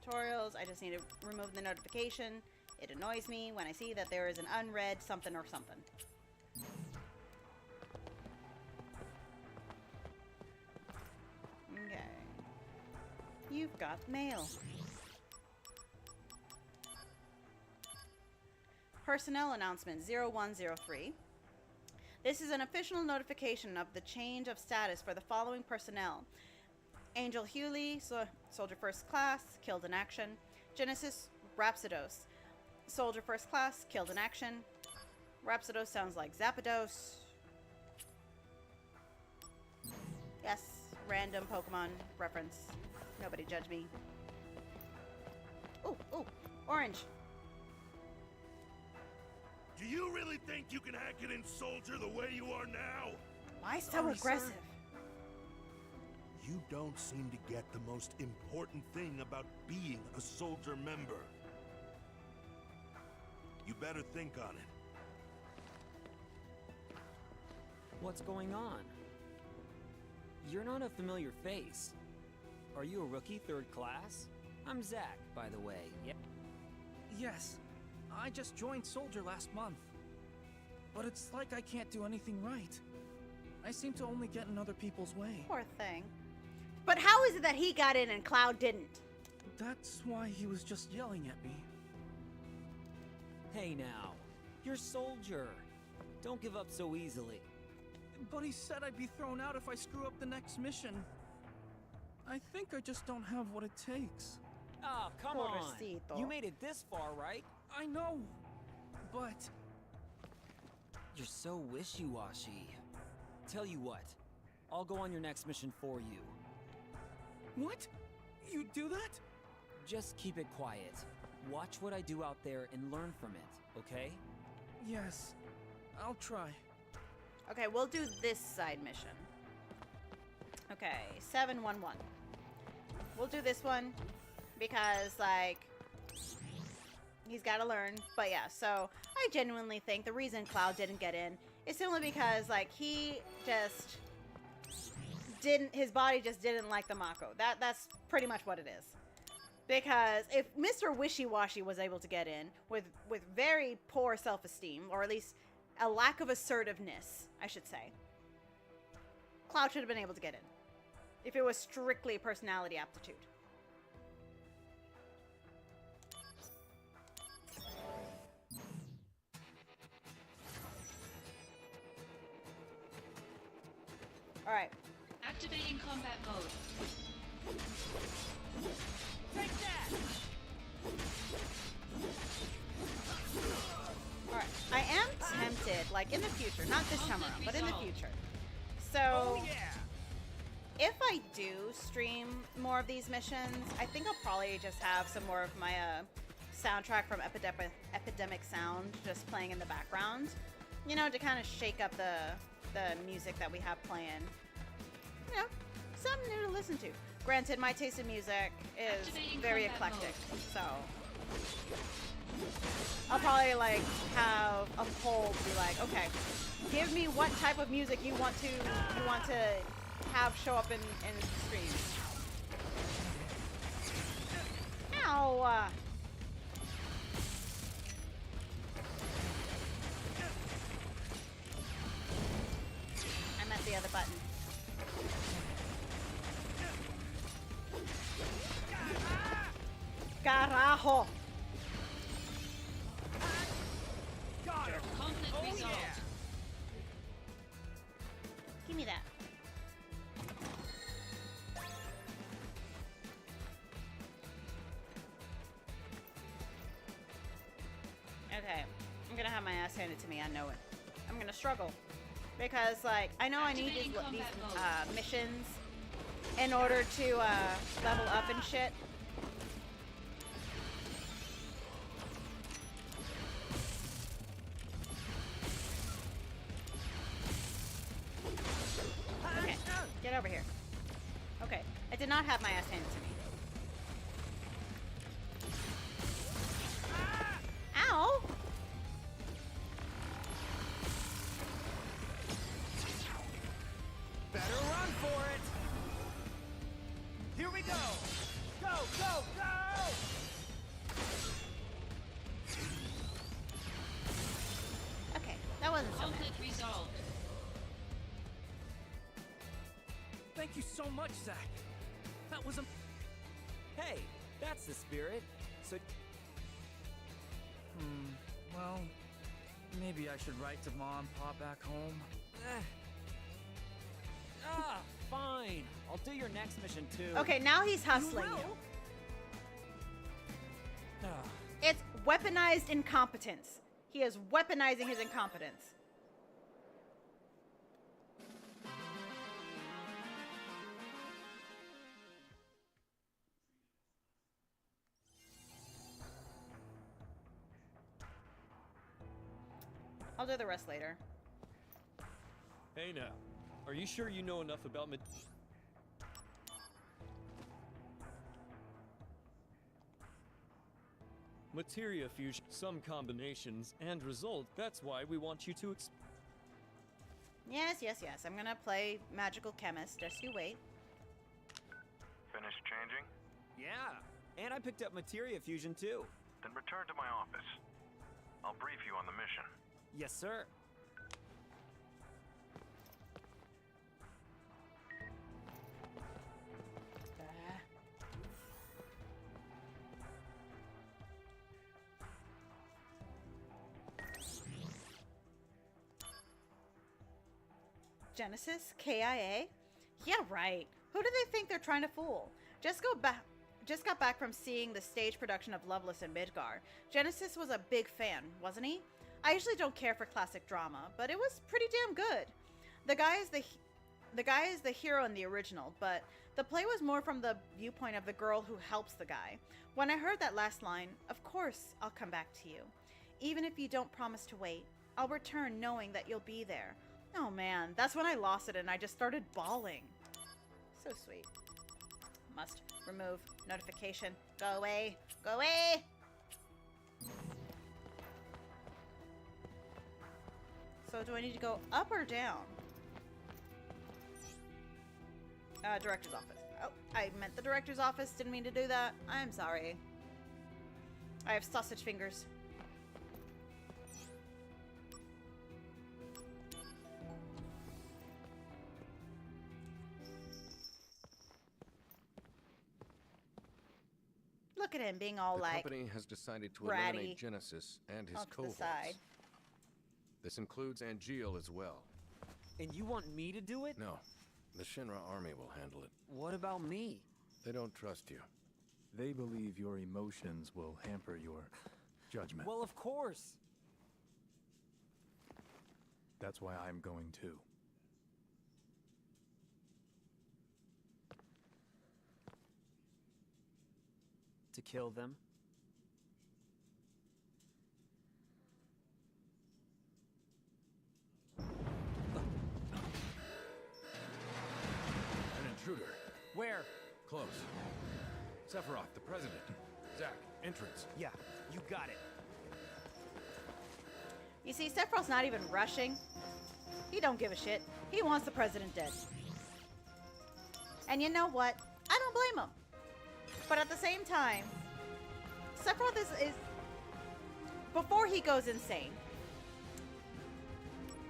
B: Tutorials, I just need to remove the notification. It annoys me when I see that there is an unread something or something. Okay. You've got mail. Personnel announcement 0103. This is an official notification of the change of status for the following personnel. Angel Hewley, Soldier First Class, killed in action. Genesis Rhapsodos, Soldier First Class, killed in action. Rhapsodos sounds like Zapdos. Yes, random Pokemon reference. Nobody judge me. Ooh, ooh, orange.
A: Do you really think you can hack it in Soldier the way you are now?
B: Why so
A: Sorry,
B: aggressive?
A: sir. You don't seem to get the most important thing about being a Soldier member. You better think on it.
C: What's going on? You're not a familiar face. Are you a rookie third class? I'm Zack, by the way. Yeah.
W: Yes. I just joined Soldier last month.
K: but it's like I can't do anything right. I seem to only get in other people's way.
B: Poor thing. But how is it that he got in and Cloud didn't?
K: That's why he was just yelling at me.
C: Hey now, you're Soldier. Don't give up so easily.
K: But he said I'd be thrown out if I screw up the next mission. I think I just don't have what it takes.
C: Ah, come on.
B: Pobrecito.
C: You made it this far, right?
K: I know, but...
C: You're so wishy-washy. Tell you what, I'll go on your next mission for you.
K: What? You do that?
C: Just keep it quiet. Watch what I do out there and learn from it, okay?
K: Yes, I'll try.
B: Okay, we'll do this side mission. Okay, 711. We'll do this one because, like, he's got to learn. But yeah, so I genuinely think the reason Cloud didn't get in is simply because, like, he just didn't, his body just didn't like the Mako. That's pretty much what it is. Because if Mr. Wishy-Washy was able to get in with very poor self-esteem, or at least a lack of assertiveness, I should say, Cloud should have been able to get in. If it was strictly personality aptitude. Alright.
Q: Activating combat mode.
C: Take that!
B: Alright. I am tempted, like in the future, not this time around, but in the future. So,
C: Oh yeah!
B: if I do stream more of these missions, I think I'll probably just have some more of my soundtrack from Epidemic Sound just playing in the background. You know, to kind of shake up the music that we have playing. You know, something new to listen to. Granted, my taste in music is very eclectic, so I'll probably like have a poll be like, okay, give me what type of music you want to have show up in streams. Ow! I'm at the other button. Carajo!
C: Got her!
Q: Conflict
C: Oh
Q: resolved.
C: yeah!
B: Give me that. Okay, I'm gonna have my ass handed to me. I know it. I'm gonna struggle because, like, I know I need these missions in order to level up and shit. Okay, get over here. Okay, I did not have my ass handed to me. Ow!
C: Better run for it! Here we go! Go, go, go!
B: Okay, that wasn't so bad.
Q: Conflict resolved.
K: Thank you so much, Zach. That was a...
C: Hey, that's the spirit. So,
K: well, maybe I should write to Mom and Pop back home.
C: Fine. I'll do your next mission too.
B: Okay, now he's hustling you. It's weaponized incompetence. He is weaponizing his incompetence. I'll do the rest later.
V: Hey now, are you sure you know enough about materia fusion, some combinations, and result? That's why we want you to
B: Yes, yes, yes. I'm gonna play Magical Chemist. Just you wait.
D: Finished changing?
C: Yeah, and I picked up materia fusion too.
D: Then return to my office. I'll brief you on the mission.
C: Yes, sir.
B: Genesis? KIA? Yeah, right. Who do they think they're trying to fool? Just got back from seeing the stage production of Loveless in Midgar. Genesis was a big fan, wasn't he? I usually don't care for classic drama, but it was pretty damn good. The guy is the hero in the original, but the play was more from the viewpoint of the girl who helps the guy. When I heard that last line, of course I'll come back to you. Even if you don't promise to wait, I'll return knowing that you'll be there. Oh man, that's when I lost it and I just started bawling. So sweet. Must remove notification. Go away. Go away! So do I need to go up or down? Director's office. Oh, I meant the director's office. Didn't mean to do that. I'm sorry. I have sausage fingers. Look at him being all
F: the
B: like
F: company has decided to
B: bratty.
F: eliminate Genesis and his
B: Off to the
F: cohorts.
B: side.
F: This includes Angeal as well.
C: And you want me to do it?
F: No, the Shinra army will handle it.
C: What about me?
F: They don't trust you.
S: They believe your emotions will hamper your judgment.
C: Well, of course.
S: That's why I'm going too.
C: To kill them?
F: An intruder.
C: Where?
F: Close. Sephiroth, the president. Zack, entrance.
C: Yeah, you got it.
B: You see, Sephiroth's not even rushing. He don't give a shit. He wants the president dead. And you know what? I don't blame him. But at the same time, Sephiroth is before he goes insane,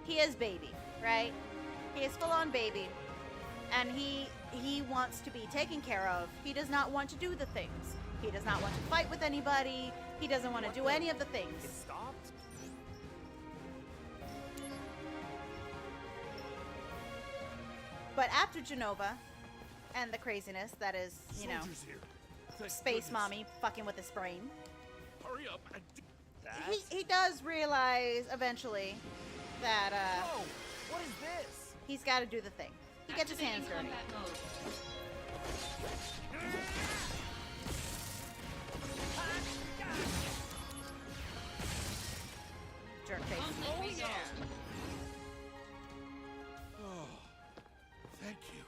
B: he is baby, right? He is full-on baby. And he wants to be taken care of. He does not want to do the things. He does not want to fight with anybody. He doesn't want to do any of the things.
C: It stopped?
B: But after Genova and the craziness that is, you know,
A: Soldiers here. Thank
B: Space
A: goodness.
B: Mommy fucking with his brain,
A: Hurry up and
B: he does realize eventually that
C: Whoa! What is this?
B: he's got to do the thing. He gets his hands dirty.
Q: Combat mode.
B: Jerk face.
Q: Conflict resolved.
A: Oh, thank you.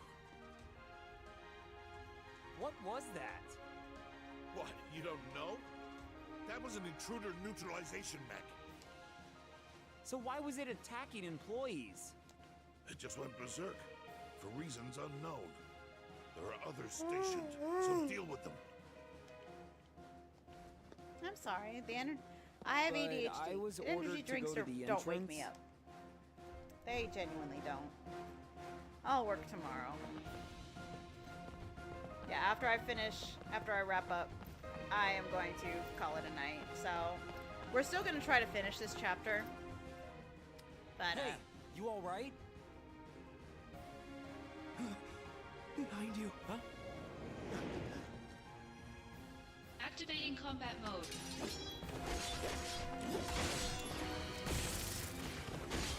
C: What was that?
A: What, you don't know? That was an intruder neutralization mech.
C: So why was it attacking employees?
A: It just went berserk, for reasons unknown. There are others stationed, so deal with them.
B: I'm sorry. I have
C: But
B: ADHD.
C: I was
B: Energy
C: ordered to
B: drinks
C: go to the
B: don't wake me
C: entrance.
B: up. They genuinely don't. I'll work tomorrow. Yeah, after I wrap up, I am going to call it a night. So, we're still going to try to finish this chapter. But,
C: Hey, you all right?
S: Behind you.
C: Huh?
Q: Activating combat mode.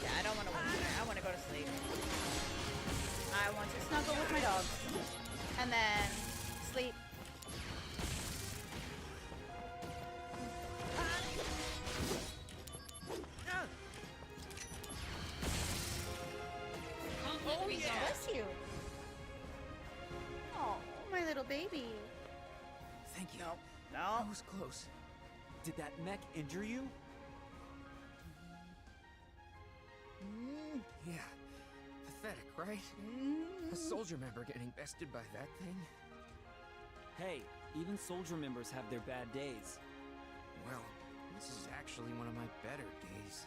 B: yeah, I don't want to work tonight. I want to go to sleep. I want to snuggle with my dog. And then sleep.
Q: Conflict resolved.
B: Bless you. Oh, my little baby.
C: Thank you.
B: No.
C: That was close. Did that mech injure you?
F: Yeah. Pathetic, right? A soldier member getting bested by that thing?
C: Hey, even soldier members have their bad days.
F: Well, this is actually one of my better days.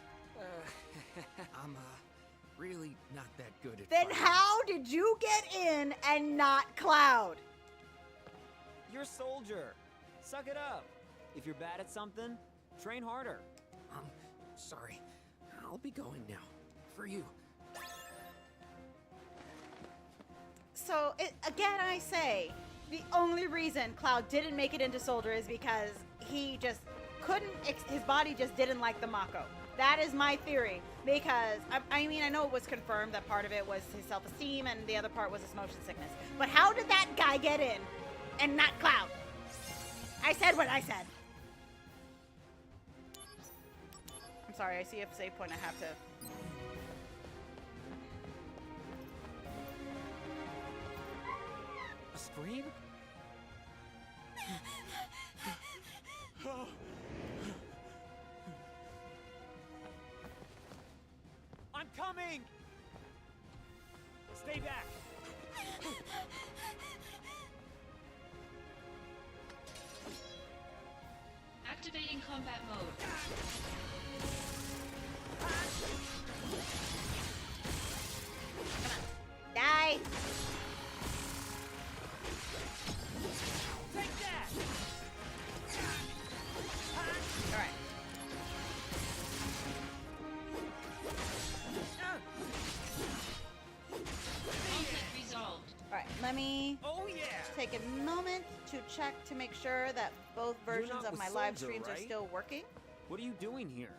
F: I'm, really not that good at
B: Then
F: fighting.
B: how did you get in and not Cloud?
C: You're a soldier. Suck it up. If you're bad at something, train harder.
F: Sorry. I'll be going now. For you.
B: So, again, I say, the only reason Cloud didn't make it into Soldier is because he just couldn't, his body just didn't like the Mako. That is my theory, because, I mean, I know it was confirmed that part of it was his self-esteem and the other part was his motion sickness. But how did that guy get in and not Cloud? I said what I said. I'm sorry, I see a save point I have to...
G: A scream? I'm coming! Stay back!
Q: Activating combat mode.
B: Die!
G: Take that!
B: Alright.
Q: Conflict resolved.
B: Alright, let me take a moment to check to make sure that both versions
C: not
B: of
C: with
B: my live
C: Soldier,
B: streams are
C: right?
B: still working.
C: What are you doing here?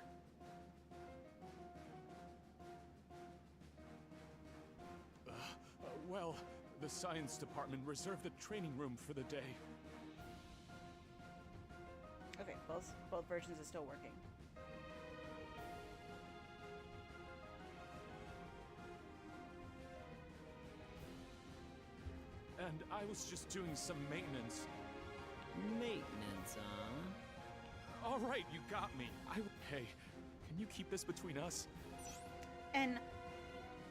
U: Well, the science department reserved the training room for the day.
B: Okay, both versions are still working.
U: And I was just doing some maintenance.
C: Maintenance, huh?
U: All right, you got me. Hey, can you keep this between us?
B: An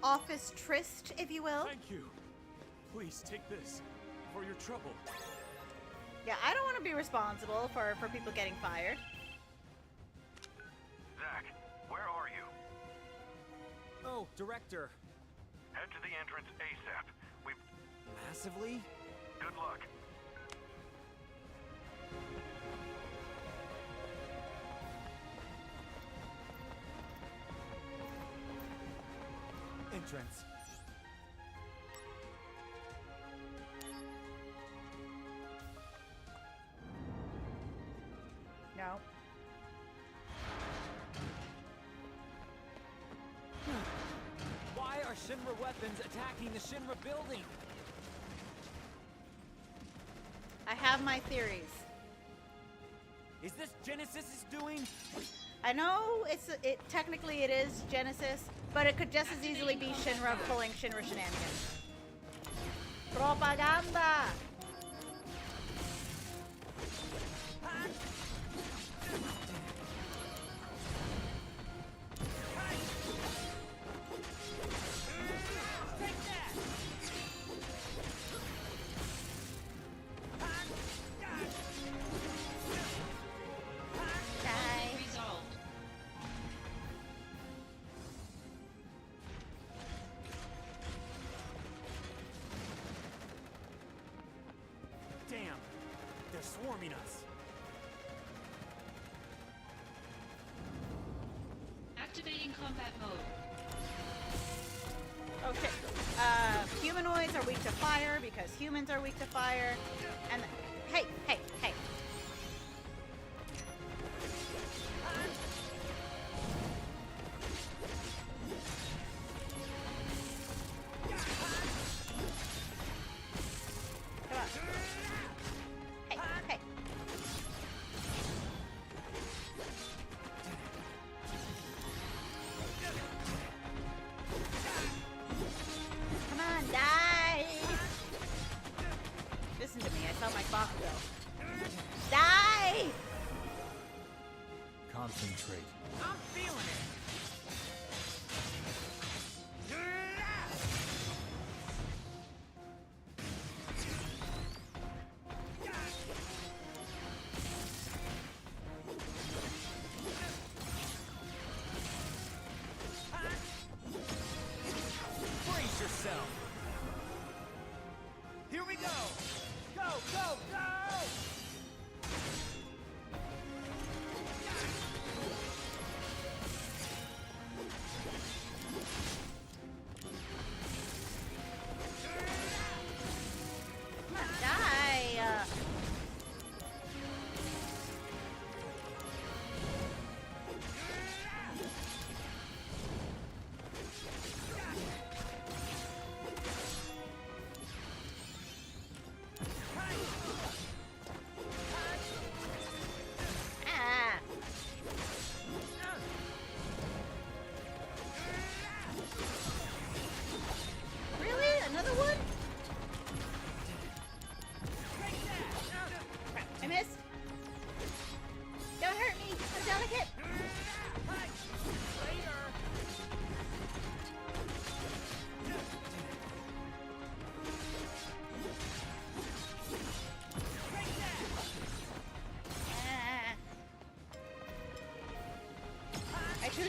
B: office tryst, if you will.
U: Thank you. Please take this for your trouble.
B: Yeah, I don't want to be responsible for people getting fired.
D: Zach, where are you?
C: Oh, Director.
D: Head to the entrance ASAP. We've...
C: Massively?
D: Good luck.
G: Entrance.
B: No.
C: Why are Shinra weapons attacking the Shinra building?
B: I have my theories.
C: Is this Genesis' doing?
B: I know technically it is Genesis, but it could just as easily be Shinra pulling Shinra shenanigans. Propaganda!
Q: Conflict resolved.
C: Damn, they're swarming us.
Q: Activating combat mode.
B: Okay. Humanoids are weak to fire because humans are weak to fire. And hey. Come on. Hey. Come on, die! Listen to me, I sound like Bakugo. Die!
S: Concentrate.
C: I'm feeling it. Brace yourself. Here we go. Go, go, go!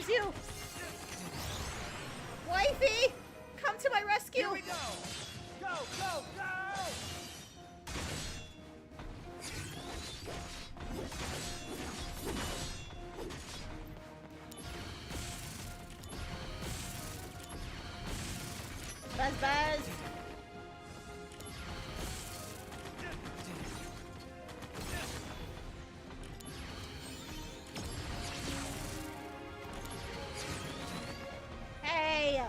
B: needs you. Wifey, come to my rescue.
U: Here we go! Go, go, go!
B: Buzz, buzz. Hey.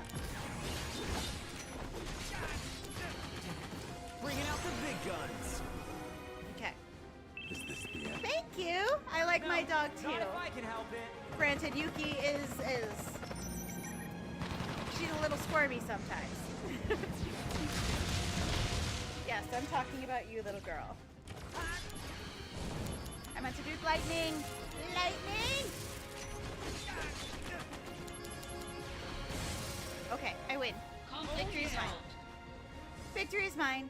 C: Bringing out the big guns.
B: Okay.
S: Is this the end?
B: Thank you. I like my dog too.
C: Not if I can help it.
B: Granted, Yuki is she's a little squirmy sometimes. Yes, I'm talking about you, little girl. I meant to do lightning. Lightning. Okay, I win.
Q: Conflict
B: Victory is mine.
Q: resolved.
B: Victory is mine.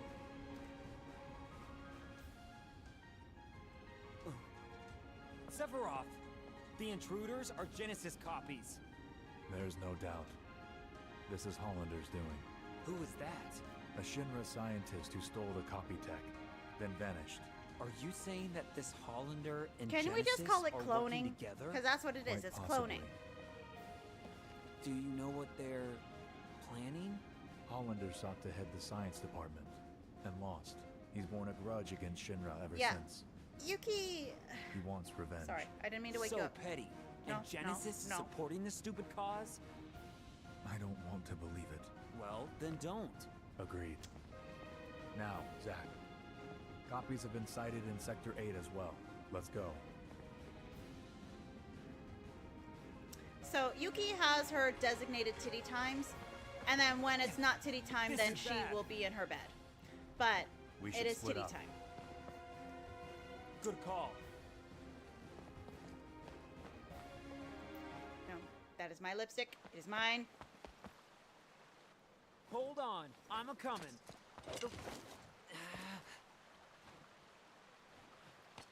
C: Sephiroth, the intruders are Genesis copies.
S: There's no doubt. This is Hollander's doing.
C: Who is that?
S: A Shinra scientist who stole the copy tech, then vanished.
C: Are you saying that this Hollander and
B: Can we just
C: Genesis
B: call it
C: are
B: cloning?
C: working together?
B: Because that's what it is.
S: Quite
B: It's
S: possibly.
B: cloning.
C: Do you know what they're planning?
S: Hollander sought to head the science department and lost. He's borne a grudge against Shinra ever
B: Yeah.
S: since.
B: Yuki.
S: He wants revenge.
B: Sorry, I didn't mean to wake
C: so
B: you up.
C: petty.
B: No,
C: And Genesis
B: no.
C: supporting this stupid cause?
S: I don't want to believe it.
C: Well, then don't.
S: Agreed. Now, Zack. Copies have been sighted in Sector 8 as well. Let's go.
B: So Yuki has her designated titty times, and then when it's not titty time,
C: This
B: then
C: is
B: she
C: bad.
B: will be in her bed. But
S: We
B: it
S: should
B: is
S: split
B: titty
S: up.
B: time.
C: Good call.
B: No, that is my lipstick. It is mine.
C: Hold on, I'm a-coming.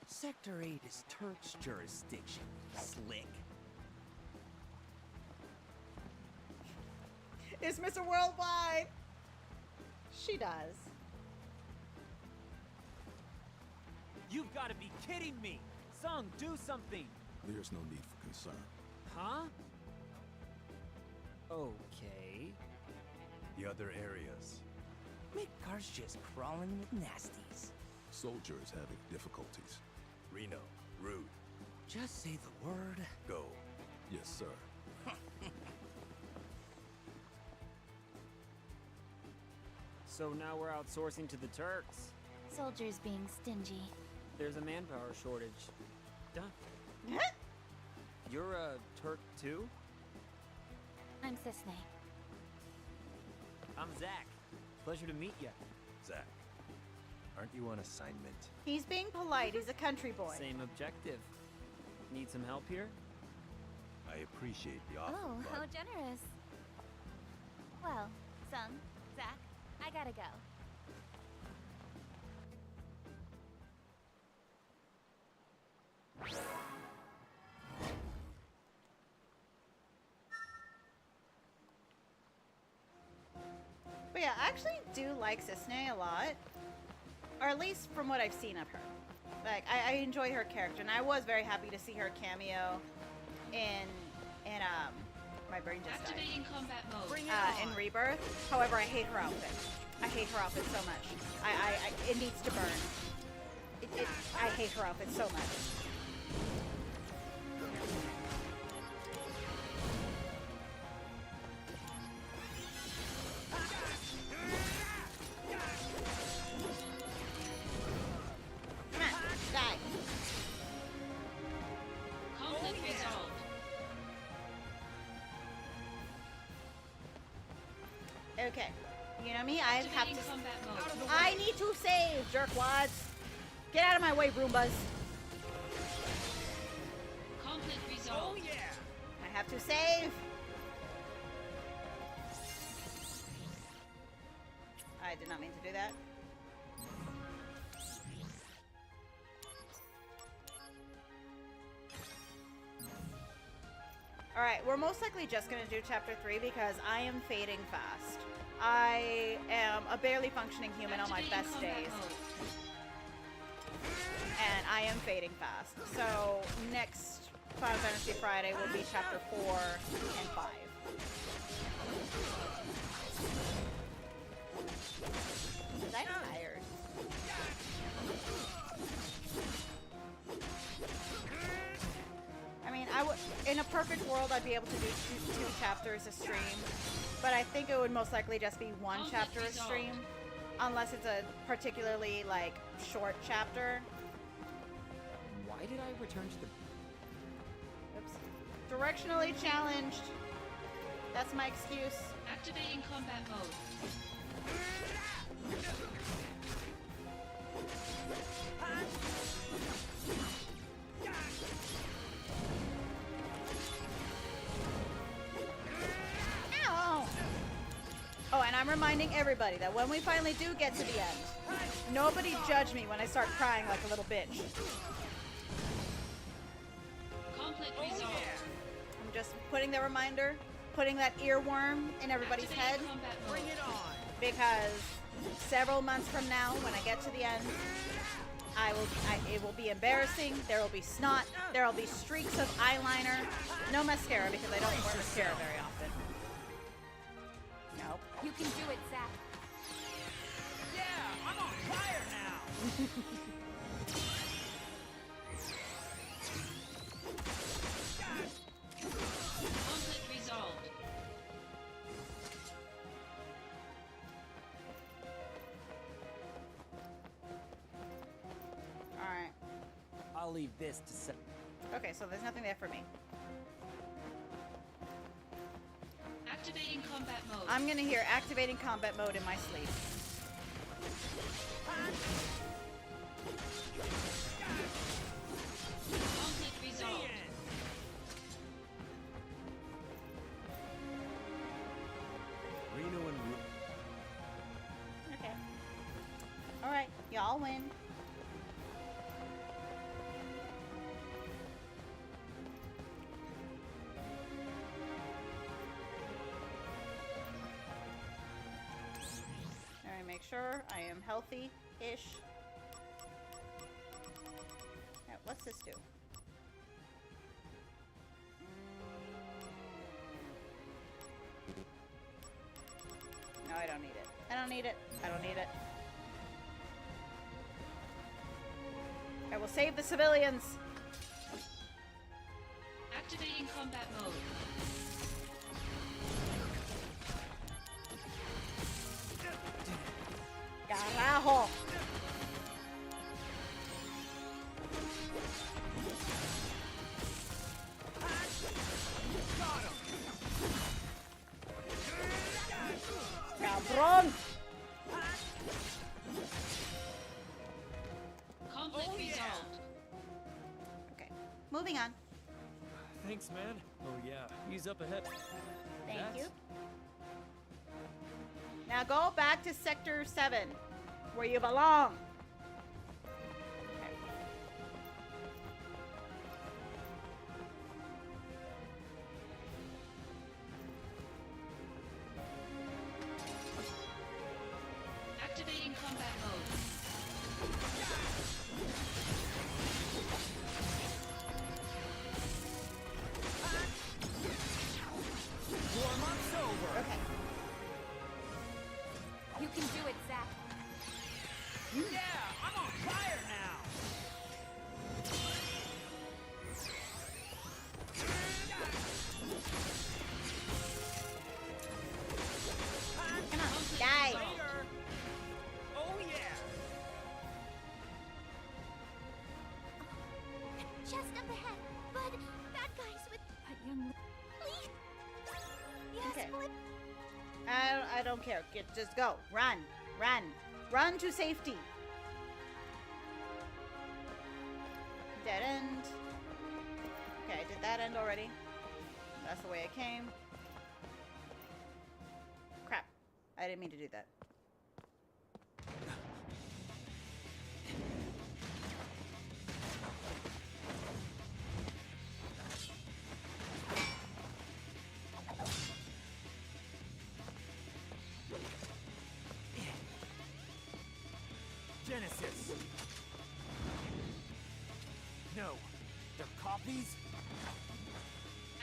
C: Sector 8 is Turk's jurisdiction, slick.
B: It's Mr. Worldwide. She does.
C: You've got to be kidding me! Sung, do something!
N: There's no need for concern.
C: Huh? Okay.
N: The other areas.
R: Midgar's just crawling with nasties.
N: Soldier is having difficulties.
R: Reno, rude. Just say the word.
N: Go. Yes, sir.
P: So now we're outsourcing to the Turks.
L: Soldiers being stingy.
P: There's a manpower shortage. Duh. You're a Turk too?
L: I'm Cisne.
P: I'm Zack. Pleasure to meet you.
R: Zack, aren't you on assignment?
B: He's being polite. He's a country boy.
P: Same objective. Need some help here?
R: I appreciate the offer,
L: Oh,
R: but
L: how generous. Well, Sung, Zack, I gotta go.
B: But yeah, I actually do like Cisne a lot. Or at least from what I've seen of her. Like, I enjoy her character, and I was very happy to see her cameo in my brain just died.
Q: Activating combat mode.
B: In Rebirth. However, I hate her outfit. I hate her outfit so much. It needs to burn. I hate her outfit so much. Come on, die.
Q: Conflict resolved.
B: Okay. You know me, I have
Q: Activating
B: to.
Q: combat mode.
B: I need to save, jerkwads. Get out of my way, Roombas.
Q: Conflict resolved.
B: I have to save. I did not mean to do that. Alright, we're most likely just gonna do chapter 3 because I am fading fast. I am a barely functioning human on my best days. And I am fading fast. So next Final Fantasy Friday will be chapter 4 and 5. I'm tired. I mean, in a perfect world, I'd be able to do two chapters a stream, but I think it would most likely just be one chapter a stream, unless it's a particularly, like, short chapter.
C: Why did I return to the...
B: Oops. Directionally challenged. That's my excuse.
Q: Activating combat mode.
B: Ow! Oh, and I'm reminding everybody that when we finally do get to the end, nobody judge me when I start crying like a little bitch.
Q: Conflict resolved.
B: I'm just putting the reminder, putting that earworm in everybody's head.
Q: Bring it on.
B: Because several months from now, when I get to the end, it will be embarrassing. There will be snot. There will be streaks of eyeliner. No mascara because I don't wear mascara very often. Nope.
L: You can do it, Zach.
U: Yeah, I'm on fire now.
Q: Conflict resolved.
B: Alright.
C: I'll leave this to set.
B: Okay, so there's nothing there for me.
Q: Activating combat mode.
B: I'm gonna hear activating combat mode in my sleep.
Q: Conflict resolved.
R: Reno and
B: Okay. Alright, y'all win. Alright, make sure I am healthy-ish. Now, what's this do? No, I don't need it. I don't need it. I don't need it. I will save the civilians.
Q: Activating combat mode.
B: Carajo. Cabrón.
Q: Conflict resolved.
B: Okay, moving on.
V: Thanks, man. Oh yeah, he's up ahead.
B: Thank
V: That's-
B: you. Now go back to Sector 7, where you belong. Okay.
Q: Activating combat mode.
C: Warm-up's over.
B: Okay.
L: You can do it, Zach.
U: Yeah, I'm on fire now.
B: Come on, die.
U: Oh yeah.
L: Just up ahead, but bad guys with that young. Please. Yes,
B: Okay.
L: Flip.
B: I don't care. Just go. Run. Run. Run to safety. Dead end. Okay, I did that end already. That's the way it came. Crap. I didn't mean to do that.
C: Genesis! No, they're copies?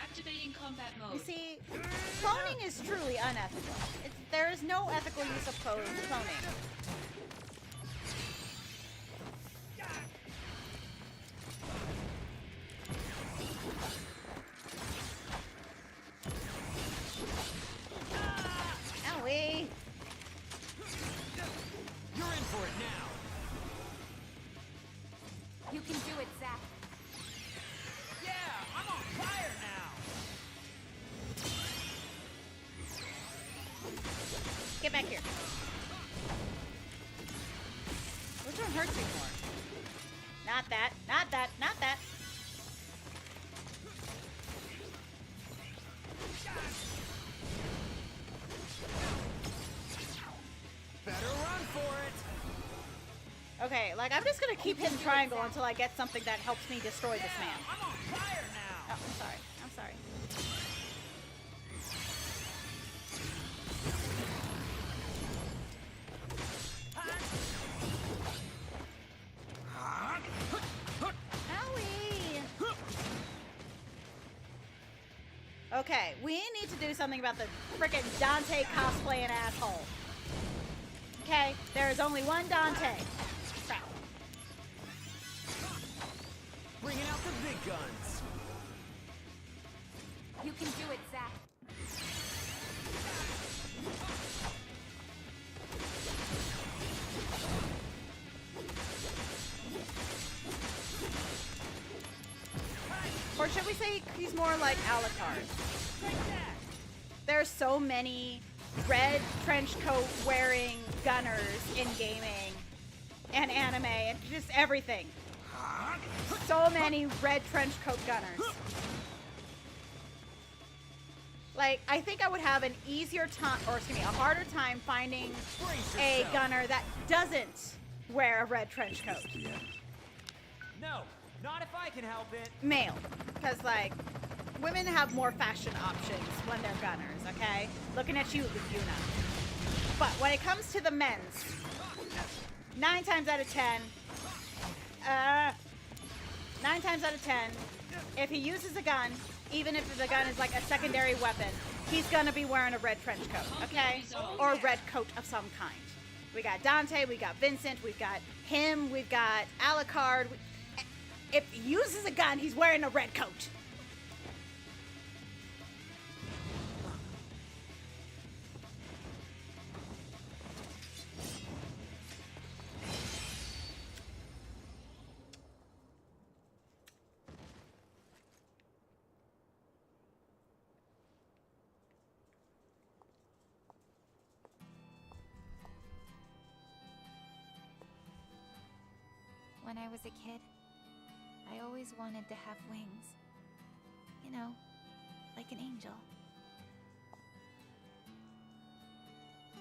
Q: Activating combat mode.
B: You see, cloning is truly unethical. There is no ethical use of cloning. Owie!
C: You're in for it now!
L: You can do it, Zack.
C: Yeah, I'm on fire now!
B: Get back here. Which one hurts you more? Not that, not that, not that.
C: Better run for it!
B: Okay, like, I'm just gonna keep hitting triangle until I get something that helps me destroy this man.
C: I'm on fire now!
B: Oh, I'm sorry. I'm sorry. Owie! Okay, we need to do something about the frickin' Dante cosplaying asshole. Okay, there is only one Dante. Crap.
C: Bringing out the big guns!
L: You can do it, Zack.
B: Or should we say he's more like Alucard? There's so many red trench coat wearing gunners in gaming and anime and just everything. So many red trench coat gunners. Like, I think I would have an easier time, or excuse me, a harder time finding a gunner that doesn't wear a red trench coat.
C: No, not if I can help it!
B: Male. Because, like, women have more fashion options when they're gunners, okay? Looking at you, Yuna. But when it comes to the men's, 9 times out of 10, 9 times out of 10, if he uses a gun, even if the gun is like a secondary weapon, he's gonna be wearing a red trench coat, okay? Or a red coat of some kind. We got Dante, we got Vincent, we've got him, we've got Alucard. If he uses a gun, he's wearing a red coat.
L: When I was a kid, I always wanted to have wings. You know, like an angel.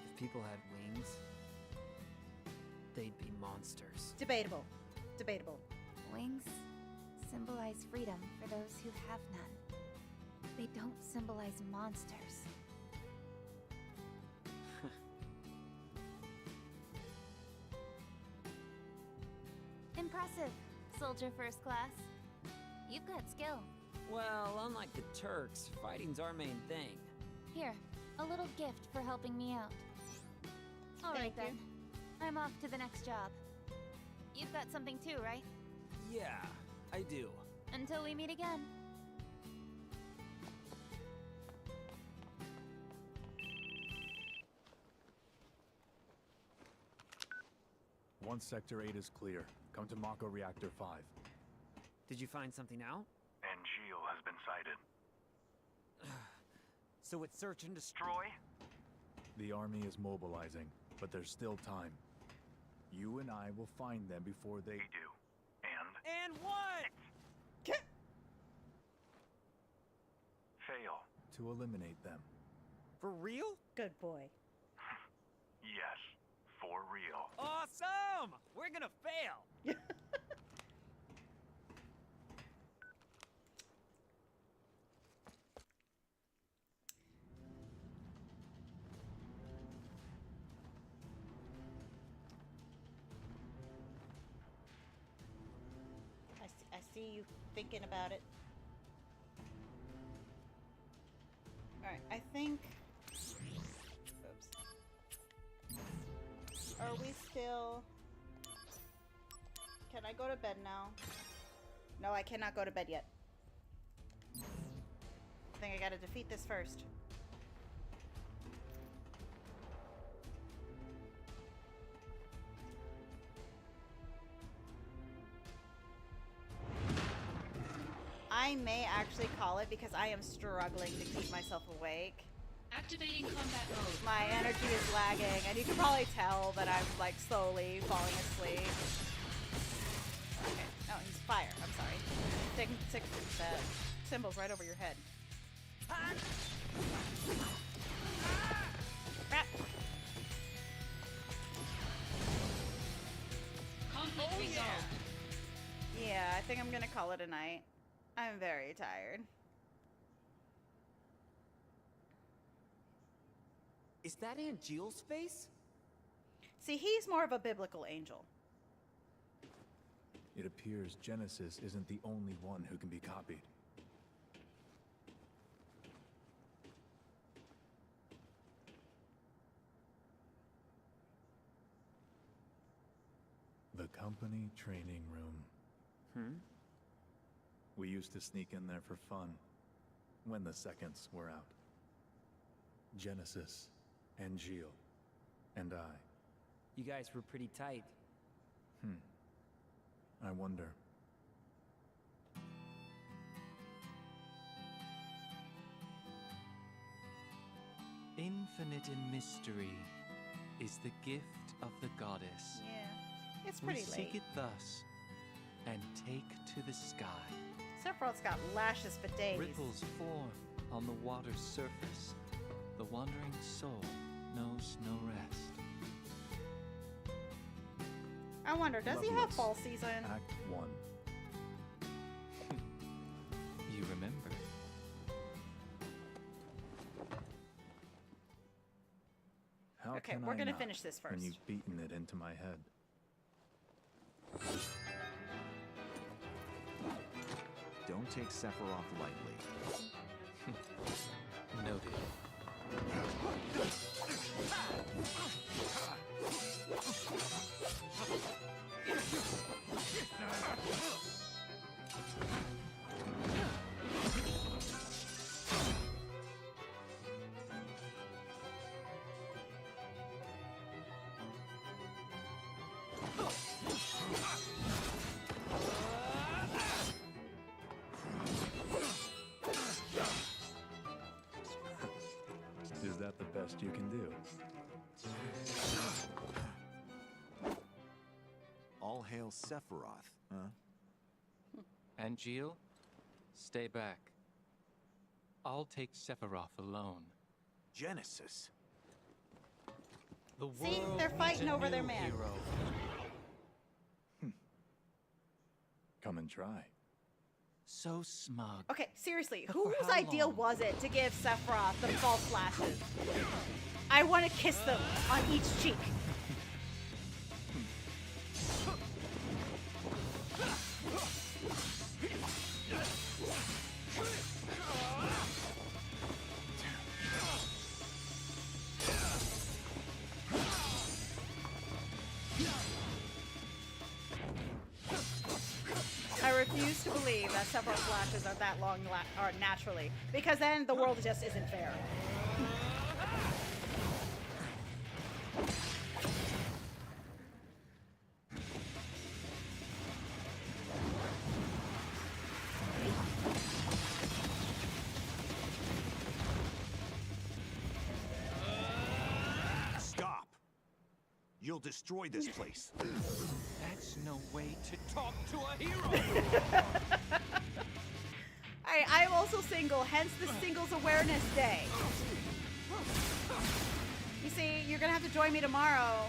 C: If people had wings, they'd be monsters.
B: Debatable. Debatable.
L: Wings symbolize freedom for those who have none. They don't symbolize monsters. Impressive, Soldier First Class. You've got skill.
C: Well, unlike the Turks, fighting's our main thing.
L: Here, a little gift for helping me out. All right then. I'm off to the next job. You've got something too, right?
C: Yeah, I do.
L: Until we meet again.
S: Once Sector 8 is clear, come to Mako Reactor 5.
C: Did you find something out?
D: Angeal has been sighted.
C: So it's search and destroy?
S: The army is mobilizing, but there's still time. You and I will find them before they
D: do.
C: And what?
D: Fail.
S: to eliminate them.
C: For real?
B: Good boy.
D: Yes, for real.
C: Awesome! We're gonna fail!
B: see you thinking about it. Alright, I think... Oops. Are we still... Can I go to bed now? No, I cannot go to bed yet. I think I gotta defeat this first. I may actually call it because I am struggling to keep myself awake.
Q: Activating combat mode.
B: My energy is lagging, and you can probably tell that I'm like slowly falling asleep. Okay. Oh, he's fire. I'm sorry. Six symbols right over your head. Crap.
Q: Conflict resolved.
B: Yeah, I think I'm gonna call it a night. I'm very tired.
C: Is that Angeal's face?
B: See, he's more of a biblical angel.
S: It appears Genesis isn't the only one who can be copied. The company training room. We used to sneak in there for fun, when the seconds were out. Genesis, Angeal, and I.
C: You guys were pretty tight.
S: I wonder.
M: Infinite in mystery is the gift of the goddess.
B: Yeah, it's pretty
M: we
B: late.
M: seek it thus, and take to the sky.
B: Sephiroth's got lashes for days.
M: Ripples form on the water's surface. The wandering soul knows no rest.
B: I wonder, does he have
S: Lovelace,
B: fall season?
S: Act 1.
M: You remember.
S: How
B: Okay,
S: can
B: we're
S: I
B: gonna
S: not
B: finish this
S: when
B: first.
S: you've beaten it into my head?
T: Don't take Sephiroth lightly.
M: Noted.
S: Is that the best you can do?
T: All hail Sephiroth, huh?
M: Angeal, stay back. I'll take Sephiroth alone.
T: Genesis.
M: The
B: See,
M: world
B: they're
M: needs
B: fighting
M: a
B: over their
M: new
B: man.
M: hero.
S: Come and try.
M: So smug.
B: Okay, seriously,
M: But for
B: whose
M: how
B: idea
M: long?
B: was it to give Sephiroth the false lashes? I want to kiss them on each cheek. I refuse to believe that Sephiroth's lashes are that long or naturally, because then the world just isn't fair.
T: Stop! You'll destroy this place.
M: That's no way to talk to a hero.
B: Alright, I'm also single, hence the Singles Awareness Day. You see, you're gonna have to join me tomorrow,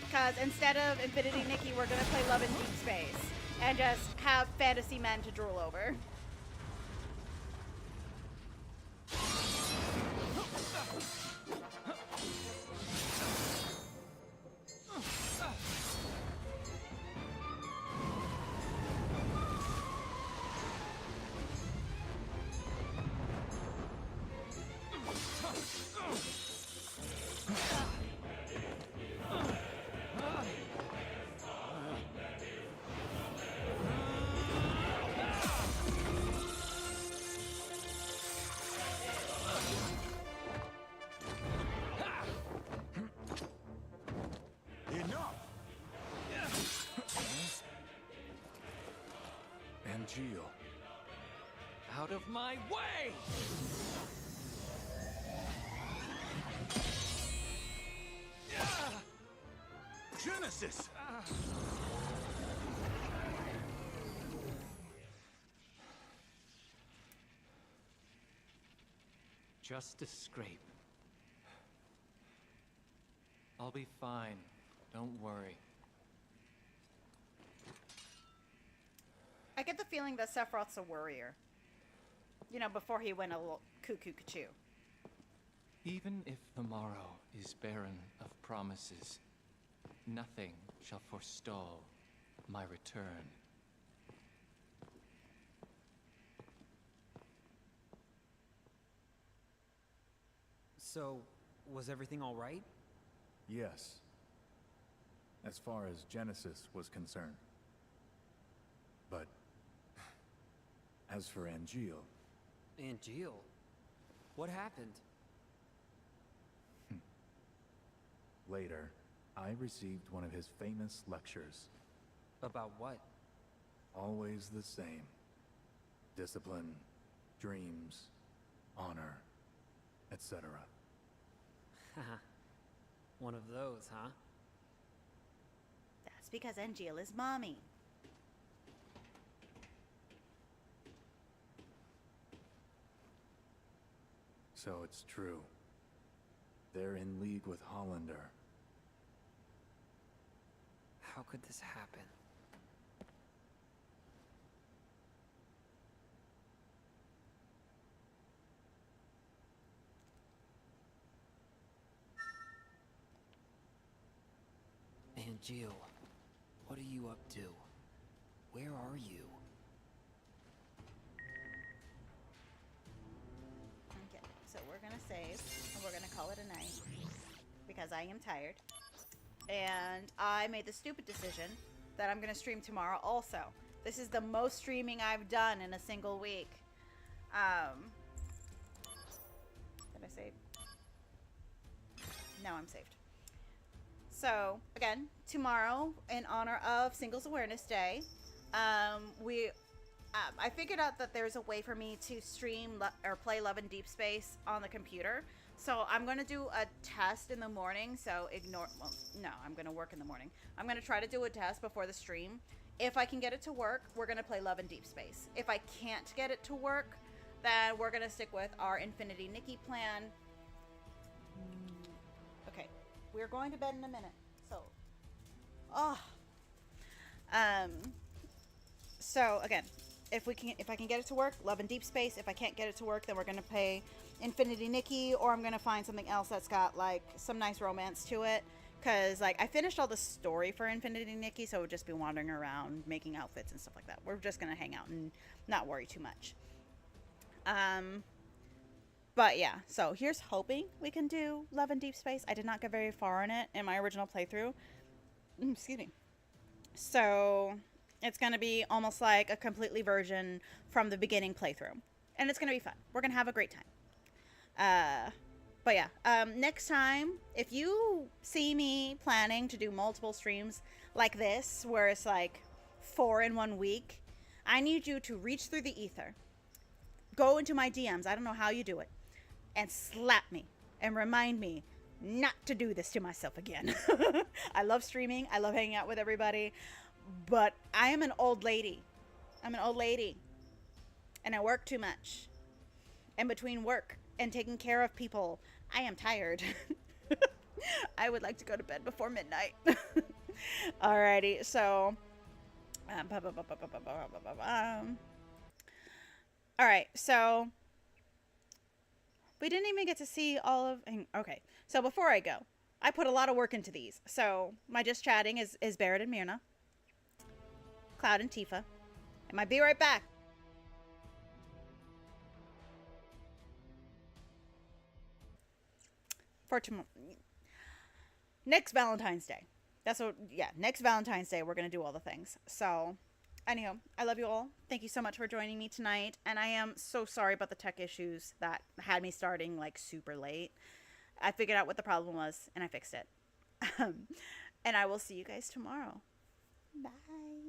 B: because instead of Infinity Nikki, we're gonna play Love in Deep Space, and just have fantasy men to drool over.
N: Angeal.
F: Out of my way!
T: Genesis!
M: Just a scrape. I'll be fine. Don't worry.
B: I get the feeling that Sephiroth's a worrier. You know, before he went a little cuckoo-cuckoo.
M: Even if the morrow is barren of promises, nothing shall forestall my return.
C: So, was everything all right?
S: Yes. As far as Genesis was concerned. But as for Angeal,
C: Angeal? What happened?
S: later, I received one of his famous lectures.
C: About what?
S: Always the same. Discipline, dreams, honor, etc.
C: One of those, huh?
B: That's because Angeal is mommy.
S: So it's true. They're in league with Hollander.
C: How could this happen? Angeal, what are you up to? Where are you?
B: Okay, so we're gonna save, and we're gonna call it a night. Because I am tired. And I made the stupid decision that I'm gonna stream tomorrow also. This is the most streaming I've done in a single week. Did I save? No, I'm saved. So, again, tomorrow, in honor of Singles Awareness Day, I figured out that there's a way for me to stream or play Love in Deep Space on the computer. So I'm going to do a test in the morning, so well, no, I'm going to work in the morning. I'm going to try to do a test before the stream. If I can get it to work, we're going to play Love in Deep Space. If I can't get it to work, then we're going to stick with our Infinity Nikki plan. Okay, we're going to bed in a minute, so... So, again, if I can get it to work, Love in Deep Space. If I can't get it to work, then we're going to play Infinity Nikki, or I'm going to find something else that's got, like, some nice romance to it. Because, like, I finished all the story for Infinity Nikki, so it would just be wandering around, making outfits and stuff like that. We're just going to hang out and not worry too much. But, yeah. So, here's hoping we can do Love in Deep Space. I did not get very far in it in my original playthrough. Excuse me. So, it's going to be almost like a completely version from the beginning playthrough. And it's going to be fun. We're going to have a great time. But yeah, next time, if you see me planning to do multiple streams like this, where it's like 4 in 1 week, I need you to reach through the ether, go into my DMs, I don't know how you do it, and slap me and remind me not to do this to myself again. I love streaming. I love hanging out with everybody, but I am an old lady. I'm an old lady, and I work too much. And between work and taking care of people, I am tired. I would like to go to bed before midnight. Alrighty, so alright, so we didn't even get to see all of... Okay, so before I go, I put a lot of work into these. So my just chatting is Barrett and Myrna, Cloud and Tifa, and my be right back. For tomorrow, next Valentine's Day. That's what, yeah, next Valentine's Day, we're going to do all the things. So, anyhow, I love you all. Thank you so much for joining me tonight. And I am so sorry about the tech issues that had me starting, like, super late. I figured out what the problem was, and I fixed it. And I will see you guys tomorrow. Bye.